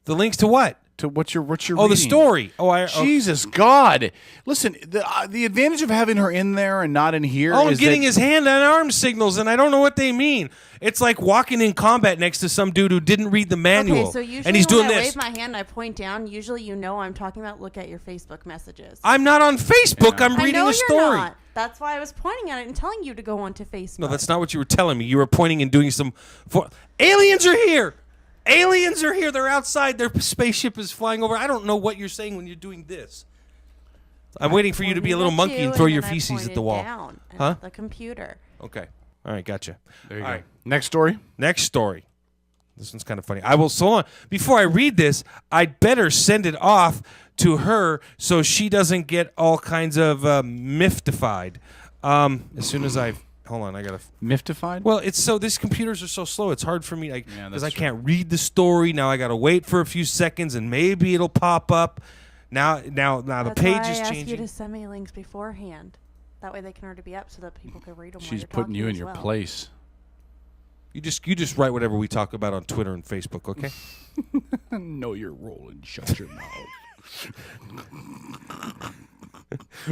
The links to what? To what's your reading? The story. Jesus God! Listen, the advantage of having her in there and not in here. All I'm is getting that is hand and arm signals, and I don't know what they mean. It's like walking in combat next to some dude who didn't read the manual, Okay, so usually and he's doing when I this. wave my hand, I point down. Usually, you know I'm talking about. Look at your Facebook messages. I'm not on Facebook. I'm reading I know a story. You're not. That's why I was pointing at it and telling you to go onto Facebook. No, that's not what you were telling me. You were pointing and doing some. Aliens are here. Aliens are here. They're outside. Their spaceship is flying over. I don't know what you're saying when you're doing this. I'm waiting for you to be a little monkey and throw your feces at the wall. Down huh? The computer. Okay. All right. Gotcha. There you go. All right. Next story. Next story. This one's kind of funny. I will. So long. Before I read this, I'd better send it off to her so she doesn't get all kinds of mystified. As soon as I. Hold on, I gotta mystified. Well, it's so these computers are so slow. It's hard for me because I can't read the story. Now I gotta wait for a few seconds, and maybe it'll pop up. Now the page is That's why I asked changing. you to send me links beforehand. That way they can already be up so that people can read them. She's putting you in your place. You just write whatever we talk about on Twitter and Facebook, okay? Know your role and shut your mouth.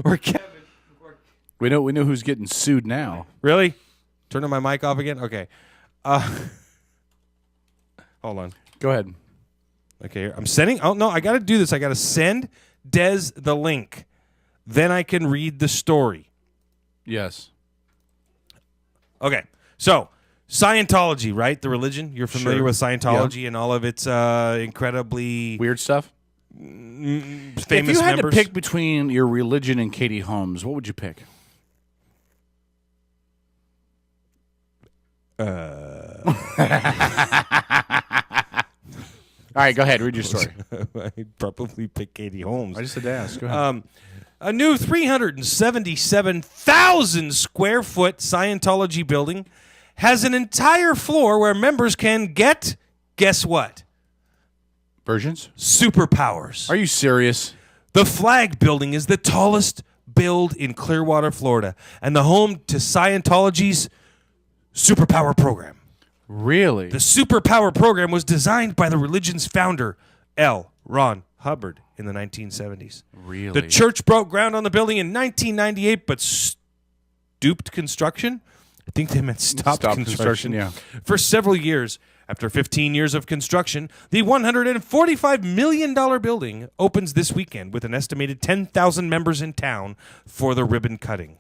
Or Kevin. We know who's getting sued now. Really? Turning my mic off again? Okay. Hold on. Go ahead. Okay, I'm sending. Oh, no, I got to do this. I got to send Des the link. Then I can read the story. Yes. Okay. So, Scientology, right? The religion. You're familiar with Scientology and all of its incredibly weird stuff? Famous If you had members. to pick between your religion and Katie Holmes, what would you pick? All right, go ahead. Read your story. I'd probably pick Katie Holmes. I just had to ask. Go ahead. A new 377,000 square foot Scientology building has an entire floor where members can get, guess what? Versions? Superpowers. Are you serious? The flag building is the tallest build in Clearwater, Florida, and the home to Scientology's Superpower program. Really? The Superpower program was designed by the religion's founder, L. Ron Hubbard in the 1970s. Really? The church broke ground on the building in 1998, but stopped construction. I think they meant stopped construction. Yeah. For several years. After 15 years of construction, the $145 million building opens this weekend with an estimated 10,000 members in town for the ribbon cutting.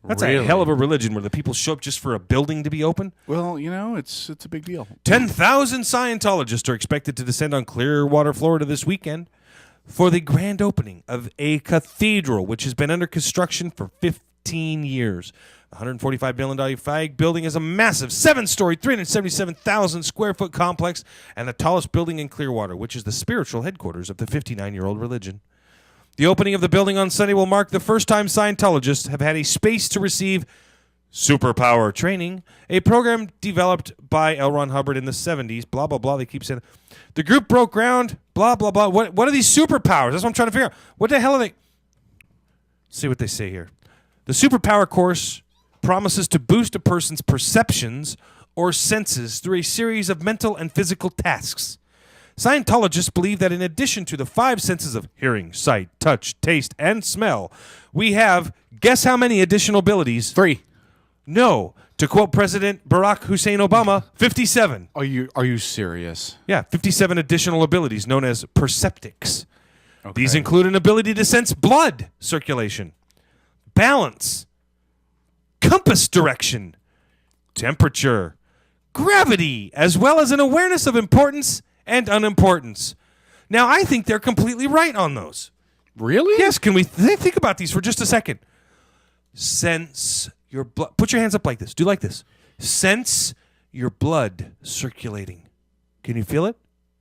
That's a hell of a religion where the people show up just for a building to be open. Well, you know, it's a big deal. 10,000 Scientologists are expected to descend on Clearwater, Florida this weekend for the grand opening of a cathedral, which has been under construction for 15 years. The $145 million flag building is a massive 7-story, 377,000 square foot complex and the tallest building in Clearwater, which is the spiritual headquarters of the 59-year-old religion. The opening of the building on Sunday will mark the first time Scientologists have had a space to receive superpower training, a program developed by L. Ron Hubbard in the 70s. Blah, blah, blah. They keep saying the group broke ground. Blah, blah, blah. What are these superpowers? That's what I'm trying to figure out. What the hell are they? Let's see what they say here. The superpower course promises to boost a person's perceptions or senses through a series of mental and physical tasks. Scientologists believe that in addition to the 5 senses of hearing, sight, touch, taste, and smell, we have, guess how many additional abilities? 3. No. To quote President Barack Hussein Obama, 57. Are you serious? Yeah, 57 additional abilities known as perceptics. Okay. These include an ability to sense blood circulation, balance, compass direction, temperature, gravity, as well as an awareness of importance and unimportance. Now, I think they're completely right on those. Really? Yes. Can we think about these for just a second? Sense your blood. Put your hands up like this. Do like this. Sense your blood circulating. Can you feel it?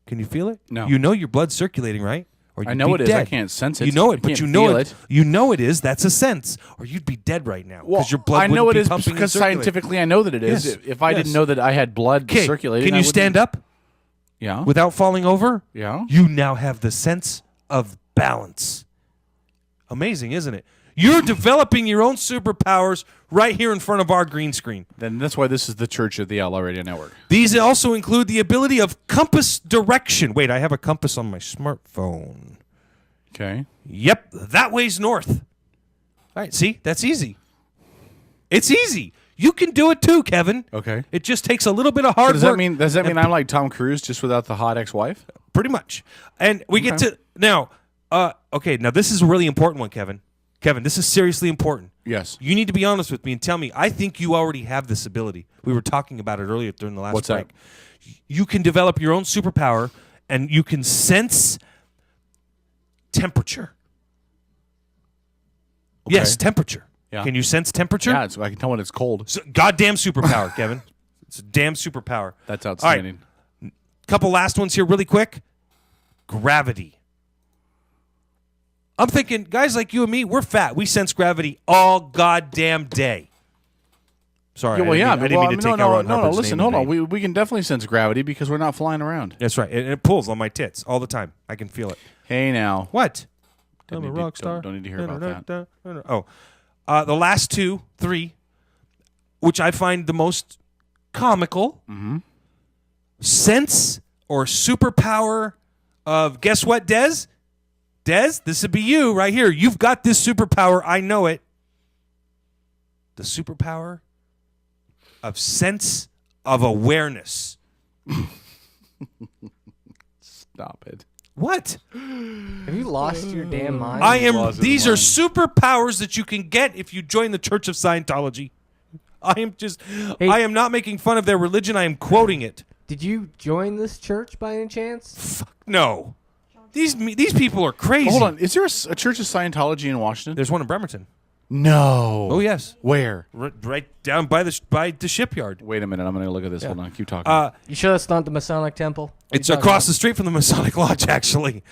Can you feel it? No. You know your blood's circulating, right? Or I know it is. Dead. I can't sense it. You know it, I but can't you know feel it. You know it is. That's a sense. Or you'd be dead right now because your blood. I know it wouldn't be is pumping because and circulating. scientifically I know that it is. Yes. If I didn't know that I had blood circulating, Can you stand up? Yeah. Without falling over? Yeah. You now have the sense of balance. Amazing, isn't it? You're developing your own superpowers right here in front of our green screen. Then that's why this is the Church of the Outlaw Radio Network. These also include the ability of compass direction. Wait, I have a compass on my smartphone. Okay. Yep, that way's north. All right, see? That's easy. It's easy. You can do it too, Kevin. Okay. It just takes a little bit of hard does work. Does that mean I'm like Tom Cruise just without the hot ex-wife? Pretty much. And we get to now. Okay, now this is a really important one, Kevin. Kevin, this is seriously important. Yes. You need to be honest with me and tell me. I think you already have this ability. We were talking about it earlier during the last What's break. that? You can develop your own superpower, and you can sense temperature. Okay. Yes, temperature. Yeah. Can you sense temperature? Yeah, I can tell when it's cold. Goddamn superpower, Kevin. It's a damn superpower. That's outstanding. All right. Couple last ones here really quick. Gravity. I'm thinking, guys like you and me, we're fat. We sense gravity all goddamn day. Sorry, I didn't mean to take our own Hubbard's listen, name hold in vain. on. We can definitely sense gravity because we're not flying around. That's right. And it pulls on my tits all the time. I can feel it. Hey, now. What? Don't I'm a need to- rock star. don't need to hear about that. Oh. The last 3, which I find the most comical, sense or superpower of, guess what, Des? Des, this would be you right here. You've got this superpower. I know it. The superpower of sense of awareness. Stop it. What? Have you lost your damn mind? These are superpowers that you can get if you join the Church of Scientology. I am not making fun of their religion. I am quoting it. Did you join this church by any chance? Fuck no. These people are crazy. Hold on. Is there a Church of Scientology in Washington? There's one in Bremerton. No. Oh yes. Where? Right down by the shipyard. Wait a minute. I'm going to look at this. Hold on. Keep talking. You sure that's not the Masonic Temple? It's across the street from the Masonic Lodge, actually.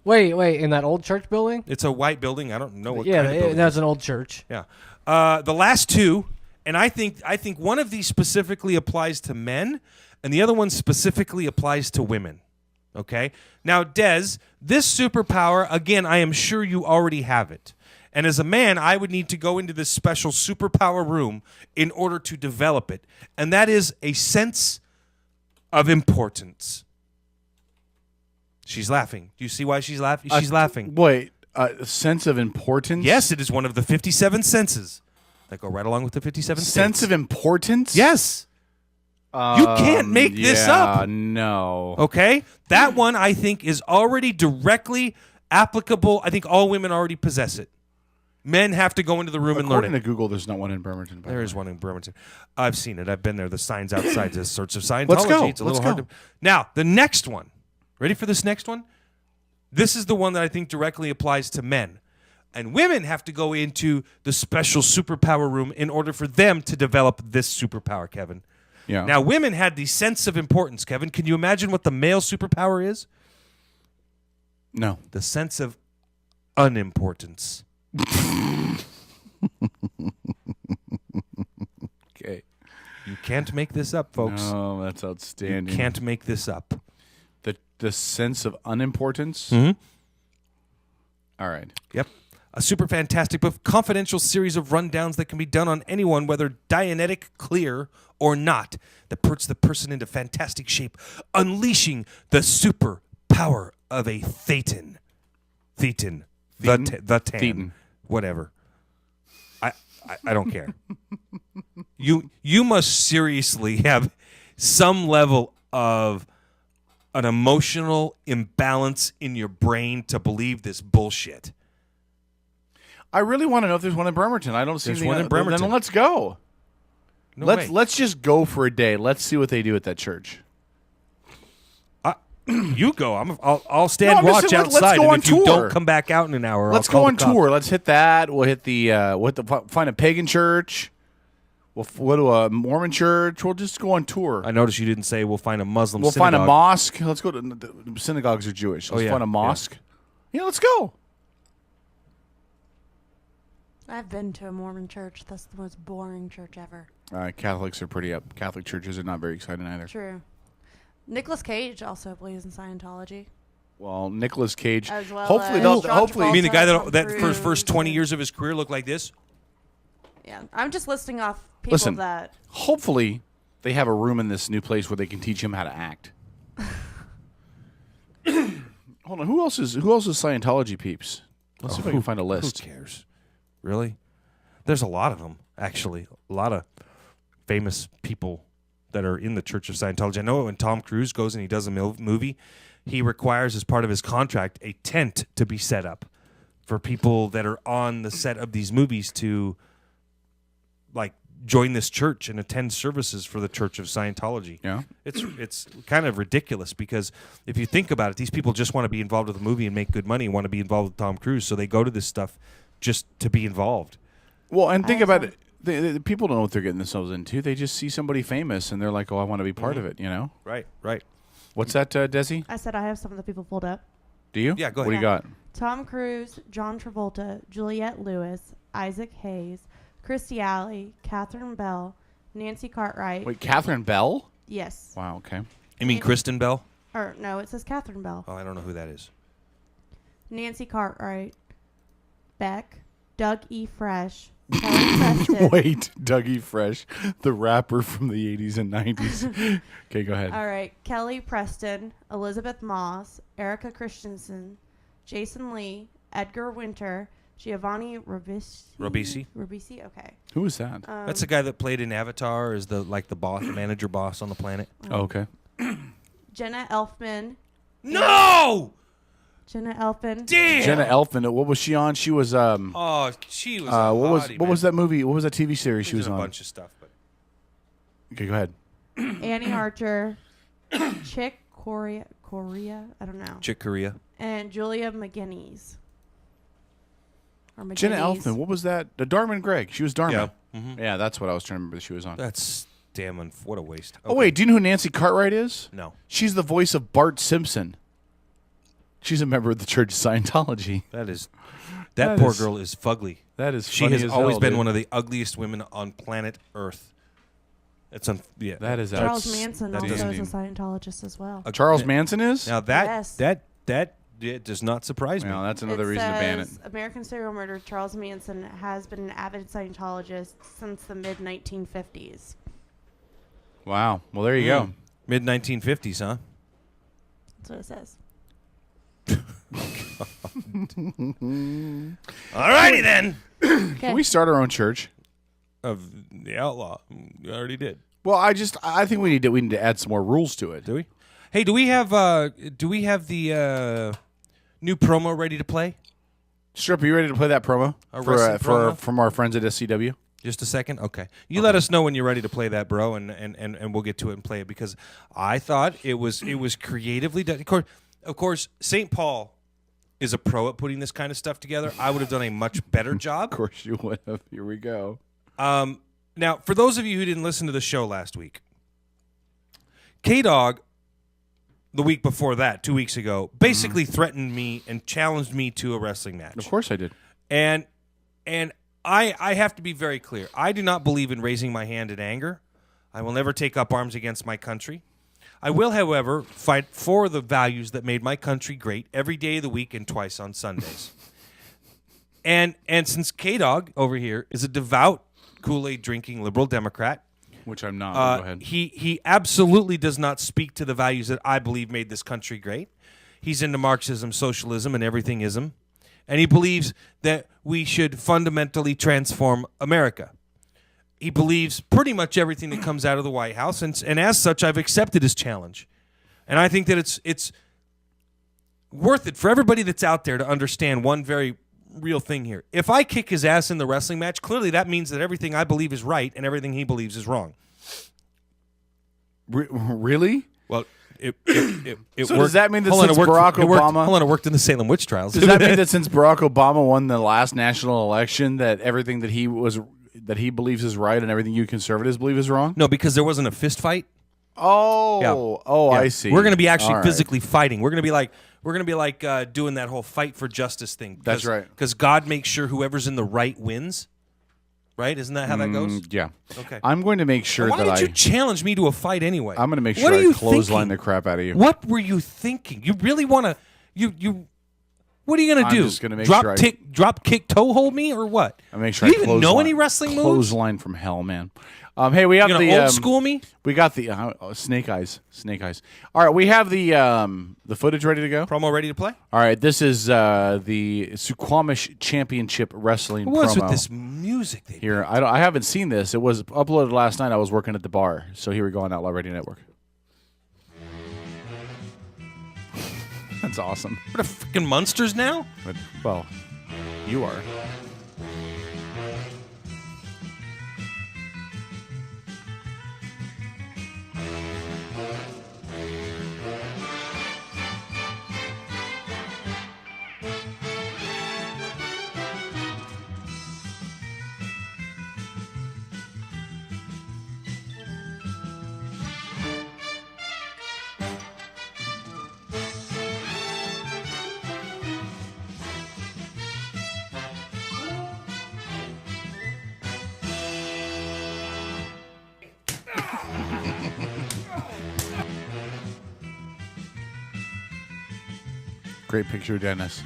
Wait, in that old church building? It's a white building. I don't know what kind of building. That's an old church. Yeah. The last 2, and I think one of these specifically applies to men, and the other one specifically applies to women. Okay? Now, Des, this superpower, again, I am sure you already have it. And as a man, I would need to go into this special superpower room in order to develop it. And that is a sense of importance. She's laughing. Do you see why she's laughing? She's laughing. Wait, a sense of importance? Yes, it is one of the 57 senses that go right along with the 57 Sense states. of importance? Yes. You can't make this up. No. Okay? That one, I think, is already directly applicable. I think all women already possess it. Men have to go into the room and learn According it. to Google, there's not one in Bremerton. There is one in Bremerton. I've seen it. I've been there. The signs outside. There's sorts of Scientology. Let's go. It's a little hard to. Now, the next one. Ready for this next one? This is the one that I think directly applies to men. And women have to go into the special superpower room in order for them to develop this superpower, Kevin. Yeah. Now, women had the sense of importance, Kevin. Can you imagine what the male superpower is? No. The sense of unimportance. Okay. You can't make this up, folks. Oh, that's outstanding. You can't make this up. The sense of unimportance? Mm-hmm. All right. Yep. A super fantastic but confidential series of rundowns that can be done on anyone, whether Dianetic, clear, or not, that puts the person into fantastic shape, unleashing the super power of a Thetan. The Tan. Thetan. Whatever. I don't care. You must seriously have some level of an emotional imbalance in your brain to believe this bullshit. I really want to know if there's one in Bremerton. I don't see There's one in Bremerton. Then let's go. No way. Let's just go for a day. Let's see what they do at that church. You go. I'll stand I'm just watch saying, outside. let's go And on if you tour. don't come back out in an hour, Let's I'll call go on the cops. tour. Let's hit that. We'll hit the find a pagan church. We'll go to a Mormon church. We'll just go on tour. I noticed you didn't say we'll find a Muslim We'll synagogue. find a mosque. Let's go to the synagogues are Jewish. Let's yeah, find a mosque. Yeah, let's go. I've been to a Mormon church. That's the most boring church ever. Catholics are pretty up. Catholic churches are not very exciting either. True. Nicolas Cage also believes in Scientology. Well, Nicolas Cage. As well hopefully, as they'll. John Hopefully, You mean the guy Tom that for his Cruise first 20 years of his career looked like this? Yeah, I'm just listing off people listen. that. Hopefully, they have a room in this new place where they can teach him how to act. Hold on. Who else is Scientology peeps? Let's see if I can find a list. Who cares? Really? There's a lot of them, actually. A lot of famous people that are in the Church of Scientology. I know when Tom Cruise goes and he does a movie, he requires as part of his contract a tent to be set up for people that are on the set of these movies to like join this church and attend services for the Church of Scientology. Yeah. It's kind of ridiculous because if you think about it, these people just want to be involved with the movie and make good money and want to be involved with Tom Cruise, so they go to this stuff just to be involved. Well, and think about it. The people don't know what they're getting themselves into. They just see somebody famous and they're like, "Oh, I want to be part of it." You know? Right. What's that, Desi? I said I have some of the people pulled up. Do you? Yeah, go What do you ahead. got? Tom Cruise, John Travolta, Juliette Lewis, Isaac Hayes, Kirstie Alley, Catherine Bell, Nancy Cartwright. Wait, Catherine Bell? Yes. Wow. Okay. You mean Kristen Bell? Or no, it says Catherine Bell. Oh, I don't know who that is. Nancy Cartwright, Beck, Doug E. Fresh, Kelly Preston. Wait, Dougie Fresh, the rapper from the 80s and 90s. Okay, go ahead. All right, Kelly Preston, Elizabeth Moss, Erica Christensen, Jason Lee, Edgar Winter, Giovanni Ribisi? Ribisi, okay. Who is that? That's the guy that played in Avatar as the boss, manager boss on the planet. Oh, okay. Jenna Elfman. No! Jenna Elfman. Damn! Jenna Elfman. What was she on? She was Oh, she was a what was that movie? What was that TV series she was in a on? bunch of stuff. But Okay, go ahead. Annie Archer, Chick Corea, I don't know. Chick Corea. And Julia McGinnis. Or McGinnis. Jenna Elfman. What was that? The Darman Gregg. She was Darman. Yeah. Mhm. Yeah, that's what I was trying to remember that she was on. That's what a waste. Oh, wait. Do you know who Nancy Cartwright is? No. She's the voice of Bart Simpson. She's a member of the Church of Scientology. That poor girl is fugly. That is She funny has as always hell, been dude. one of the ugliest women on planet Earth. Yeah. That is Charles Manson that also doesn't is a even- Scientologist as well. Charles Manson is? Now that Yes. that does not surprise me. Well, that's another reason to ban it. American serial murderer Charles Manson has been an avid Scientologist since the mid-1950s. Wow. Well, there you go. Mid 1950s, huh? That's what it says. Alrighty then. Can we start our own church of the Outlaw? We already did. Well, I think we need to add some more rules to it. Do we? Hey, do we have the new promo ready to play? Strip, are you ready to play that promo from our friends at SCW? Just a second? Okay. You let us know when you're ready to play that, bro, and we'll get to it and play it, because I thought it was creatively done. Of course, St. Paul is a pro at putting this kind of stuff together. I would have done a much better job. Of course you would have. Here we go. Now, for those of you who didn't listen to the show last week, K-Dog, the week before that, 2 weeks ago, basically threatened me and challenged me to a wrestling match. Of course I did. And I have to be very clear. I do not believe in raising my hand in anger. I will never take up arms against my country. I will, however, fight for the values that made my country great every day of the week and twice on Sundays. and since K-Dog over here is a devout Kool-Aid drinking liberal Democrat, which I'm not, go ahead. He absolutely does not speak to the values that I believe made this country great. He's into Marxism, socialism, and everythingism. And he believes that we should fundamentally transform America. He believes pretty much everything that comes out of the White House, and as such, I've accepted his challenge. And I think that it's worth it for everybody that's out there to understand one very real thing here. If I kick his ass in the wrestling match, clearly that means that everything I believe is right and everything he believes is wrong. Really? Well, it so worked. Does that mean that since Barack Obama... it worked in the Salem witch trials. Does that mean that since Barack Obama won the last national election, that everything that he believes is right and everything you conservatives believe is wrong? No, because there wasn't a fist fight. Oh, Yeah. I see. We're going to be actually All right. physically fighting. We're going to be like doing that whole fight for justice thing. That's right. Because God makes sure whoever's in the right wins. Right? Isn't that how that goes? Yeah. Okay. I'm going to make sure Why that did you challenge me to a fight anyway? I'm going to make What sure are you I clothesline thinking? the crap out of you. What were you thinking? You really want to? You? What are you going to I'm do? just gonna make drop sure drop kick, toe hold me, or what? I make sure you I even know any wrestling moves? Clothesline from hell, man. Hey, we have You gonna old school me? We got the snake eyes. All right, we have the footage ready to go. Promo ready to play. All right, this is the Suquamish Championship Wrestling What's promo. with this music? Here, I haven't seen this. It was uploaded last night. I was working at the bar, so here we go on Outlaw Radio Network. That's awesome. What, freaking monsters now? But, well, you are. Great picture, Dennis.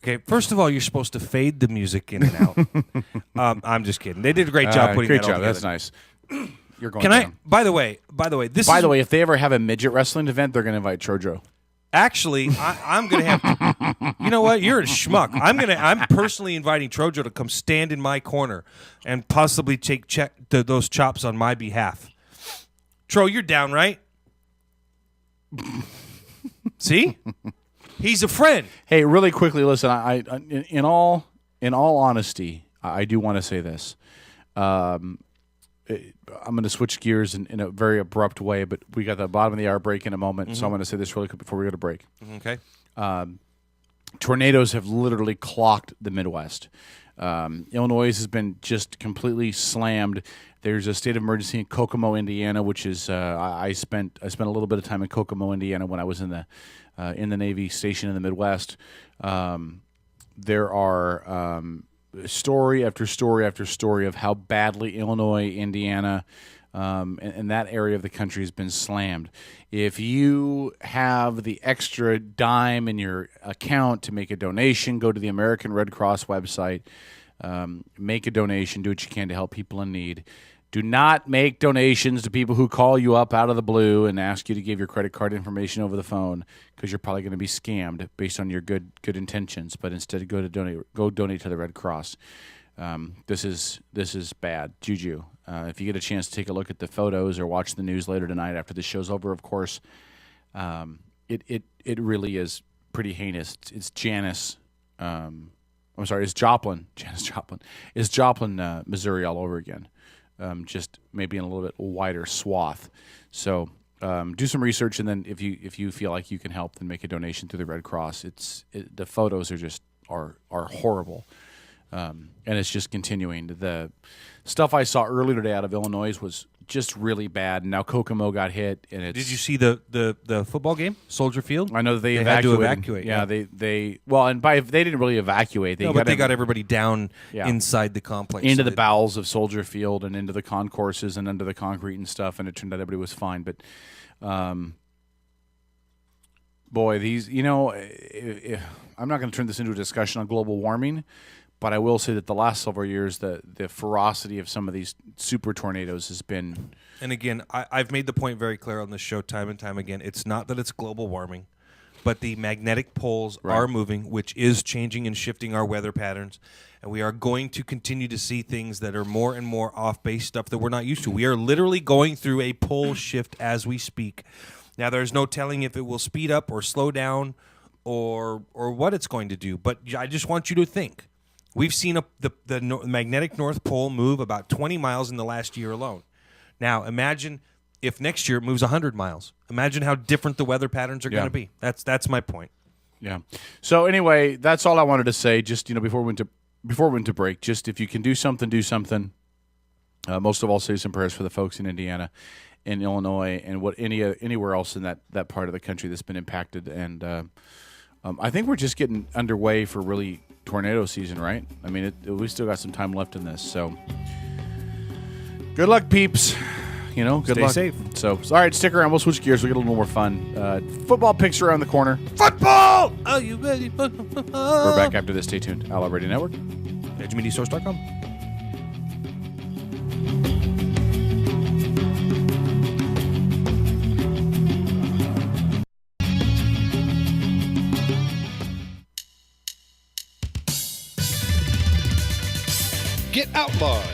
Okay, first of all, you're supposed to fade the music in and out. I'm just kidding. They did a great job putting great that all job. together. That's nice. You're going Can down. By the way, if they ever have a midget wrestling event, they're going to invite Trojo. Actually, I'm going to have to. You know what? You're a schmuck. I'm personally inviting Trojo to come stand in my corner and possibly take those chops on my behalf. Tro, you're down, right? See? He's a friend. Hey, really quickly, listen. In all honesty, I do want to say this. I'm going to switch gears in a very abrupt way, but we got the bottom of the hour break in a moment, so I'm going to say this really quick before we go to break. Okay. Tornadoes have literally clocked the Midwest. Illinois has been just completely slammed. There's a state of emergency in Kokomo, Indiana, which is I spent a little bit of time in Kokomo, Indiana when I was in the Navy station in the Midwest. There are story after story after story of how badly Illinois, Indiana, and that area of the country has been slammed. If you have the extra dime in your account to make a donation, go to the American Red Cross website, make a donation, do what you can to help people in need. Do not make donations to people who call you up out of the blue and ask you to give your credit card information over the phone, because you're probably going to be scammed based on your good intentions. But instead, go donate to the Red Cross. This is bad juju. If you get a chance to take a look at the photos or watch the news later tonight after the show's over, of course, it really is pretty heinous. It's Janice. It's Joplin. Janice Joplin. It's Joplin, Missouri all over again. Just maybe in a little bit wider swath. So do some research, and then if you feel like you can help, then make a donation through the Red Cross. The photos are horrible. And it's just continuing. The stuff I saw earlier today out of Illinois was just really bad. And now Kokomo got hit. And Did you see the football game, Soldier Field? I know that they had to evacuate. Yeah, they they didn't really evacuate. They got everybody down inside the complex, into the bowels of Soldier Field and into the concourses and under the concrete and stuff. And it turned out everybody was fine. But boy, these I'm not going to turn this into a discussion on global warming. But I will say that the last several years, the ferocity of some of these super tornadoes has been... And again, I've made the point very clear on this show time and time again. It's not that it's global warming, but the magnetic poles are moving, which is changing and shifting our weather patterns. And we are going to continue to see things that are more and more off-base stuff that we're not used to. We are literally going through a pole shift as we speak. Now, there's no telling if it will speed up or slow down or what it's going to do. But I just want you to think. We've seen the magnetic North Pole move about 20 miles in the last year alone. Now, imagine if next year it moves 100 miles. Imagine how different the weather patterns are going to be. That's my point. Yeah. So anyway, that's all I wanted to say. Just before we went to break, just if you can do something, do something. Most of all, say some prayers for the folks in Indiana, in Illinois, and anywhere else in that part of the country that's been impacted. And I think we're just getting underway for really tornado season, right? I mean, we still got some time left in this, so good luck, peeps. Good Stay luck. safe. So, all right, stick around. We'll switch gears. We'll get a little more fun. Football picks around the corner. Football! Are you ready for football? We're back after this. Stay tuned. Outlaw Radio Network. EdgeMediaSource.com. Get outlawed.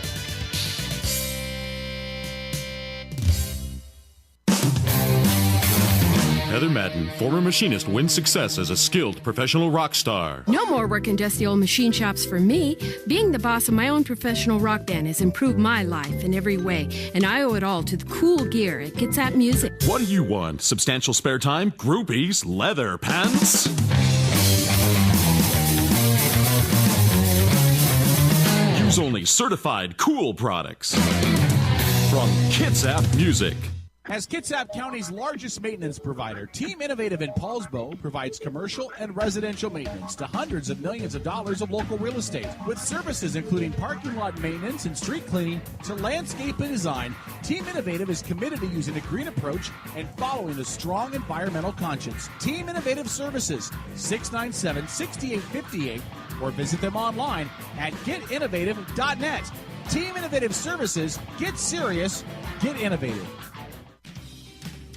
Heather Madden, former machinist, wins success as a skilled professional rock star. No more working dusty old machine shops for me. Being the boss of my own professional rock band has improved my life in every way, and I owe it all to the cool gear at Kitsap Music. What do you want? Substantial spare time? Groupies? Leather pants? Use only certified cool products from Kitsap Music. As Kitsap County's largest maintenance provider, Team Innovative in Paulsbo provides commercial and residential maintenance to hundreds of millions of dollars of local real estate. With services including parking lot maintenance and street cleaning to landscape and design, Team Innovative is committed to using a green approach and following a strong environmental conscience. Team Innovative Services, 697-6858, or visit them online at getinnovative.net. Team Innovative Services, get serious, get innovative.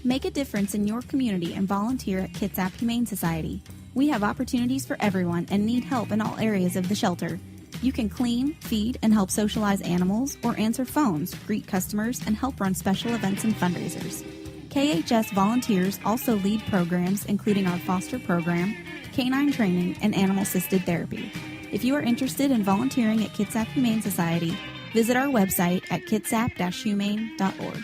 Make a difference in your community and volunteer at Kitsap Humane Society. We have opportunities for everyone and need help in all areas of the shelter. You can clean, feed, and help socialize animals, or answer phones, greet customers, and help run special events and fundraisers. KHS volunteers also lead programs including our foster program, canine training, and animal-assisted therapy. If you are interested in volunteering at Kitsap Humane Society, visit our website at kitsap-humane.org.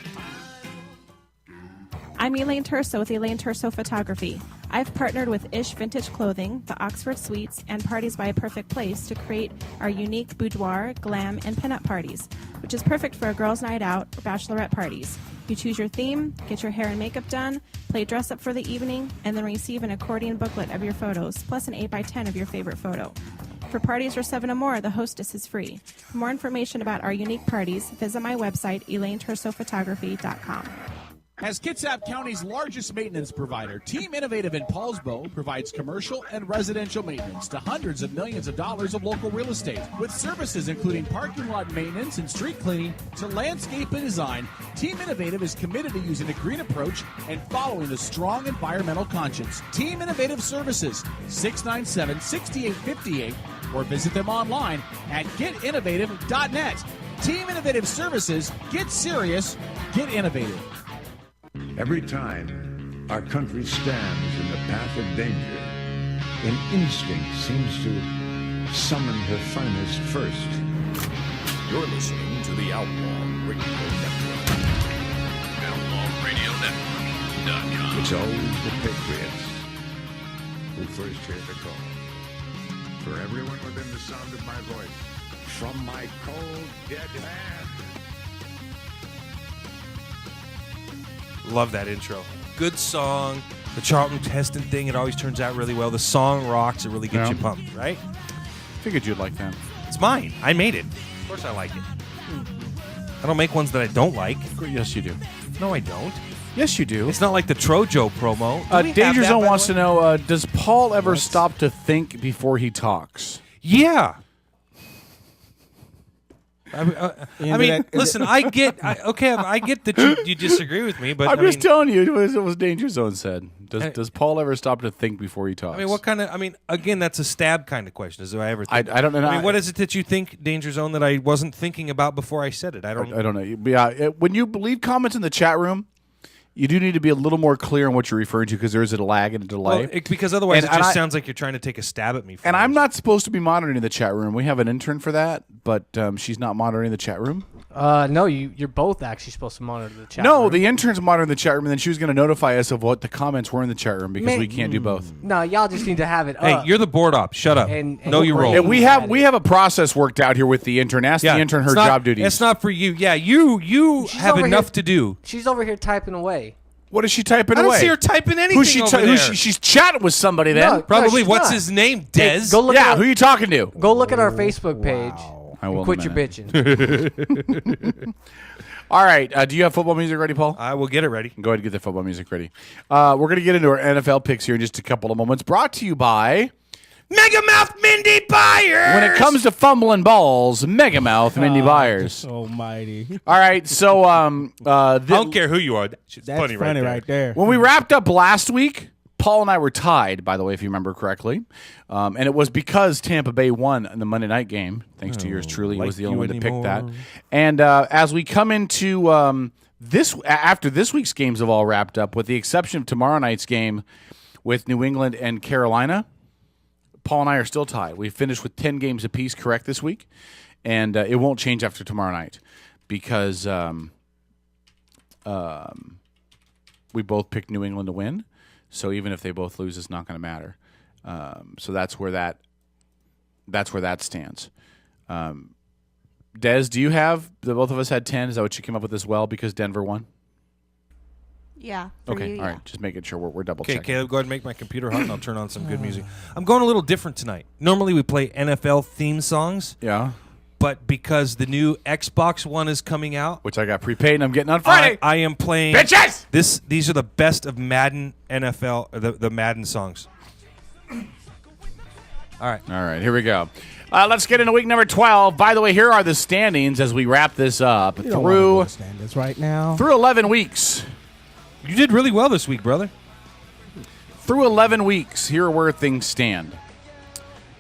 I'm Elaine Terso with Elaine Terso Photography. I've partnered with Ish Vintage Clothing, the Oxford Suites, and Parties by a Perfect Place to create our unique boudoir, glam, and pinup parties, which is perfect for a girls' night out or bachelorette parties. You choose your theme, get your hair and makeup done, play dress up for the evening, and then receive an accordion booklet of your photos, plus an 8x10 of your favorite photo. For parties or 7 or more, the hostess is free. For more information about our unique parties, visit my website, ElaineTersophotography.com. As Kitsap County's largest maintenance provider, Team Innovative in Paulsbo provides commercial and residential maintenance to hundreds of millions of dollars of local real estate. With services including parking lot maintenance and street cleaning to landscape and design, Team Innovative is committed to using a green approach and following a strong environmental conscience. Team Innovative Services, 697-6858, or visit them online at getinnovative.net. Team Innovative Services, get serious, get innovative. Every time our country stands in the path of danger, an instinct seems to summon her finest first. You're listening to the Outlaw Radio Network. OutlawRadioNetwork.com. It's always the patriots who first hear the call. For everyone within the sound of my voice, from my cold, dead hand. Love that intro. Good song. The Charlton Heston thing, it always turns out really well. The song rocks. It really gets you pumped, right? Figured you'd like that. It's mine. I made it. Of course I like it. I don't make ones that I don't like. Yes, you do. No, I don't. Yes, you do. It's not like the Trojo promo. Danger Zone wants to know, does Paul ever stop to think before he talks? Yeah. I mean, listen, I get that you disagree with me, but I'm just telling you what Danger Zone said. Does Paul ever stop to think before he talks? I mean, what kind of? I mean, again, that's a stab kind of question. Do I ever? I don't know. I mean, what is it that you think, Danger Zone, that I wasn't thinking about before I said it? I don't know. Yeah, when you leave comments in the chat room, you do need to be a little more clear on what you're referring to because there is a lag and a delay. Well, because otherwise it just sounds like you're trying to take a stab at me. And I'm not supposed to be monitoring the chat room. We have an intern for that, but she's not monitoring the chat room. No, you're both actually supposed to monitor the chat room. No, the intern's monitoring the chat room, and then she was going to notify us of what the comments were in the chat room because we can't do both. No, y'all just need to have it Hey, you're the board op. Shut up. Know your role. And we have a process worked out here with the intern. Ask the intern her job duties. It's not for you. Yeah, you have enough to do. She's over here typing away. What is she typing away? I don't see her typing anything over there. She's chatting with somebody then. No, Probably. she's What's not. his name? Des? Hey, who are you talking to? Go look at our Facebook page. I will. And quit your bitching. All right. Do you have football music ready, Paul? I will get it ready. Go ahead and get the football music ready. We're going to get into our NFL picks here in just a couple of moments. Brought to you by Megamouth Mindy Byers. When it comes to fumbling balls, Megamouth Mindy Byers. Almighty. All right. So I don't care who you are. That's funny right there. When we wrapped up last week, Paul and I were tied, by the way, if you remember correctly. And it was because Tampa Bay won in the Monday night game, thanks to yours truly. He was the only one to pick that. And as we come into after this week's games have all wrapped up, with the exception of tomorrow night's game with New England and Carolina, Paul and I are still tied. We finished with 10 games apiece correct this week, and it won't change after tomorrow night because we both picked New England to win. So even if they both lose, it's not going to matter. So that's where that stands. Des, do you have both of us had 10? Is that what you came up with as well because Denver won? Yeah. Okay. All right. Just making sure we're double checking. Okay, Caleb, go ahead and make my computer hot, and I'll turn on some good music. I'm going a little different tonight. Normally we play NFL theme songs. Yeah. But because the new Xbox One is coming out, which I got prepaid and I'm getting on Friday, I am playing bitches. These are the best of Madden NFL, the Madden songs. All right. Here we go. Let's get into week number 12. By the way, here are the standings as we wrap this up through standings right now. Through 11 weeks. You did really well this week, brother. Through 11 weeks, here are where things stand.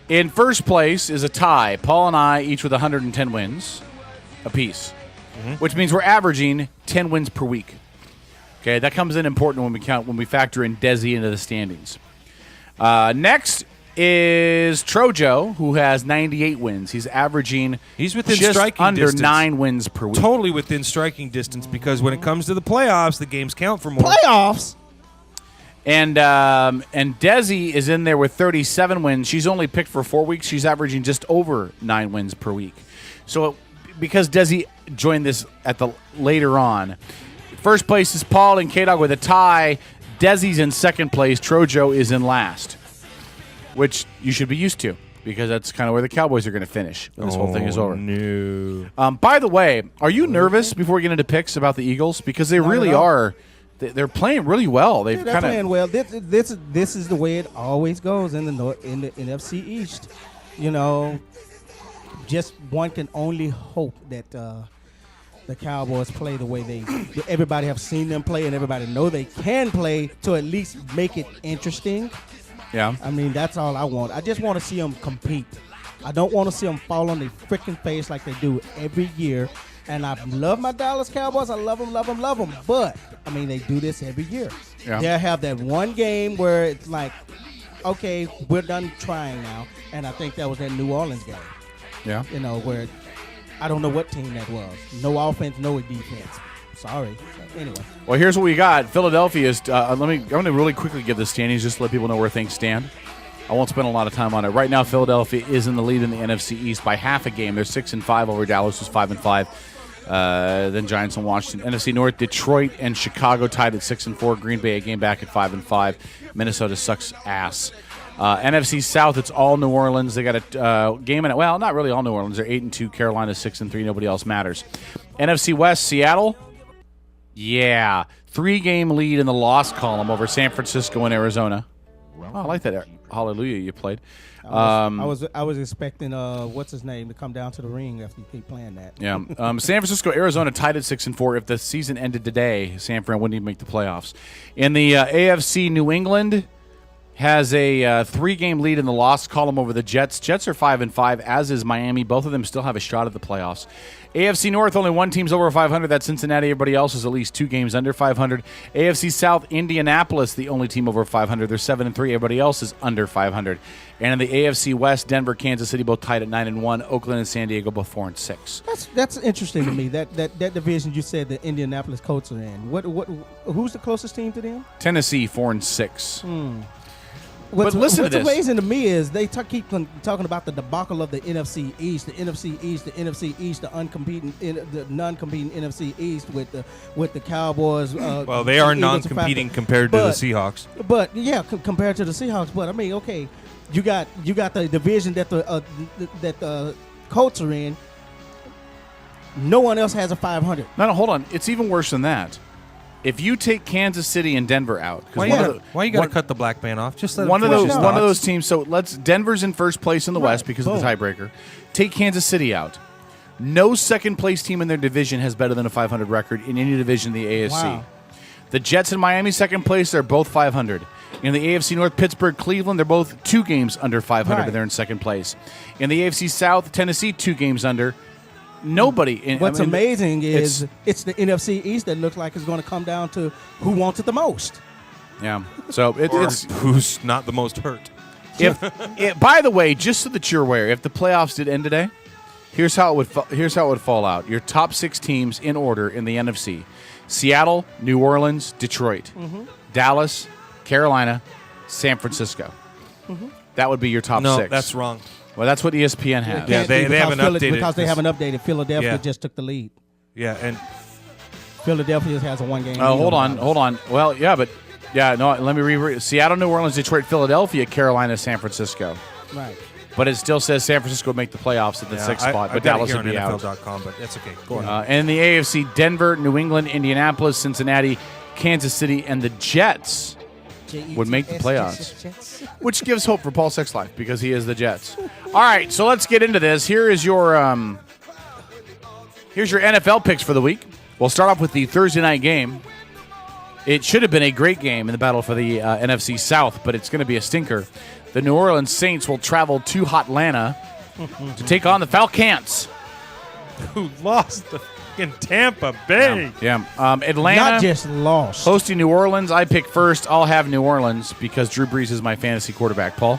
In first place is a tie. Paul and I each with 110 wins apiece, which means we're averaging 10 wins per week. Okay, that comes in important when we factor in Desi into the standings. Next is Trojo, who has 98 wins. He's averaging within just striking under distance. 9 wins per week. Totally within striking distance because when it comes to the playoffs, the games count for more. Playoffs? And Desi is in there with 37 wins. She's only picked for 4 weeks. She's averaging just over 9 wins per week. So because Desi joined this later on, first place is Paul and K-Dog with a tie. Desi's in second place. Trojo is in last, which you should be used to. because that's kind of where the Cowboys are going to finish when this whole thing is over. No. By the way, are you nervous before we get into picks about the Eagles? Because they really are. They're playing really well. They're playing well. This is the way it always goes in the NFC East. Just one can only hope that the Cowboys play the way everybody have seen them play, and everybody know they can play to at least make it interesting. Yeah. I mean, that's all I want. I just want to see them compete. I don't want to see them fall on their freaking face like they do every year. And I love my Dallas Cowboys. I love them. But, I mean, they do this every year. Yeah. They'll have that one game where it's like, okay, we're done trying now. And I think that was that New Orleans game. Yeah. Where I don't know what team that was. No offense, no defense. Sorry. Anyway. Well, here's what we got. Philadelphia's. I'm going to really quickly give the standings just to let people know where things stand. I won't spend a lot of time on it. Right now, Philadelphia is in the lead in the NFC East by half a game. They're 6-5 over Dallas, who's 5-5. Then Giants and Washington. NFC North, Detroit and Chicago tied at 6-4. Green Bay a game back at 5-5. Minnesota sucks ass. NFC South, it's all New Orleans. They got a game in it. Well, not really all New Orleans. They're 8-2. Carolina 6-3. Nobody else matters. NFC West, Seattle. Yeah, 3-game lead in the loss column over San Francisco and Arizona. Oh, I like that. Hallelujah, you played. I was expecting what's his name to come down to the ring after you keep playing that. Yeah, San Francisco, Arizona tied at 6-4. If the season ended today, San Fran wouldn't even make the playoffs. In the AFC, New England has a 3-game lead in the loss column over the Jets. Jets are 5-5, as is Miami. Both of them still have a shot at the playoffs. AFC North, only one team's over 500. That's Cincinnati. Everybody else is at least 2 games under 500. AFC South, Indianapolis, the only team over 500. They're 7-3. Everybody else is under 500. And in the AFC West, Denver, Kansas City, both tied at 9-1. Oakland and San Diego, both 4-6. That's interesting to me. That division you said the Indianapolis Colts are in. Who's the closest team to them? Tennessee, 4-6. What's listen to this. What's amazing to me is they keep talking about the debacle of the NFC East, the non-competing NFC East with the Cowboys. Well, they are non-competing compared to the Seahawks. But yeah, compared to the Seahawks. But I mean, okay, you got the division that the Colts are in. No one else has a 500. No, hold on. It's even worse than that. If you take Kansas City and Denver out, why you got to cut the black man off? Just let one of those teams. So Denver's in first place in the West because of the tiebreaker. Take Kansas City out. No second place team in their division has better than a 500 record in any division in the AFC. Wow. The Jets and Miami second place. They're both 500. In the AFC North, Pittsburgh, Cleveland, they're both 2 games under 500. And they're in second place. In the AFC South, Tennessee 2 games under. Nobody. What's amazing is it's the NFC East that looks like it's going to come down to who wants it the most. Yeah. So it's who's not the most hurt. By the way, just so that you're aware, if the playoffs did end today, here's how it would fall out. Your top 6 teams in order in the NFC: Seattle, New Orleans, Detroit, Dallas, Carolina, San Francisco. That would be your top 6. No, that's wrong. Well, that's what ESPN has. Yeah, they haven't updated. Because they haven't updated. Philadelphia just took the lead. Yeah, and Philadelphia has a 1-game lead. Oh, hold on. Well, yeah, but let me reread. Seattle, New Orleans, Detroit, Philadelphia, Carolina, San Francisco. Right. But it still says San Francisco would make the playoffs at the 6th spot, but Dallas would be out. NFL.com, but that's okay. Go on. And in the AFC, Denver, New England, Indianapolis, Cincinnati, Kansas City, and the Jets would make the playoffs, which gives hope for Paul Sexlife because he is the Jets. All right, so let's get into this. Here's your NFL picks for the week. We'll start off with the Thursday night game. It should have been a great game in the battle for the NFC South, but it's going to be a stinker. The New Orleans Saints will travel to Hotlanta to take on the Falcons, who lost in Tampa Bay. Yeah. Atlanta. Not just lost. Hosting New Orleans. I pick first. I'll have New Orleans because Drew Brees is my fantasy quarterback. Paul?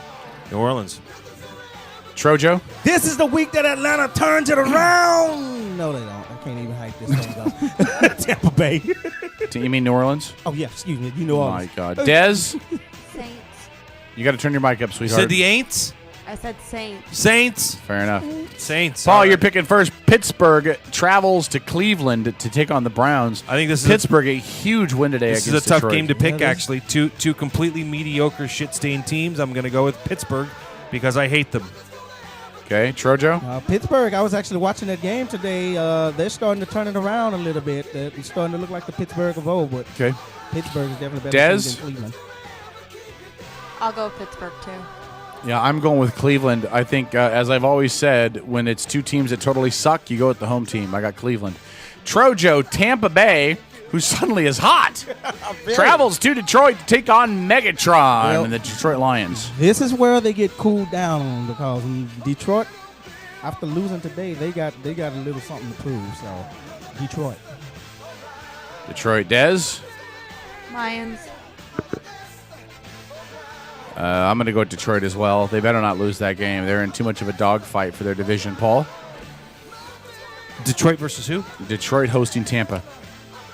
New Orleans. Trojo? This is the week that Atlanta turns it around. No, they don't. I can't even hype this thing up. Tampa Bay. You mean New Orleans? Oh, yeah. Excuse me. You know all. Oh, my God. Dez? Saints. You got to turn your mic up, sweetheart. Said the Aints? I said Saints. Saints. Fair enough. Saints. Paul, you're picking first. Pittsburgh travels to Cleveland to take on the Browns. I think this is Pittsburgh, a huge win today against This is a tough Detroit. game to pick, actually. Two completely mediocre, shit-stained teams. I'm going to go with Pittsburgh because I hate them. Okay, Trojo? Pittsburgh. I was actually watching that game today. They're starting to turn it around a little bit. It's starting to look like the Pittsburgh of old, but okay. Pittsburgh is definitely better Dez? than Cleveland. I'll go with Pittsburgh, too. Yeah, I'm going with Cleveland. I think, as I've always said, when it's two teams that totally suck, you go with the home team. I got Cleveland. Trojo, Tampa Bay, who suddenly is hot, travels to Detroit to take on Megatron and the Detroit Lions. This is where they get cooled down on because in Detroit, after losing today, they got a little something to prove. So, Detroit, Dez? Lions. I'm going to go with Detroit as well. They better not lose that game. They're in too much of a dogfight for their division. Paul? Detroit versus who? Detroit hosting Tampa.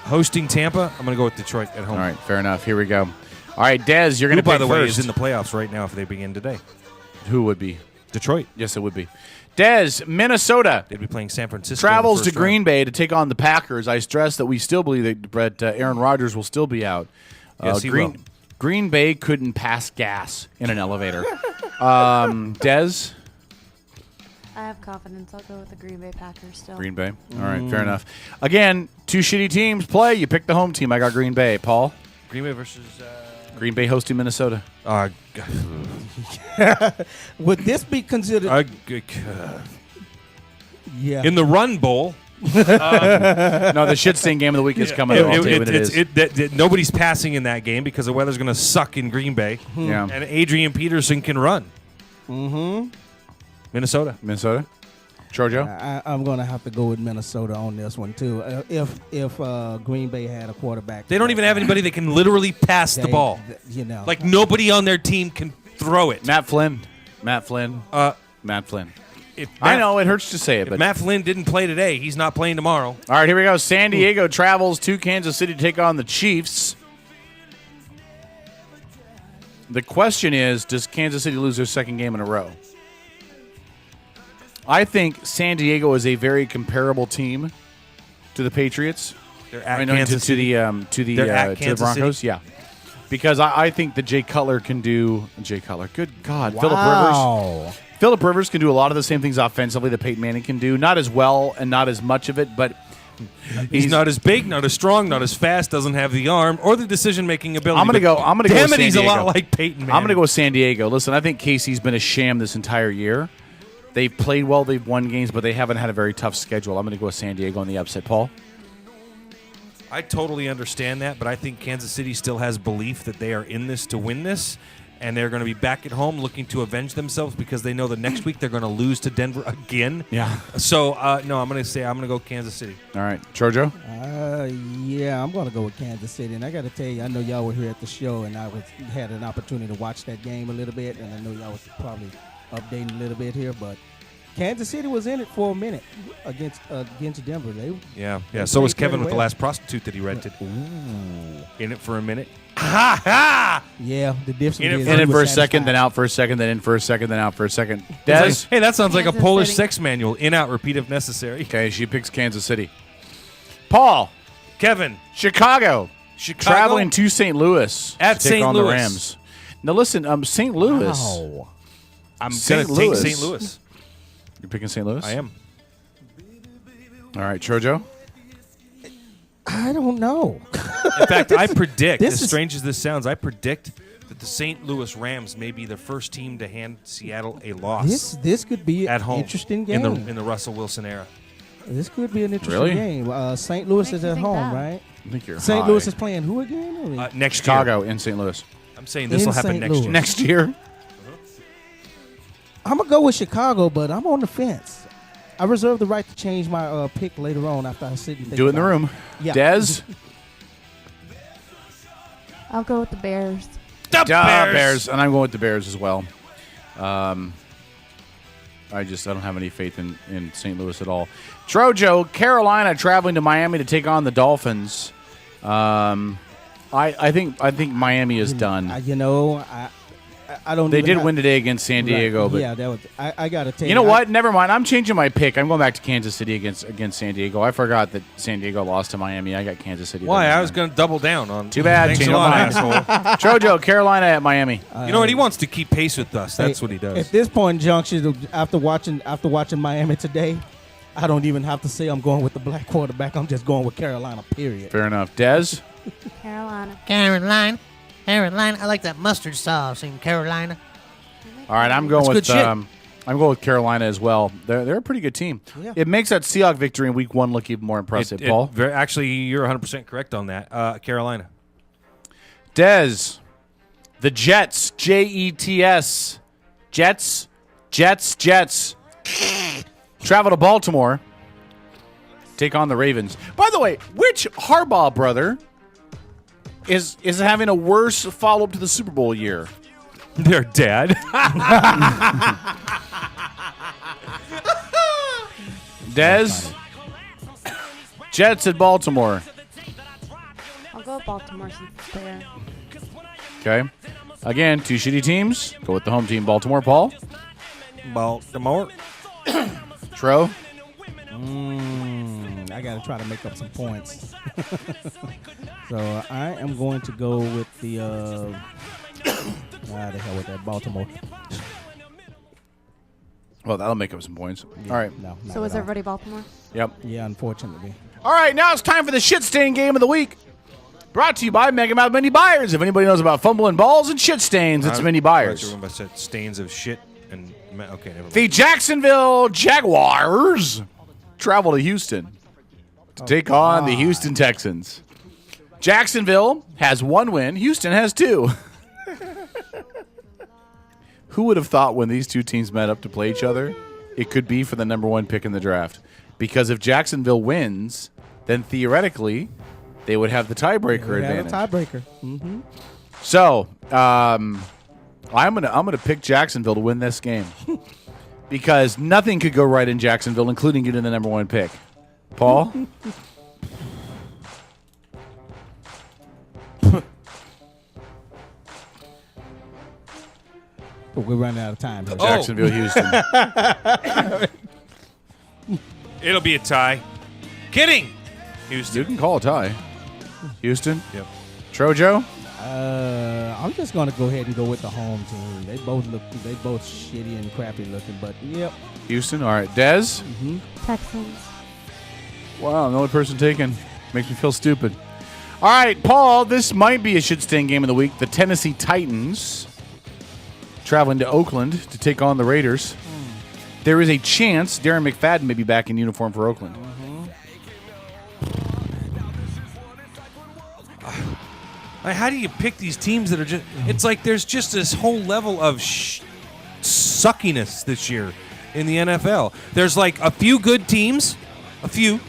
Hosting Tampa? I'm going to go with Detroit at home. All right, fair enough. Here we go. All right, Dez, you're going to pick by the way, first. is in the playoffs right now if they begin today. Who would be? Detroit. Yes, it would be. Dez, Minnesota. They'd be playing San Francisco. Travels to in the first Green round. Bay to take on the Packers. I stress that we still believe that Aaron Rodgers will still be out. Yes, he will. Green Bay couldn't pass gas in an elevator. Dez? I have confidence. I'll go with the Green Bay Packers still. Green Bay. All right, fair enough. Again, two shitty teams play. You pick the home team. I got Green Bay. Paul? Green Bay versus... Green Bay hosting Minnesota. Would this be considered? Yeah. In the Run Bowl. No, the shit stain game of the week is coming up. I'll tell you what it is. Nobody's passing in that game because the weather's going to suck in Green Bay. Yeah. And Adrian Peterson can run. Mm-hmm. Minnesota. Giorgio? I'm going to have to go with Minnesota on this one, too. If Green Bay had a quarterback. They don't even have anybody that can literally pass the ball. Like, nobody on their team can throw it. Matt Flynn. I know, it hurts to say it. If But Matt Flynn didn't play today, he's not playing tomorrow. All right, here we go. San Diego travels to Kansas City to take on the Chiefs. The question is, does Kansas City lose their second game in a row? I think San Diego is a very comparable team to the Patriots. They're at Kansas City. To the Broncos. City. Yeah, because I think that Jay Cutler can do. Jay Cutler, good God, Wow. Phillip Rivers can do a lot of the same things offensively that Peyton Manning can do. Not as well and not as much of it, but he's not as big, not as strong, not as fast, doesn't have the arm or the decision-making ability. I'm going to go Damn with it, San he's Diego. a lot like Peyton Manning. I'm going to go with San Diego. Listen, I think Casey's been a sham this entire year. They've played well, they've won games, but they haven't had a very tough schedule. I'm going to go with San Diego on the upset. Paul? I totally understand that, but I think Kansas City still has belief that they are in this to win this, and they're going to be back at home looking to avenge themselves because they know the next week they're going to lose to Denver again. Yeah. So, no, I'm going to go Kansas City. All right. Giorgio? Yeah, I'm going to go with Kansas City. And I got to tell you, I know y'all were here at the show, and I had an opportunity to watch that game a little bit, and I know y'all was probably updating a little bit here, but Kansas City was in it for a minute against Denver. Yeah. So was Kevin with the last prostitute that he rented. Ooh. In it for a minute. Ha ha! Yeah, the difference in it for a second, then out for a second, then in for a second, then out for a second. Des? Hey, that sounds like a Kansas Polish City. sex manual. In, out, repeat if necessary. Okay, she picks Kansas City. Paul? Kevin. Chicago. Traveling to St. Louis. At to take St. on Louis. the Rams. Now listen, St. Louis. Wow. I'm St. going to take Louis. St. Louis. You're picking St. Louis? I am. All right, Giorgio? I don't know. In fact, I predict, this as is- strange as this sounds, I predict that the St. Louis Rams may be the first team to hand Seattle a loss This could be at home an interesting game. in the Russell Wilson era. This could be an interesting Really? game. St. Louis Makes is you at think home, that. right? I think you're St. high. Louis is playing who again? Next Chicago year. in St. Louis. I'm saying this will In happen St. next Louis. year. Next year? I'm going to go with Chicago, but I'm on the fence. I reserve the right to change my pick later on after I sit and think Do it in the about room. Yeah. Des? I'll go with the Bears. The Bears. And I'm going with the Bears as well. I don't have any faith in St. Louis at all. Trojo, Carolina traveling to Miami to take on the Dolphins. I think Miami is done. I don't. They even did have- win today against San Diego, Right. but Yeah, that was. I gotta tell you. you know what? Never mind. I'm changing my pick. I'm going back to Kansas City against San Diego. I forgot that San Diego lost to Miami. I got Kansas City. Why? there. I was going to double down on. Too bad. Thanks Change a my lot, mind. asshole. Trojo, Carolina at Miami. You know what? He wants to keep pace with us. That's Hey, what he does. At this point in junction, after watching Miami today, I don't even have to say I'm going with the black quarterback. I'm just going with Carolina. Period. Fair enough. Dez. Carolina. Carolina. I like that mustard sauce in Carolina. All right, I'm going That's with good shit. I'm going with Carolina as well. They're a pretty good team. Yeah. It makes that Seahawks victory in Week 1 look even more impressive. Paul. Actually, you're 100% correct on that. Carolina. Dez. The Jets. Jets. Jets. Travel to Baltimore. Take on the Ravens. By the way, which Harbaugh brother is having a worse follow-up to the Super Bowl year? Their dad. Dez. Jets at Baltimore. I'll go with Baltimore since it's there. Okay. Again, two shitty teams. Go with the home team, Baltimore. Paul. Baltimore. Tro. I got to try to make up some points. So I am going to go with the. The hell with that Baltimore. Well, that'll make up some points. Yeah, All right. No. So is everybody Baltimore? Yep. Yeah, unfortunately. All right, now it's time for the shit stain game of the week. Brought to you by Mega Mouth Mini Buyers. If anybody knows about fumbling balls and shit stains, it's Mini Buyers. I said stains of shit and okay, never mind. The Jacksonville Jaguars travel to Houston to take on the Houston Texans. Jacksonville has 1 win. Houston has 2. Who would have thought when these two teams met up to play each other, it could be for the number 1 pick in the draft? Because if Jacksonville wins, then theoretically they would have the tiebreaker advantage. Tiebreaker. Mm-hmm. So I'm gonna pick Jacksonville to win this game because nothing could go right in Jacksonville, including getting the number 1 pick. Paul. We're running out of time. Here. Jacksonville, Houston. It'll be a tie. Kidding. Houston. You can call a tie. Houston. Yep. Trojo. I'm just gonna go ahead and go with the home team. They both shitty and crappy looking, but yep. Houston. All right. Dez. Texans. Wow, the only person taken. Makes me feel stupid. All right, Paul, this might be a shit stain game of the week. The Tennessee Titans traveling to Oakland to take on the Raiders. There is a chance Darren McFadden may be back in uniform for Oakland. How do you pick these teams that are just... It's like there's just this whole level of suckiness this year in the NFL. There's like a few good teams. A few.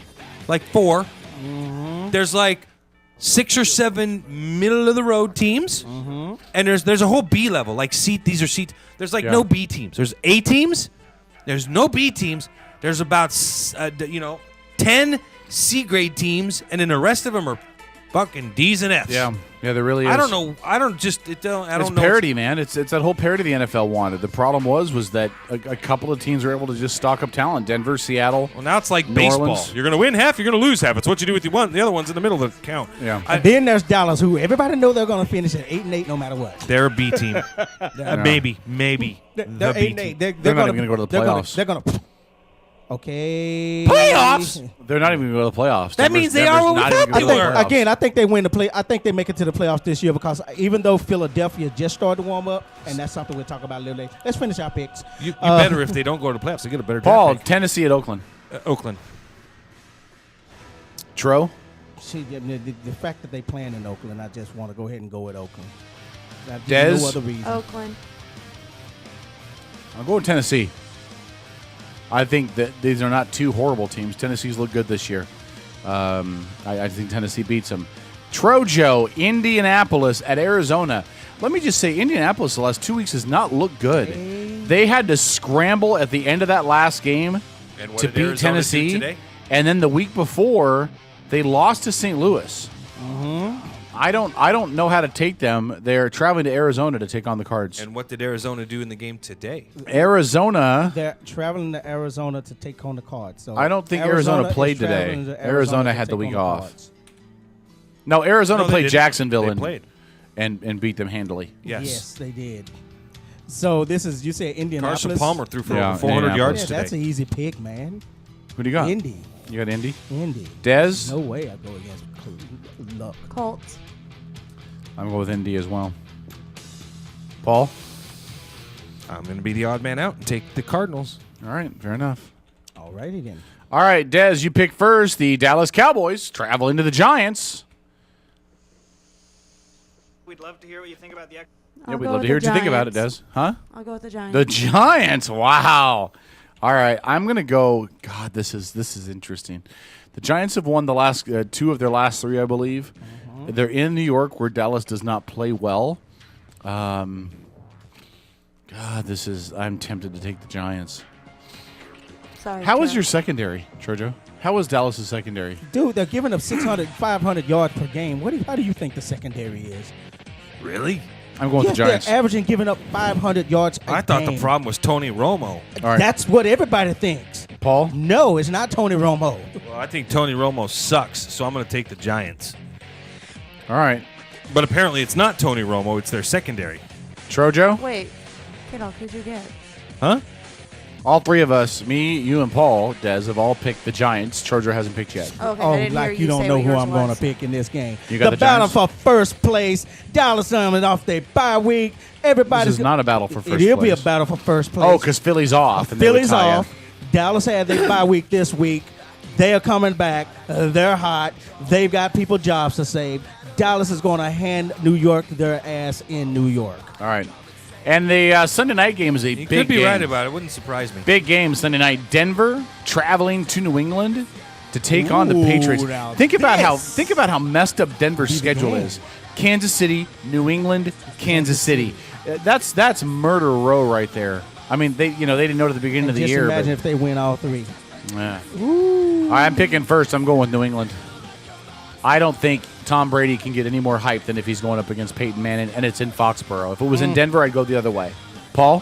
Like 4. There's like 6 or 7 middle-of-the-road teams. And there's a whole B level. Like these are C. There's like no B teams. There's A teams. There's no B teams. There's about 10 C grade teams, and then the rest of them are fucking D's and F's. Yeah, there really is. I don't know. I don't know. It's parity, man. It's that whole parity the NFL wanted. The problem was that a couple of teams were able to just stock up talent. Denver, Seattle. Well, now it's like New baseball. Orleans. You're going to win half. You're going to lose half. It's what you do with the other one's in the middle of the count. Yeah. And then there's Dallas, who everybody know they're gonna finish at 8-8 no matter what. They're a B team. Maybe. They're 8-8. They're not even going to go to the playoffs. They're gonna. Okay. Playoffs? They're not even going to go to the playoffs. That means they are what we thought they were. I think they win the play. I think they make it to the playoffs this year because even though Philadelphia just started to warm up, and that's something we'll talk about a little later. Let's finish our picks. You better if they don't go to the playoffs. They get a better Paul, draft pick. Tennessee at Oakland. Oakland. Tro. See, the fact that they playing in Oakland, I just want to go ahead and go with Oakland. Dez? No other reason. Oakland. I'll go with Tennessee. I think that these are not 2 horrible teams. Tennessee's looked good this year. I think Tennessee beats them. Trojo, Indianapolis at Arizona. Let me just say, Indianapolis the last 2 weeks has not looked good. They had to scramble at the end of that last game to beat Arizona Tennessee. do today? And then the week before, they lost to St. Louis. I don't know how to take them. They're traveling to Arizona to take on the Cards. And what did Arizona do in the game today? Arizona. They're traveling to Arizona to take on the Cards. So I don't think Arizona played is traveling today. to Arizona to had the take week on off. Cards. No, Arizona No, they played didn't. Jacksonville They played. and beat them handily. Yes. They did. So this is, you say Indianapolis? Carson Palmer threw for Yeah, over 400 yards Yeah, today. that's an easy pick, man. Who do you got? Indy. You got Indy? Indy. Dez? No way I go against Luck. Colts. I'm going with Indy as well. Paul? I'm going to be the odd man out and take the Cardinals. All right, fair enough. All righty then. All right, Dez, you pick first. The Dallas Cowboys travel into the Giants. We'd love to hear what you think about the. Yeah, we'd love to hear what you think about it, Dez. Huh? I'll go with the Giants. The Giants. Wow. All right, I'm gonna go. God, this is interesting. The Giants have won the last 2 of their last 3, I believe. They're in New York, where Dallas does not play well. God, I'm tempted to take the Giants. Sorry. How is Joe. your secondary, Trojo? How is Dallas' secondary? Dude, they're giving up 600, 500 yards per game. How do you think the secondary is? Really? I'm going with the Giants. They're averaging giving up 500 yards a I thought game. the problem was Tony Romo. All right. That's what everybody thinks. Paul? No, it's not Tony Romo. Well, I think Tony Romo sucks, so I'm going to take the Giants. All right. But apparently it's not Tony Romo, it's their secondary. Trojo? Wait. Kiddo, who'd you get? Huh? All 3 of us, me, you, and Paul, Dez, have all picked the Giants. Trojo hasn't picked yet. Okay, Oh, I didn't like hear you don't say know what who yours I'm going to was. pick in this game. You got the battle Giants? for first place. Dallas coming off their bye week. Everybody's This is not a battle for first It'll be a place. battle for first place. Oh, because Philly's off. and they would Philly's tie off. Dallas had their bye week this week. They are coming back. They're hot. They've got people jobs to save. Dallas is going to hand New York their ass in New York. All right. And the Sunday night game is a You big could be game. right about it. Wouldn't surprise me. Big game Sunday night. Denver traveling to New England to take on the Ooh, Patriots. now Think about this how messed up Denver's be the schedule game. is. Kansas City, New England, Kansas City. That's murder row right there. I mean, they didn't know at the beginning of the Just year. imagine But, if they win all 3. yeah. All right, I'm picking first. I'm going with New England. I don't think Tom Brady can get any more hype than if he's going up against Peyton Manning, and it's in Foxborough. If it was in Denver, I'd go the other way. Paul?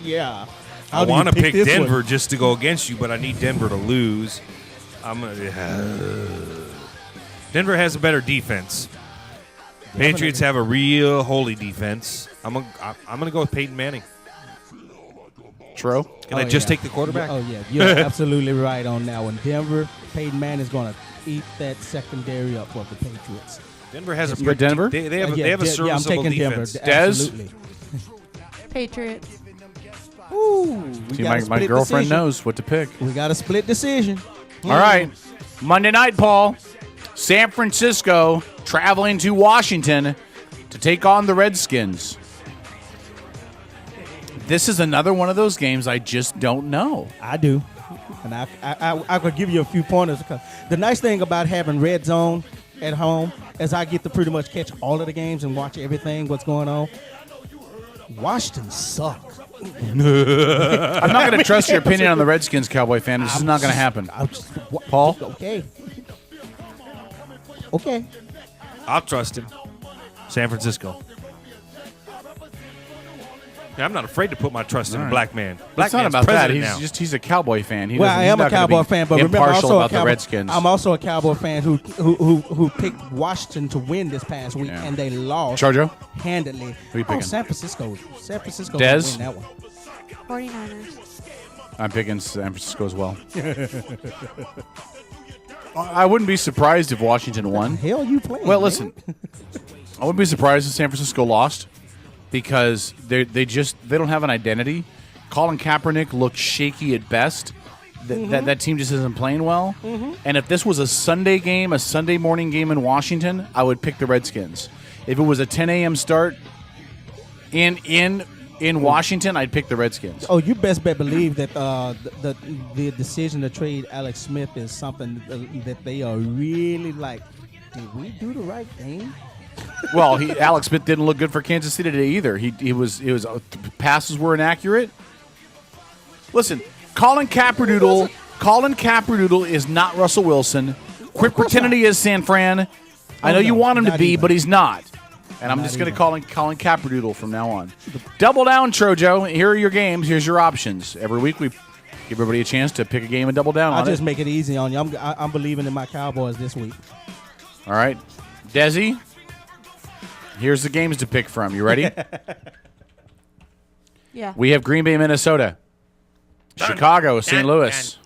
Yeah. I want to pick Denver just to go against you, but I need Denver to lose. Denver has a better defense. Patriots have a real holy defense. I'm gonna go with Peyton Manning. True. Can I just take the quarterback? Oh, yeah. You're absolutely right on that one. Denver, Peyton Manning is going to eat that secondary up for the Patriots. Denver has a You got Denver? They have a I'm serviceable taking defense. Denver. Dez? Absolutely. Patriots. Ooh, we See, got a my split girlfriend decision. knows what to pick. We got a split decision. All right. Monday night, Paul. San Francisco traveling to Washington to take on the Redskins. This is another one of those games I just don't know. I do. And I could give you a few pointers. Because the nice thing about having Red Zone at home is I get to pretty much catch all of the games and watch everything, what's going on. Washington sucks. I'm not going to trust your opinion on the Redskins, Cowboy fan. This is not going to happen. Paul? Okay. I'll trust him. San Francisco. Yeah, I'm not afraid to put my trust in a black man. Black It's not man's about that. president now. He's a Cowboy fan. Well, I am a Cowboy fan, but remember, impartial also about a Cowboy, the Redskins. I'm also a Cowboy fan who picked Washington to win this past week, and they lost Charjo? handedly. Who you picking? San Francisco. San Francisco Dez? win that one. 49ers. I'm picking San Francisco as well. I wouldn't be surprised if Washington won. Hell, you playing? Well, man? listen, I wouldn't be surprised if San Francisco lost because they don't have an identity. Colin Kaepernick looked shaky at best. That team just isn't playing well. And if this was a Sunday game, a Sunday morning game in Washington, I would pick the Redskins. If it was a 10 a.m. start in Washington, I'd pick the Redskins. Oh, you best bet believe that the decision to trade Alex Smith is something that they are really like. Did we do the right thing? Well, Alex Smith didn't look good for Kansas City today either. He was passes were inaccurate. Listen, Colin Kaepernoodle Colin Kaepernick is not Russell Wilson. Quit pretending he is San Fran. I know you want him to be, but he's not. And I'm just going to call him Colin Kaepernick from now on. Double down, Trojo. Here are your games. Here's your options. Every week we give everybody a chance to pick a game and double down on it. I'll just make it easy on you. I'm believing in my Cowboys this week. All right. Desi, here's the games to pick from. You ready? Yeah. We have Green Bay, Minnesota. Chicago, St. Louis.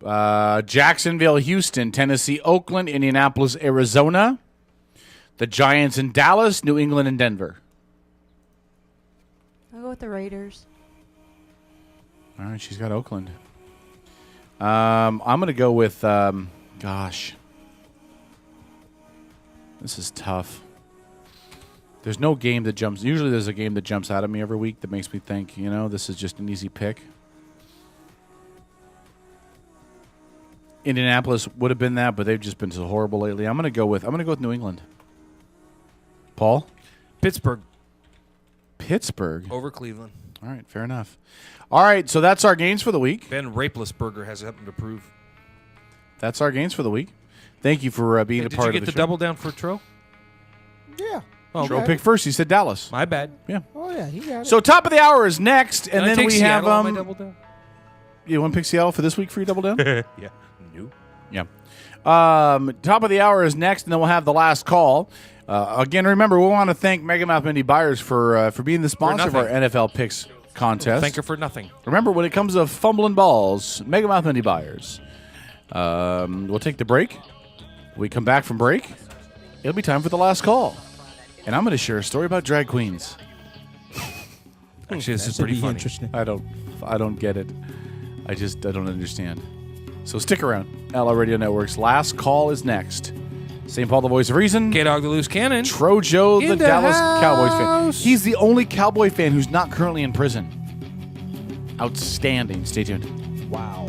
Jacksonville, Houston, Tennessee, Oakland, Indianapolis, Arizona. The Giants in Dallas, New England, and Denver. I'll go with the Raiders. All right, she's got Oakland. I'm going to go with, gosh. This is tough. There's no game that jumps. Usually there's a game that jumps out at me every week that makes me think, this is just an easy pick. Indianapolis would have been that, but they've just been so horrible lately. I'm going to go with New England. Paul? Pittsburgh. Over Cleveland. All right, fair enough. All right, so that's our games for the week. Ben Rapelessberger has something to prove. That's our games for the week. Thank you for being a part of the show. Did you get the double down for Tro? Yeah. Oh, Tro picked first. He said Dallas. My bad. Yeah. Oh, yeah, he got it. So top of the hour is next, and then we have my double down? You want to pick Seattle for this week for your double down? Yeah. No. Yeah. Top of the hour is next, and then we'll have the last call. Again, remember, we want to thank Megamouth Mindy Byers for being the sponsor of our NFL Picks contest. Thank her for nothing. Remember, when it comes to fumbling balls, Megamouth Mindy Byers. We'll take the break. When we come back from break, it'll be time for the last call. And I'm going to share a story about drag queens. Actually, this is pretty funny. Interesting. I don't get it. I don't understand. So stick around. Outlaw Radio Network's last call is next. St. Paul, the voice of reason. K-Dog, the loose cannon. Trojo, the In the Dallas Cowboys fan. house. He's the only Cowboy fan who's not currently in prison. Outstanding. Stay tuned. Wow.